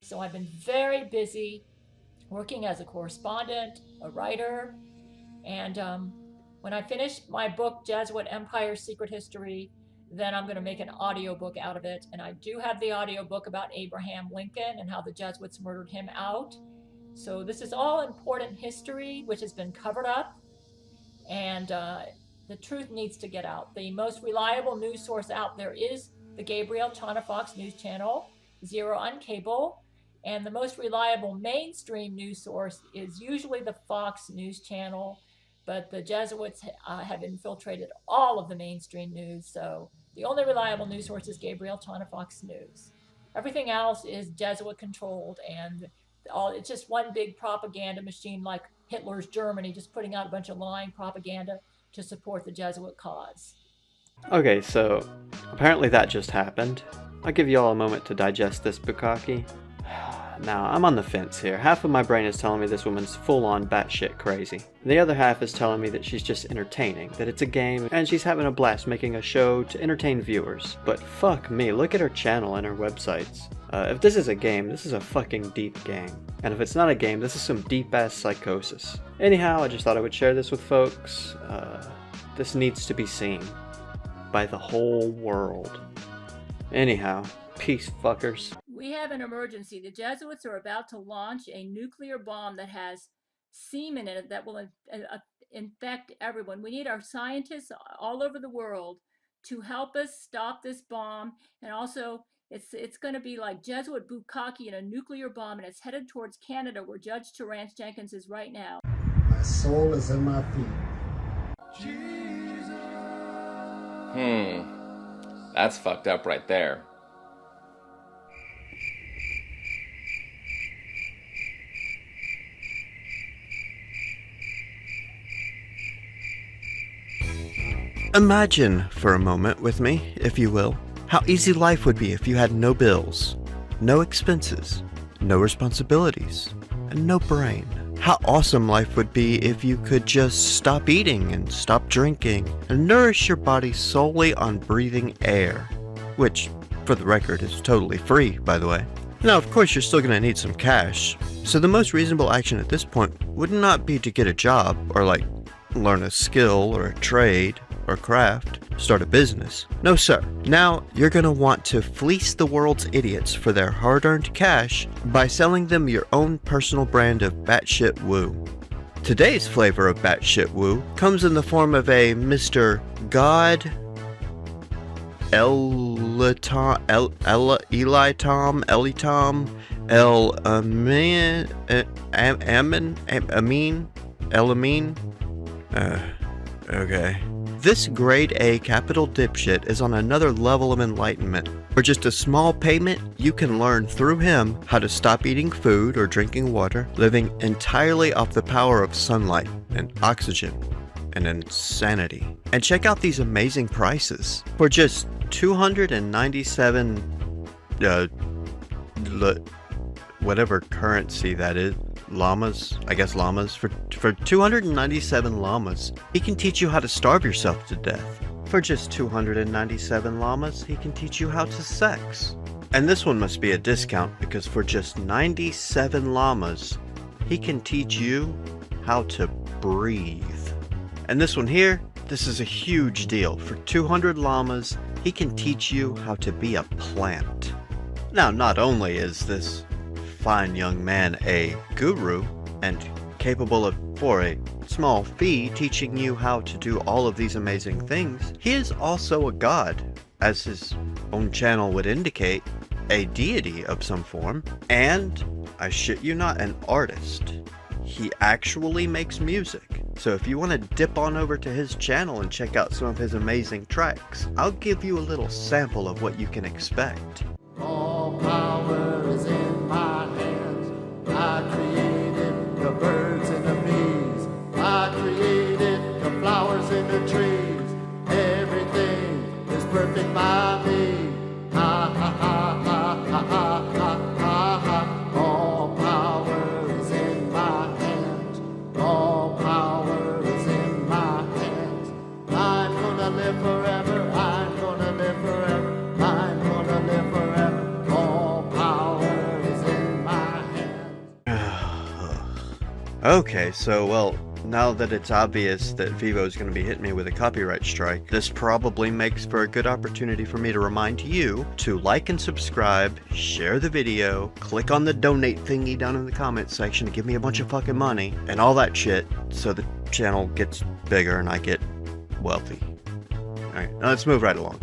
So I've been very busy working as a correspondent, a writer, and when I finish my book, Jesuit Empire Secret History, then I'm going to make an audiobook out of it. And I do have the audiobook about Abraham Lincoln and how the Jesuits murdered him out. So this is all important history which has been covered up, and the truth needs to get out. The most reliable news source out there is the Gabriel Chana Fox News Channel, 0 on cable, and the most reliable mainstream news source is usually the Fox News Channel, but the Jesuits have infiltrated all of the mainstream news, so the only reliable news source is Gabriel Chana Fox News. Everything else is Jesuit controlled, and it's just one big propaganda machine like Hitler's Germany, just putting out a bunch of lying propaganda to support the Jesuit cause. Okay, so apparently that just happened. I'll give you all a moment to digest this bukkake. Now, I'm on the fence here. Half of my brain is telling me this woman's full-on batshit crazy. The other half is telling me that she's just entertaining, that it's a game, and she's having a blast making a show to entertain viewers. But fuck me, look at her channel and her websites. If this is a game, this is a fucking deep game. And if it's not a game, this is some deep-ass psychosis. Anyhow, I just thought I would share this with folks. This needs to be seen by the whole world. Anyhow, peace, fuckers. We have an emergency. The Jesuits are about to launch a nuclear bomb that has semen in it that will infect everyone. We need our scientists all over the world to help us stop this bomb. And also, it's going to be like Jesuit bukkake in a nuclear bomb, and it's headed towards Canada, where Judge Terrence Jenkins is right now. My soul is in my feet. That's fucked up right there. Imagine for a moment with me, if you will, how easy life would be if you had no bills, no expenses, no responsibilities, and no brain. How awesome life would be if you could just stop eating and stop drinking and nourish your body solely on breathing air. Which, for the record, is totally free, by the way. Now, of course, you're still going to need some cash, so the most reasonable action at this point would not be to get a job or, like, learn a skill or a trade or craft, start a business. No, sir. Now, you're going to want to fleece the world's idiots for their hard-earned cash by selling them your own personal brand of batshit woo. Today's flavor of batshit woo comes in the form of a Mr. God Ebolatom, okay. This grade A capital dipshit is on another level of enlightenment. For just a small payment, you can learn through him how to stop eating food or drinking water, living entirely off the power of sunlight and oxygen and insanity. And check out these amazing prices. For just 297 whatever currency that is, llamas, I guess llamas, for 297 llamas, he can teach you how to starve yourself to death. For just 297 llamas, he can teach you how to sex. And this one must be a discount, because for just 97 llamas, he can teach you how to breathe. And this one here, this is a huge deal. For 200 llamas, he can teach you how to be a plant. Now, not only is this fine young man a guru and capable of, for a small fee, teaching you how to do all of these amazing things, he is also a god, as his own channel would indicate, a deity of some form, and, I shit you not, an artist. He actually makes music. So if you want to dip on over to his channel and check out some of his amazing tracks, I'll give you a little sample of what you can expect. All power is in my hands. I created the birds and the bees. I created the flowers and the trees. Everything is perfect by me. Ha ha ha ha ha ha ha ha ha. All power is in my hands. All power is in my hands. I'm gonna live forever. I'm gonna live forever. I'm gonna live forever. All power is in my hands. Okay, so, well, now that it's obvious that Vivo's going to be hitting me with a copyright strike, this probably makes for a good opportunity for me to remind you to like and subscribe, share the video, click on the donate thingy down in the comments section to give me a bunch of fucking money, and all that shit, so the channel gets bigger and I get wealthy. Alright, now let's move right along.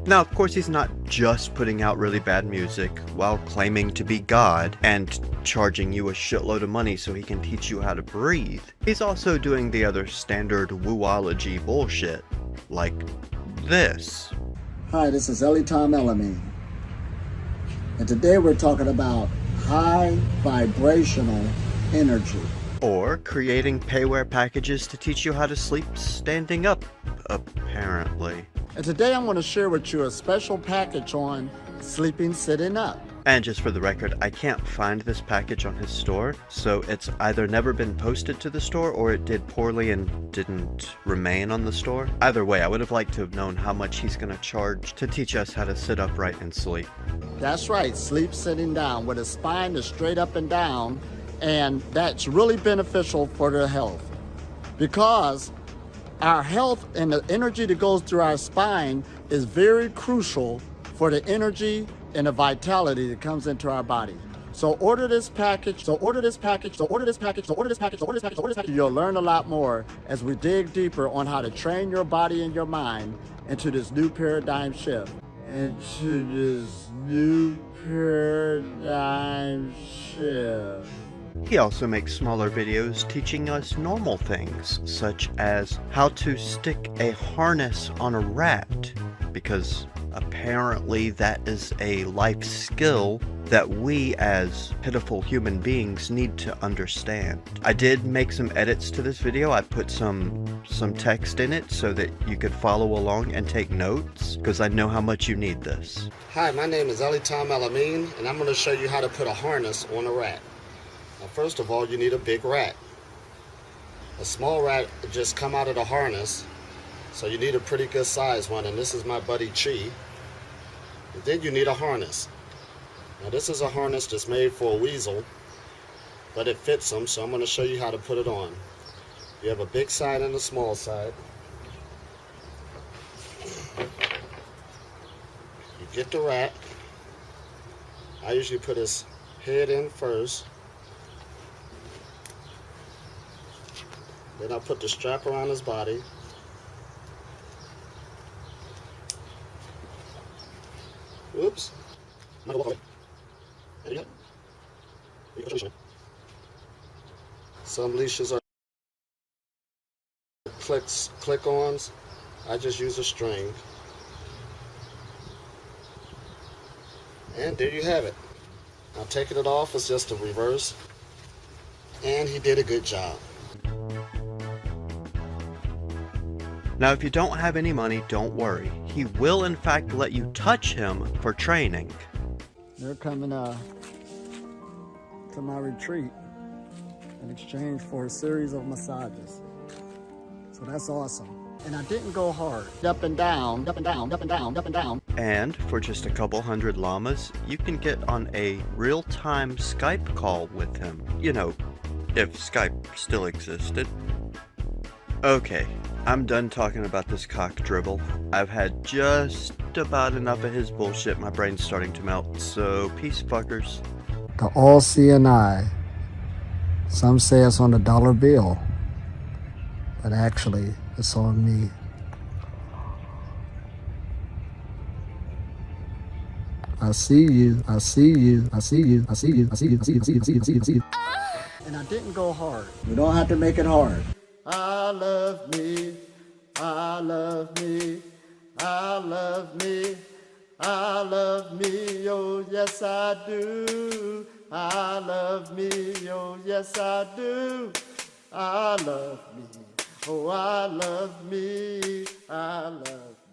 Now, of course, he's not just putting out really bad music while claiming to be God and charging you a shitload of money so he can teach you how to breathe. He's also doing the other standard woology bullshit, like this. Hi, this is Ebolatom Elamine. And today we're talking about high vibrational energy. Or creating payware packages to teach you how to sleep standing up, apparently. And today I'm going to share with you a special package on sleeping sitting up. And just for the record, I can't find this package on his store, so it's either never been posted to the store or it did poorly and didn't remain on the store. Either way, I would have liked to have known how much he's going to charge to teach us how to sit upright and sleep. That's right, sleep sitting down, where the spine is straight up and down, and that's really beneficial for their health. Because our health and the energy that goes through our spine is very crucial for the energy and the vitality that comes into our body. So order this package, You'll learn a lot more as we dig deeper on how to train your body and your mind into this new paradigm shift. He also makes smaller videos teaching us normal things, such as how to stick a harness on a rat, because apparently that is a life skill that we as pitiful human beings need to understand. I did make some edits to this video. I put some text in it so that you could follow along and take notes, because I know how much you need this. Hi, my name is Ebolatom, and I'm going to show you how to put a harness on a rat. Now, first of all, you need a big rat. A small rat just come out of the harness, so you need a pretty good size one, and this is my buddy Chi. And then you need a harness. Now this is a harness that's made for a weasel, but it fits them, so I'm going to show you how to put it on. You have a big side and a small side. You get the rat. I usually put his head in first. Then I put the strap around his body. Oops. Some leashes are click-ons. I just use a string. And there you have it. Now taking it off is just a reverse. And he did a good job. Now, if you don't have any money, don't worry. He will in fact let you touch him for training. They're coming to my retreat in exchange for a series of massages. So that's awesome. And I didn't go hard. Up and down, up and down, up and down, up and down. And for just a couple hundred llamas, you can get on a real-time Skype call with him. You know, if Skype still existed. Okay, I'm done talking about this cock dribble. I've had just about enough of his bullshit. My brain's starting to melt, so peace, fuckers. The all-seeing eye. Some say it's on the dollar bill, but actually it's on me. I see you, I see you, I see you, I see you, I see you, I see you, I see you, I see you, I see you, I see you. And I didn't go hard. We don't have to make it hard. I love me, I love me, I love me, I love me, oh yes I do. I love me, oh yes I do. I love me, oh I love me, I love me.